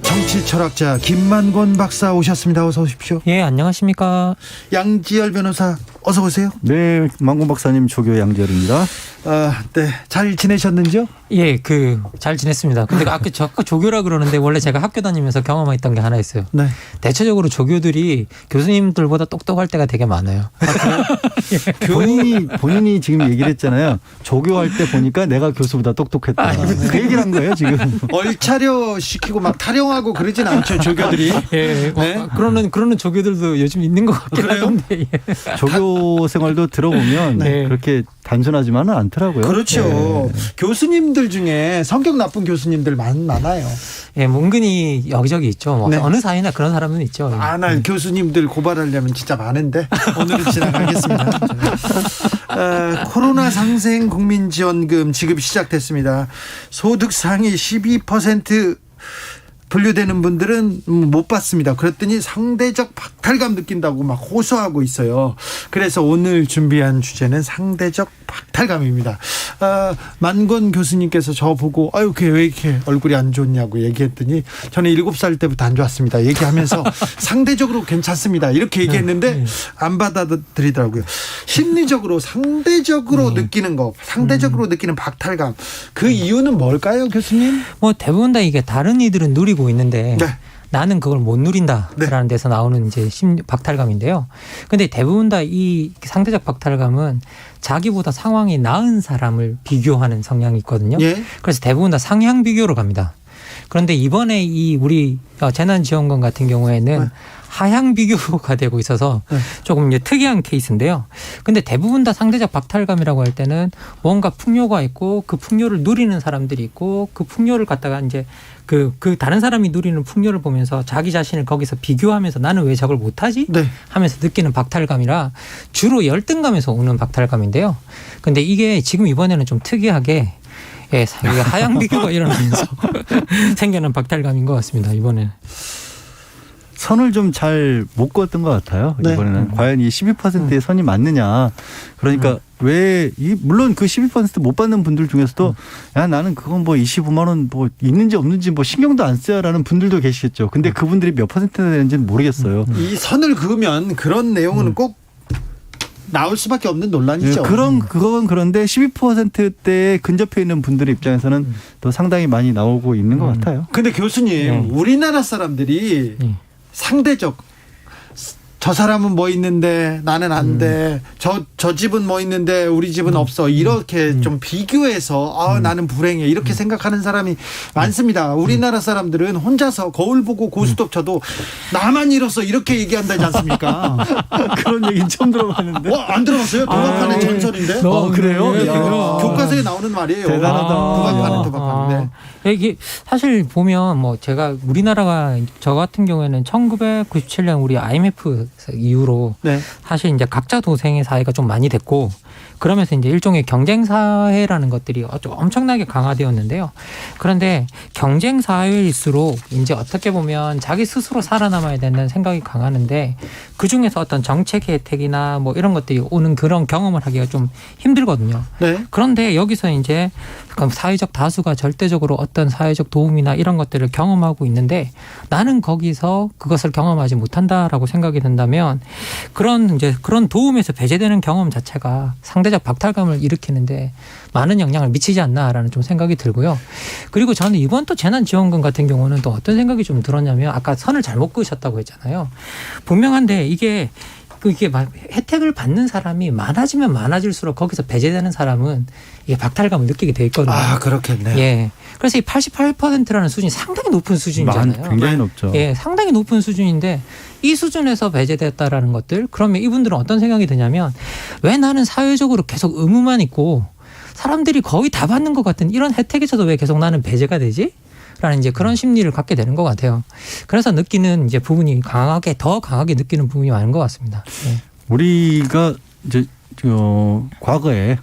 정치 철학자 김만권 박사 오셨습니다. 어서 오십시오. 예, 안녕하십니까. 양지열 변호사 어서 오세요. 네, 만권 박사님 조교 양지열입니다. 네, 잘 지내셨는지요? 예, 잘 지냈습니다. 근데 아까 자꾸 조교라 그러는데 원래 제가 학교 다니면서 경험했던 게 하나 있어요. 네. 대체적으로 조교들이 교수님들보다 똑똑할 때가 되게 많아요. 본인이 지금 얘기를 했잖아요. 조교할 때 보니까 내가 교수보다 똑똑했다. 그 얘기를 한 거예요, 지금. 얼차려 시키고 막 타령하고 그러진 않죠, 조교들이. 예, 네? 그러는 조교들도 요즘 있는 것 같긴 한데. 예. 조교 생활도 들어보면 네. 그렇게 단순하지만은 않더라고요. 그렇죠. 네. 교수님들 중에 성격 나쁜 교수님들 많아요. 예, 은근히 여기저기 있죠. 뭐 네. 어느 사회나 그런 사람은 있죠. 난 교수님들 고발하려면 진짜 많은데 오늘은 지나가겠습니다. 코로나 상생 국민지원금 지급이 시작됐습니다. 소득 상위 12% 분류되는 분들은 못 받습니다. 그랬더니 상대적 박탈감 느낀다고 막 호소하고 있어요. 그래서 오늘 준비한 주제는 상대적 박탈감입니다. 만권 교수님께서 저보고 아유 왜 이렇게 얼굴이 안 좋냐고 얘기했더니 저는 7살 때부터 안 좋았습니다. 얘기하면서 상대적으로 괜찮습니다. 이렇게 얘기했는데 안 받아들이더라고요. 심리적으로 상대적으로 느끼는 거, 상대적으로 느끼는 박탈감. 그 이유는 뭘까요, 교수님? 뭐 대부분 다 이게 다른 이들은 누리고 있는데 나는 그걸 못 누린다라는 데서 나오는 이제 박탈감인데요. 근데 대부분 다 이 상대적 박탈감은 자기보다 상황이 나은 사람을 비교하는 성향이 있거든요. 그래서 대부분 다 상향 비교로 갑니다. 그런데 이번에 이 우리 재난지원금 같은 경우에는 하향 비교가 되고 있어서 조금 특이한 케이스인데요. 근데 대부분 다 상대적 박탈감이라고 할 때는 뭔가 풍요가 있고 그 풍요를 누리는 사람들이 있고 그 풍요를 갖다가 이제 그 다른 사람이 누리는 풍요를 보면서 자기 자신을 거기서 비교하면서 나는 왜 저걸 못하지? 하면서 느끼는 박탈감이라 주로 열등감에서 오는 박탈감인데요. 근데 이게 지금 이번에는 좀 특이하게 하향 비교가 일어나면서 생기는 박탈감인 것 같습니다. 이번에는. 선을 좀 잘 못 그었던 것 같아요. 이번에는 과연 이 12%의 선이 맞느냐. 그러니까 물론 그 12% 못 받는 분들 중에서도 야 나는 그건 뭐 25만 원 뭐 있는지 없는지 뭐 신경도 안 써라는 분들도 계시겠죠. 근데 그분들이 몇 퍼센트나 되는지는 모르겠어요. 이 선을 그으면 그런 내용은 꼭 나올 수밖에 없는 논란이죠. 그건 그런데 12%대에 근접해 있는 분들의 입장에서는 또 상당히 많이 나오고 있는 것 같아요. 근데 교수님, 우리나라 사람들이 상대적 저 사람은 뭐 있는데 나는 안 돼. 저 집은 뭐 있는데 우리 집은 없어. 이렇게 좀 비교해서 나는 불행해. 이렇게 생각하는 사람이 많습니다. 우리나라 사람들은 혼자서 거울 보고 고스톱 쳐도 나만 잃었어. 이렇게 얘기한다지 않습니까? 그런 얘기는 처음 들어봤는데. 안 들어봤어요? 도박하는 전설인데. 그래요? 교과서에 나오는 말이에요. 대단하다. 도박하는. 이게 사실 보면 뭐 제가 우리나라가 저 같은 경우에는 1997년 우리 IMF 이후로 사실 이제 각자 도생의 사회가 좀 많이 됐고 그러면서 이제 일종의 경쟁 사회라는 것들이 엄청나게 강화되었는데요. 그런데 경쟁 사회일수록 이제 어떻게 보면 자기 스스로 살아남아야 되는 생각이 강하는데 그 중에서 어떤 정책 혜택이나 뭐 이런 것들이 오는 그런 경험을 하기가 좀 힘들거든요. 그런데 여기서 이제 사회적 다수가 절대적으로 어떤 사회적 도움이나 이런 것들을 경험하고 있는데 나는 거기서 그것을 경험하지 못한다라고 생각이 든다면 그런 도움에서 배제되는 경험 자체가 상대적 박탈감을 일으키는데 많은 영향을 미치지 않나라는 좀 생각이 들고요. 그리고 저는 이번 또 재난지원금 같은 경우는 또 어떤 생각이 좀 들었냐면 아까 선을 잘못 그으셨다고 했잖아요. 분명한데 이게 혜택을 받는 사람이 많아지면 많아질수록 거기서 배제되는 사람은 이게 박탈감을 느끼게 돼 있거든요. 그렇겠네요. 예. 그래서 이 88%라는 수준이 상당히 높은 수준이잖아요. 굉장히 높죠. 예, 상당히 높은 수준인데 이 수준에서 배제됐다라는 것들, 그러면 이분들은 어떤 생각이 드냐면 왜 나는 사회적으로 계속 의무만 있고 사람들이 거의 다 받는 것 같은 이런 혜택에서도 왜 계속 나는 배제가 되지? 라는 이제 그런 심리를 갖게 되는 것 같아요. 그래서 느끼는 이제 부분이 더 강하게 느끼는 부분이 많은 것 같습니다. 네. 우리가 이제 과거에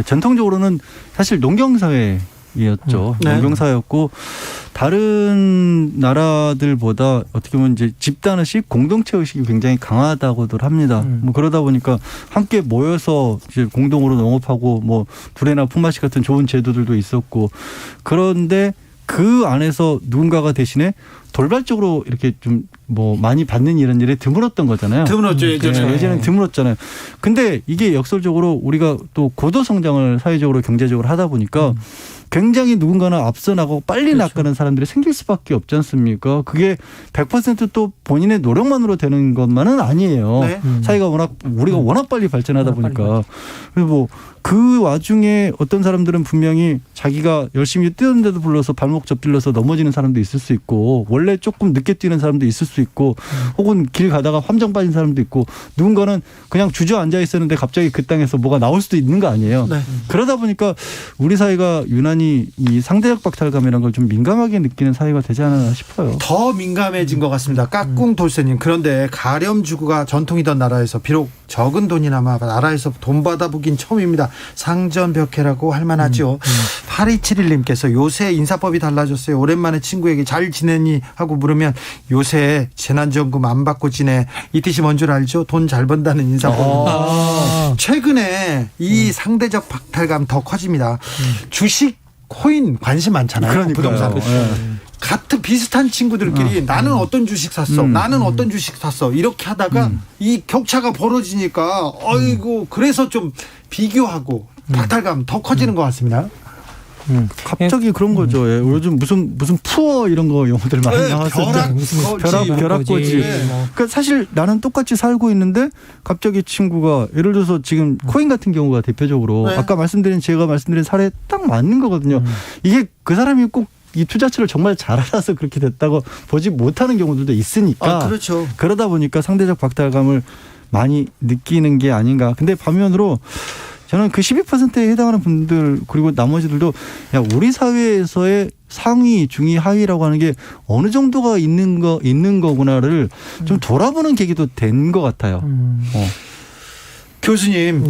전통적으로는 사실 농경사회였죠. 농경사회였고 다른 나라들보다 어떻게 보면 이제 집단의식, 공동체 의식이 굉장히 강하다고들 합니다. 뭐 그러다 보니까 함께 모여서 이제 공동으로 농업하고 뭐 불에나 품앗이 같은 좋은 제도들도 있었고 그런데 그 안에서 누군가가 대신에 돌발적으로 이렇게 좀 뭐 많이 받는 이런 일에 드물었던 거잖아요. 드물었죠. 예전에는 드물었잖아요. 근데 이게 역설적으로 우리가 또 고도 성장을 사회적으로 경제적으로 하다 보니까 굉장히 누군가는 앞서 나가고 빨리 나가는 사람들이 생길 수밖에 없지 않습니까? 그게 100%또 본인의 노력만으로 되는 것만은 아니에요. 사회가 우리가 워낙 빨리 발전하다 보니까. 그래서 뭐 그 와중에 어떤 사람들은 분명히 자기가 열심히 뛰었는데도 불러서 발목 접질러서 넘어지는 사람도 있을 수 있고 원래 조금 늦게 뛰는 사람도 있을 수 있고 혹은 길 가다가 함정 빠진 사람도 있고 누군가는 그냥 주저앉아 있었는데 갑자기 그 땅에서 뭐가 나올 수도 있는 거 아니에요. 그러다 보니까 우리 사회가 유난히 이 상대적 박탈감이라는 걸 좀 민감하게 느끼는 사회가 되지 않았나 싶어요. 더 민감해진 것 같습니다. 까꿍돌쇠님. 그런데 가렴주구가 전통이던 나라에서 비록 적은 돈이나마 나라에서 돈 받아보긴 처음입니다. 상전벽해라고 할 만하죠. 8271님께서 요새 인사법이 달라졌어요. 오랜만에 친구에게 잘 지내니 하고 물으면 요새 재난지원금 안 받고 지내. 이 뜻이 뭔 줄 알죠? 돈 잘 번다는 인사법. 거예요. 최근에 이 상대적 박탈감 더 커집니다. 주식, 코인 관심 많잖아요. 그러니까요. 부동산. 같은 비슷한 친구들끼리 나는 어떤 주식 샀어, 나는 어떤 주식 샀어 이렇게 하다가 이 격차가 벌어지니까 어이구 그래서 좀 비교하고 박탈감 더 커지는 것 같습니다. 갑자기 그런 거죠. 예. 요즘 무슨 푸어 이런 거 용어들 많이 나왔었는데 벼락거지. 그러니까 사실 나는 똑같이 살고 있는데 갑자기 친구가 예를 들어서 지금 코인 같은 경우가 대표적으로 아까 제가 말씀드린 사례에 딱 맞는 거거든요. 이게 그 사람이 꼭 이 투자처를 정말 잘 알아서 그렇게 됐다고 보지 못하는 경우들도 있으니까 그렇죠. 그러다 보니까 상대적 박탈감을 많이 느끼는 게 아닌가. 근데 반면으로 저는 그 12%에 해당하는 분들 그리고 나머지들도 우리 사회에서의 상위, 중위, 하위라고 하는 게 어느 정도가 있는 거구나를 좀 돌아보는 계기도 된 것 같아요. 교수님,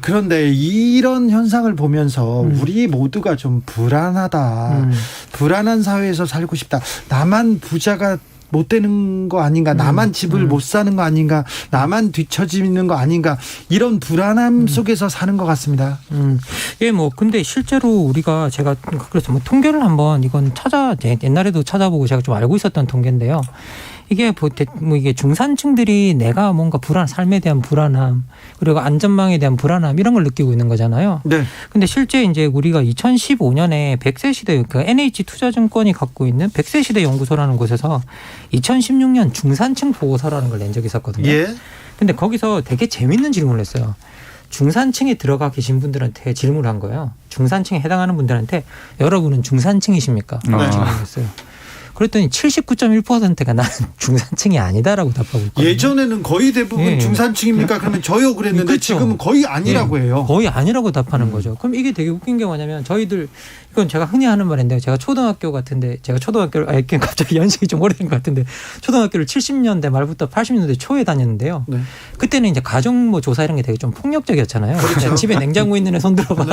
그런데 이런 현상을 보면서 우리 모두가 좀 불안하다. 불안한 사회에서 살고 싶다. 나만 부자가 못 되는 거 아닌가? 나만 집을 못 사는 거 아닌가? 나만 뒤처지는 거 아닌가? 이런 불안함 속에서 사는 것 같습니다. 예, 근데 실제로 제가 그래서 통계를 한번 이건 옛날에도 찾아보고 제가 좀 알고 있었던 통계인데요. 이게 이게 중산층들이 내가 뭔가 삶에 대한 불안함 그리고 안전망에 대한 불안함 이런 걸 느끼고 있는 거잖아요. 네. 근데 실제 이제 우리가 2015년에 100세 시대 NH 투자증권이 갖고 있는 100세 시대 연구소라는 곳에서 2016년 중산층 보고서라는 걸 낸 적이 있었거든요. 예. 근데 거기서 되게 재밌는 질문을 했어요. 중산층에 들어가 계신 분들한테 질문을 한 거예요. 중산층에 해당하는 분들한테 여러분은 중산층이십니까? 질문을 했어요. 그랬더니 79.1%가 나는 중산층이 아니다라고 답하고 있거든요. 예전에는 거의 대부분 중산층입니까? 그러면 저요 그랬는데 그렇죠. 지금은 거의 아니라고 해요. 거의 아니라고 답하는 거죠. 그럼 이게 되게 웃긴 게 뭐냐면 저희들 이건 제가 흔히 하는 말인데요. 제가 초등학교를 갑자기 연식이 좀 오래된 것 같은데 초등학교를 70년대 말부터 80년대 초에 다녔는데요. 그때는 이제 가정 조사 이런 게 되게 좀 폭력적이었잖아요. 그렇죠. 집에 냉장고 있는 애 손 들어봐,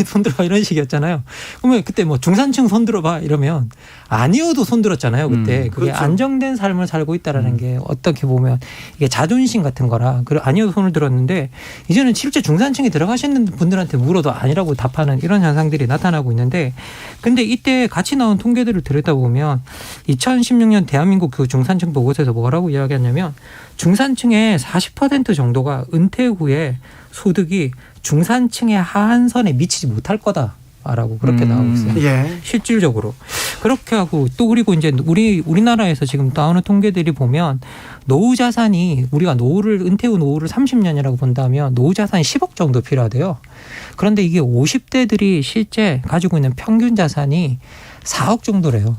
손 들어봐 이런 식이었잖아요. 그러면 그때 중산층 손 들어봐 이러면 아니어도 손 들었잖아요. 그때 그게 그렇죠. 안정된 삶을 살고 있다라는 게 어떻게 보면 이게 자존심 같은 거라 아니어도 손을 들었는데 이제는 실제 중산층에 들어가시는 분들한테 물어도 아니라고 답하는 이런 현상들이 나타나고 있는데 근데 이때 같이 나온 통계들을 들여다보면 2016년 대한민국 그 중산층 보고서에서 뭐라고 이야기하냐면 중산층의 40% 정도가 은퇴 후에 소득이 중산층의 하한선에 미치지 못할 거다. 라고 그렇게 나오고 있어요. 예. 실질적으로. 그렇게 하고 또 그리고 이제 우리나라에서 지금 나오는 통계들이 보면 노후 자산이 우리가 은퇴 후 노후를 30년이라고 본다면 노후 자산이 10억 정도 필요하대요. 그런데 이게 50대들이 실제 가지고 있는 평균 자산이 4억 정도래요.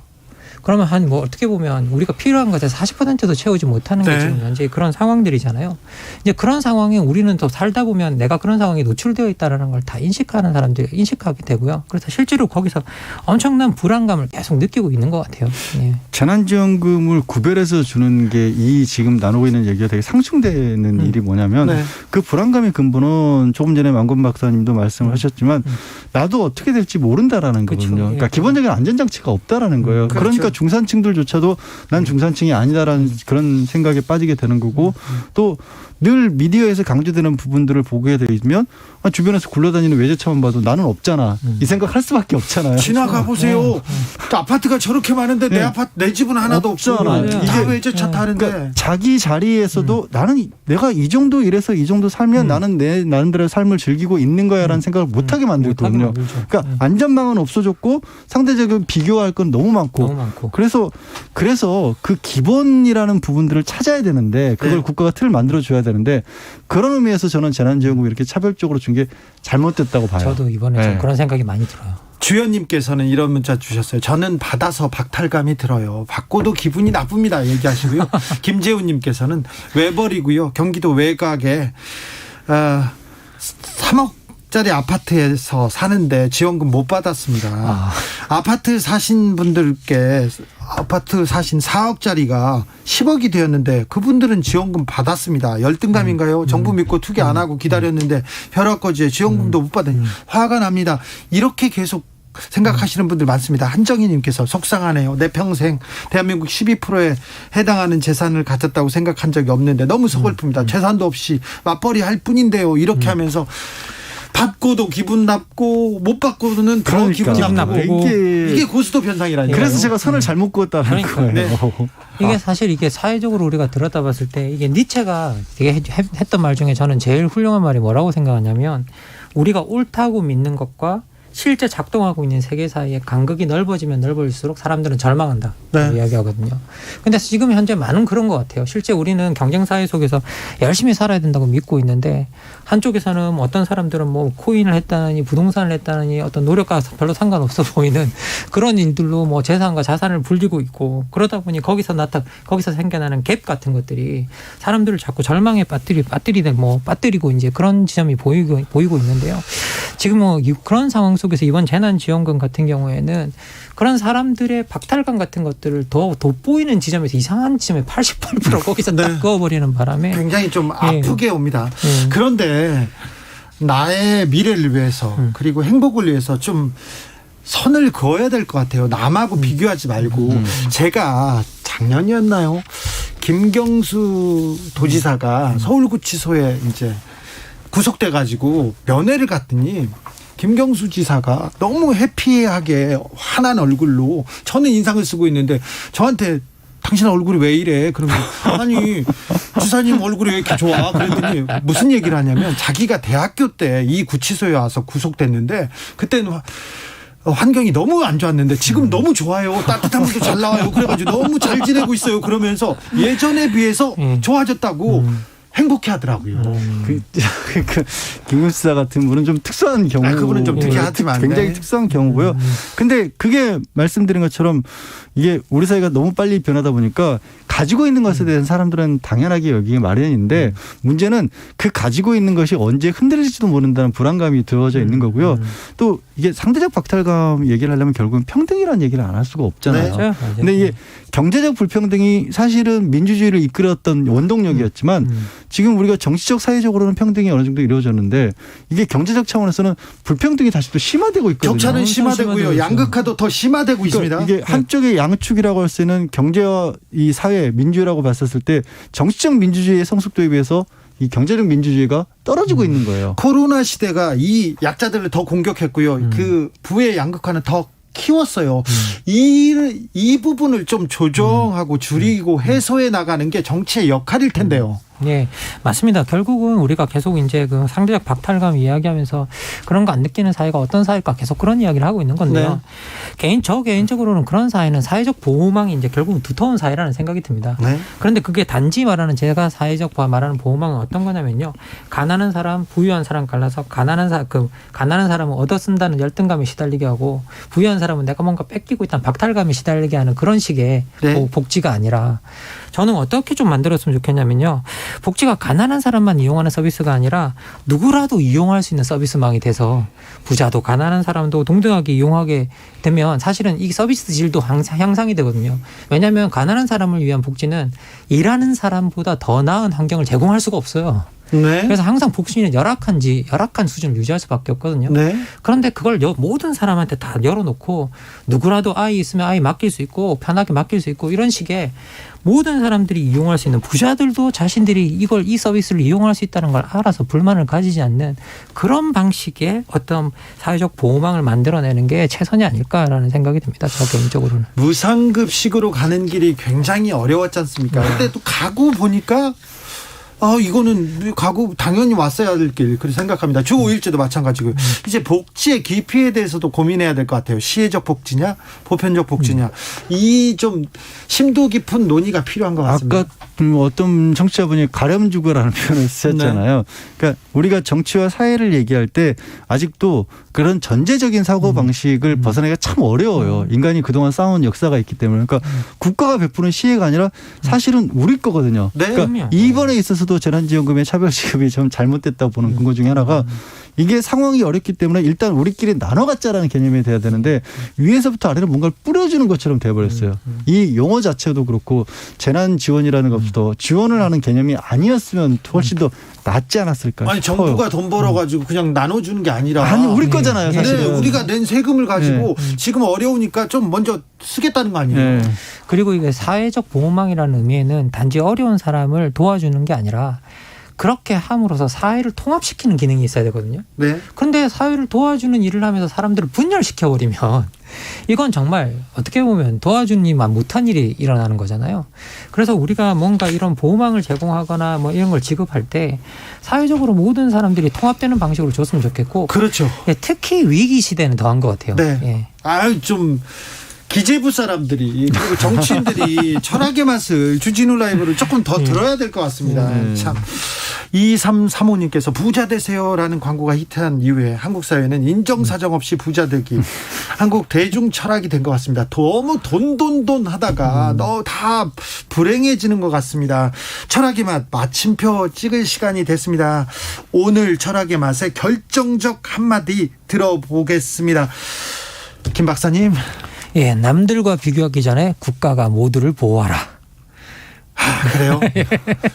그러면 어떻게 보면 우리가 필요한 것에 40%도 채우지 못하는 게 지금 현재 그런 상황들이잖아요. 이제 그런 상황에 우리는 더 살다 보면 내가 그런 상황에 노출되어 있다는 걸 다 인식하는 사람들이 인식하게 되고요. 그래서 실제로 거기서 엄청난 불안감을 계속 느끼고 있는 것 같아요. 예. 재난지원금을 구별해서 주는 게 이 지금 나누고 있는 얘기가 되게 상충되는 일이 뭐냐면 그 불안감의 근본은 조금 전에 만권 박사님도 말씀을 하셨지만 나도 어떻게 될지 모른다라는 거거든요. 그러니까 기본적인 안전장치가 없다라는 거예요. 그러니까 중산층들조차도 난 중산층이 아니다라는 그런 생각에 빠지게 되는 거고 또 늘 미디어에서 강조되는 부분들을 보게 되면 주변에서 굴러다니는 외제차만 봐도 나는 없잖아. 이 생각할 수밖에 없잖아요. 지나가 보세요. 아파트가 저렇게 많은데 내 집은 하나도 없잖아. 다 외제차 타는데. 그러니까 자기 자리에서도 나는 내가 이 정도 일해서 이 정도 살면 나는 내 나름대로 삶을 즐기고 있는 거야라는 생각을 못하게 만들거든요. 그러니까 안전망은 없어졌고 상대적으로 비교할 건 너무 많고. 그래서 그 기본이라는 부분들을 찾아야 되는데 그걸 국가가 틀을 만들어줘야 되는데 그런 의미에서 저는 재난지원금 이렇게 차별적으로 준 게 잘못됐다고 봐요. 저도 이번에 좀 그런 생각이 많이 들어요. 주연님께서는 이런 문자 주셨어요. 저는 받아서 박탈감이 들어요. 받고도 기분이 나쁩니다. 얘기하시고요. 김재훈님께서는 외벌이고요. 경기도 외곽에 3억짜리 아파트에서 사는데 지원금 못 받았습니다. 아파트 사신 분들께 아파트 사신 4억짜리가 10억이 되었는데 그분들은 지원금 받았습니다. 열등감인가요? 정부 믿고 투기 안 하고 기다렸는데 벼락거지에 지원금도 못 받은 화가 납니다. 이렇게 계속 생각하시는 분들 많습니다. 한정희님께서 속상하네요. 내 평생 대한민국 12%에 해당하는 재산을 가졌다고 생각한 적이 없는데 너무 서글픕니다. 재산도 없이 맞벌이 할 뿐인데요. 이렇게 하면서 받고도 기분 나쁘고 못 받고는 더 기분 나쁘고 이게 고스톱 현상이라니까요. 그래서 제가 선을 잘못 그었다는 거예요. 네. 이게 사실 이게 사회적으로 우리가 들여다봤을 때 이게 니체가 되게 했던 말 중에 저는 제일 훌륭한 말이 뭐라고 생각하냐면 우리가 옳다고 믿는 것과 실제 작동하고 있는 세계 사이의 간극이 넓어지면 넓어질수록 사람들은 절망한다. 네. 이야기하거든요. 근데 지금 현재 많은 그런 것 같아요. 실제 우리는 경쟁 사회 속에서 열심히 살아야 된다고 믿고 있는데 한쪽에서는 어떤 사람들은 뭐 코인을 했다느니 부동산을 했다느니 어떤 노력과 별로 상관없어 보이는 그런 일들로 뭐 재산과 자산을 불리고 있고 그러다 보니 거기서 생겨나는 갭 같은 것들이 사람들을 자꾸 절망에 빠뜨리고 이제 그런 지점이 보이고 있는데요. 지금 뭐 그런 상황 속에서 이번 재난지원금 같은 경우에는 그런 사람들의 박탈감 같은 것들을 더 돋보이는 지점에서 이상한 지점에 88% 거기서 딱 그어버리는 바람에 굉장히 좀 아프게 옵니다. 그런데 나의 미래를 위해서 그리고 행복을 위해서 좀 선을 그어야 될 것 같아요. 남하고 비교하지 말고 제가 작년이었나요? 김경수 도지사가 서울구치소에 이제 구속돼 가지고 면회를 갔더니 김경수 지사가 너무 해피하게 환한 얼굴로 저는 인상을 쓰고 있는데 저한테 당신 얼굴이 왜 이래? 그러면 아니 지사님 얼굴이 왜 이렇게 좋아? 그랬더니 무슨 얘기를 하냐면 자기가 대학교 때 이 구치소에 와서 구속됐는데 그때는 환경이 너무 안 좋았는데 지금 너무 좋아요. 따뜻한 물도 잘 나와요. 그래가지고 너무 잘 지내고 있어요. 그러면서 예전에 비해서 좋아졌다고 행복해 하더라고요. 김경수 지사 같은 분은 좀 특수한 경우. 그분은 좀 특이하지만. 굉장히 특수한 경우고요. 근데 그게 말씀드린 것처럼 이게 우리 사회가 너무 빨리 변하다 보니까 가지고 있는 것에 대한 사람들은 당연하게 여기기 마련인데 문제는 그 가지고 있는 것이 언제 흔들릴지도 모른다는 불안감이 들어져 있는 거고요. 또 이게 상대적 박탈감 얘기를 하려면 결국은 평등이라는 얘기를 안 할 수가 없잖아요. 네. 근데 이게 경제적 불평등이 사실은 민주주의를 이끌었던 원동력이었지만 지금 우리가 정치적 사회적으로는 평등이 어느 정도 이루어졌는데 이게 경제적 차원에서는 불평등이 다시 또 심화되고 있거든요. 격차는 심화되고요. 양극화도 더 심화되고 있습니다. 이게 한쪽의 양축이라고 할 수 있는 경제와 이 사회 민주라고 봤었을 때 정치적 민주주의의 성숙도에 비해서 이 경제적 민주주의가 떨어지고 있는 거예요. 코로나 시대가 이 약자들을 더 공격했고요. 그 부의 양극화는 더 키웠어요. 이 부분을 좀 조정하고 줄이고 해소해 나가는 게 정치의 역할일 텐데요. 네, 맞습니다. 결국은 우리가 계속 이제 그 상대적 박탈감 이야기하면서 그런 거 안 느끼는 사회가 어떤 사회일까 계속 그런 이야기를 하고 있는 건데요. 저 개인적으로는 그런 사회는 사회적 보호망이 이제 결국은 두터운 사회라는 생각이 듭니다. 그런데 그게 단지 말하는 제가 사회적 말하는 보호망은 어떤 거냐면요. 가난한 사람, 부유한 사람 갈라서 가난한 사람은 얻어 쓴다는 열등감에 시달리게 하고 부유한 사람은 내가 뭔가 뺏기고 있다는 박탈감에 시달리게 하는 그런 식의 복지가 아니라 저는 어떻게 좀 만들었으면 좋겠냐면요. 복지가 가난한 사람만 이용하는 서비스가 아니라 누구라도 이용할 수 있는 서비스망이 돼서 부자도 가난한 사람도 동등하게 이용하게 되면 사실은 이 서비스 질도 향상이 되거든요. 왜냐하면 가난한 사람을 위한 복지는 일하는 사람보다 더 나은 환경을 제공할 수가 없어요. 그래서 항상 복지는 열악한 수준을 유지할 수밖에 없거든요. 그런데 그걸 모든 사람한테 다 열어놓고 누구라도 아이 있으면 아이 맡길 수 있고 편하게 맡길 수 있고 이런 식의 모든 사람들이 이용할 수 있는 부자들도 자신들이 이 서비스를 이용할 수 있다는 걸 알아서 불만을 가지지 않는 그런 방식의 어떤 사회적 보호망을 만들어내는 게 최선이 아닐까라는 생각이 듭니다. 저 개인적으로는. 무상급식으로 가는 길이 굉장히 어려웠지 않습니까? 근데 또 가고 보니까 이거는 가구 당연히 왔어야 될 길 그렇게 생각합니다. 주 5일제도 마찬가지고 이제 복지의 깊이에 대해서도 고민해야 될 것 같아요. 시혜적 복지냐 보편적 복지냐 이 좀 심도 깊은 논의가 필요한 것 같습니다. 아까 어떤 정치자분이 가렴주거라는 표현을 쓰셨잖아요. 그러니까 우리가 정치와 사회를 얘기할 때 아직도 그런 전제적인 사고방식을 벗어내기가 참 어려워요. 인간이 그동안 쌓아온 역사가 있기 때문에. 그러니까 국가가 베푸는 시혜가 아니라 사실은 우리 거거든요. 그러니까 이번에 있어서도 재난지원금의 차별지급이 좀 잘못됐다고 보는 근거 중에 하나가 이게 상황이 어렵기 때문에 일단 우리끼리 나눠 갖자라는 개념이 돼야 되는데 위에서부터 아래로 뭔가를 뿌려주는 것처럼 돼버렸어요. 이 용어 자체도 그렇고 재난 지원이라는 것도 지원을 하는 개념이 아니었으면 훨씬 더 낫지 않았을까 아니 싶어요. 정부가 돈 벌어가지고 그냥 나눠주는 게 아니라 아니 우리 거잖아요. 사실은. 네, 우리가 낸 세금을 가지고 지금 어려우니까 좀 먼저 쓰겠다는 거 아니에요. 그리고 이게 사회적 보호망이라는 의미에는 단지 어려운 사람을 도와주는 게 아니라 그렇게 함으로써 사회를 통합시키는 기능이 있어야 되거든요. 네. 그런데 사회를 도와주는 일을 하면서 사람들을 분열시켜버리면 이건 정말 어떻게 보면 도와주는 이만 못한 일이 일어나는 거잖아요. 그래서 우리가 뭔가 이런 보호망을 제공하거나 뭐 이런 걸 지급할 때 사회적으로 모든 사람들이 통합되는 방식으로 줬으면 좋겠고. 그렇죠. 예, 특히 위기 시대는 더한 것 같아요. 네. 예. 아유 좀. 기재부 사람들이 그리고 정치인들이 철학의 맛을 주진우 라이브를 조금 더 들어야 될 것 같습니다. 참 2335님께서 부자 되세요라는 광고가 히트한 이후에 한국 사회는 인정사정 없이 부자 되기 한국 대중 철학이 된 것 같습니다. 너무 돈 하다가 너무 다 불행해지는 것 같습니다. 철학의 맛 마침표 찍을 시간이 됐습니다. 오늘 철학의 맛의 결정적 한마디 들어보겠습니다. 김 박사님. 예, 남들과 비교하기 전에 국가가 모두를 보호하라. 그래요?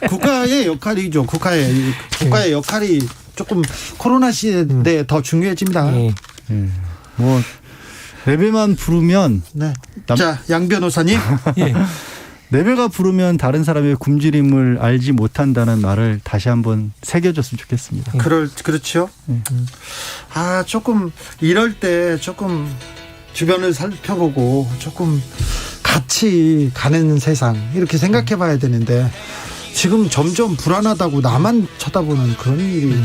국가의 역할이죠. 국가의 역할이 조금 코로나 시대에 더 중요해집니다. 뭐 레벨만 부르면 자, 양 변호사님. 레벨가 부르면 다른 사람의 굶주림을 알지 못한다는 말을 다시 한번 새겨줬으면 좋겠습니다. 그렇죠. 조금 이럴 때 조금 주변을 살펴보고 조금 같이 가는 세상 이렇게 생각해 봐야 되는데 지금 점점 불안하다고 나만 쳐다보는 그런 일이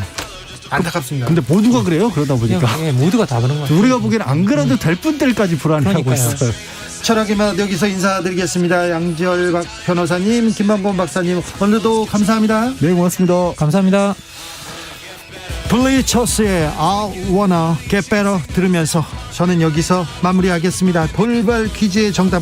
안타깝습니다. 근데 모두가 그래요. 그러다 보니까. 예, 모두가 다 그런 것 같아요. 우리가 보기에는 안 그래도 될 분들까지 불안해하고 있어요. 철학의 맛 여기서 인사드리겠습니다. 양지열 변호사님, 김만곤 박사님 오늘도 감사합니다. 네, 고맙습니다. 감사합니다. 블리처스의 I Wanna Get Better 들으면서 저는 여기서 마무리하겠습니다. 돌발 퀴즈의 정답은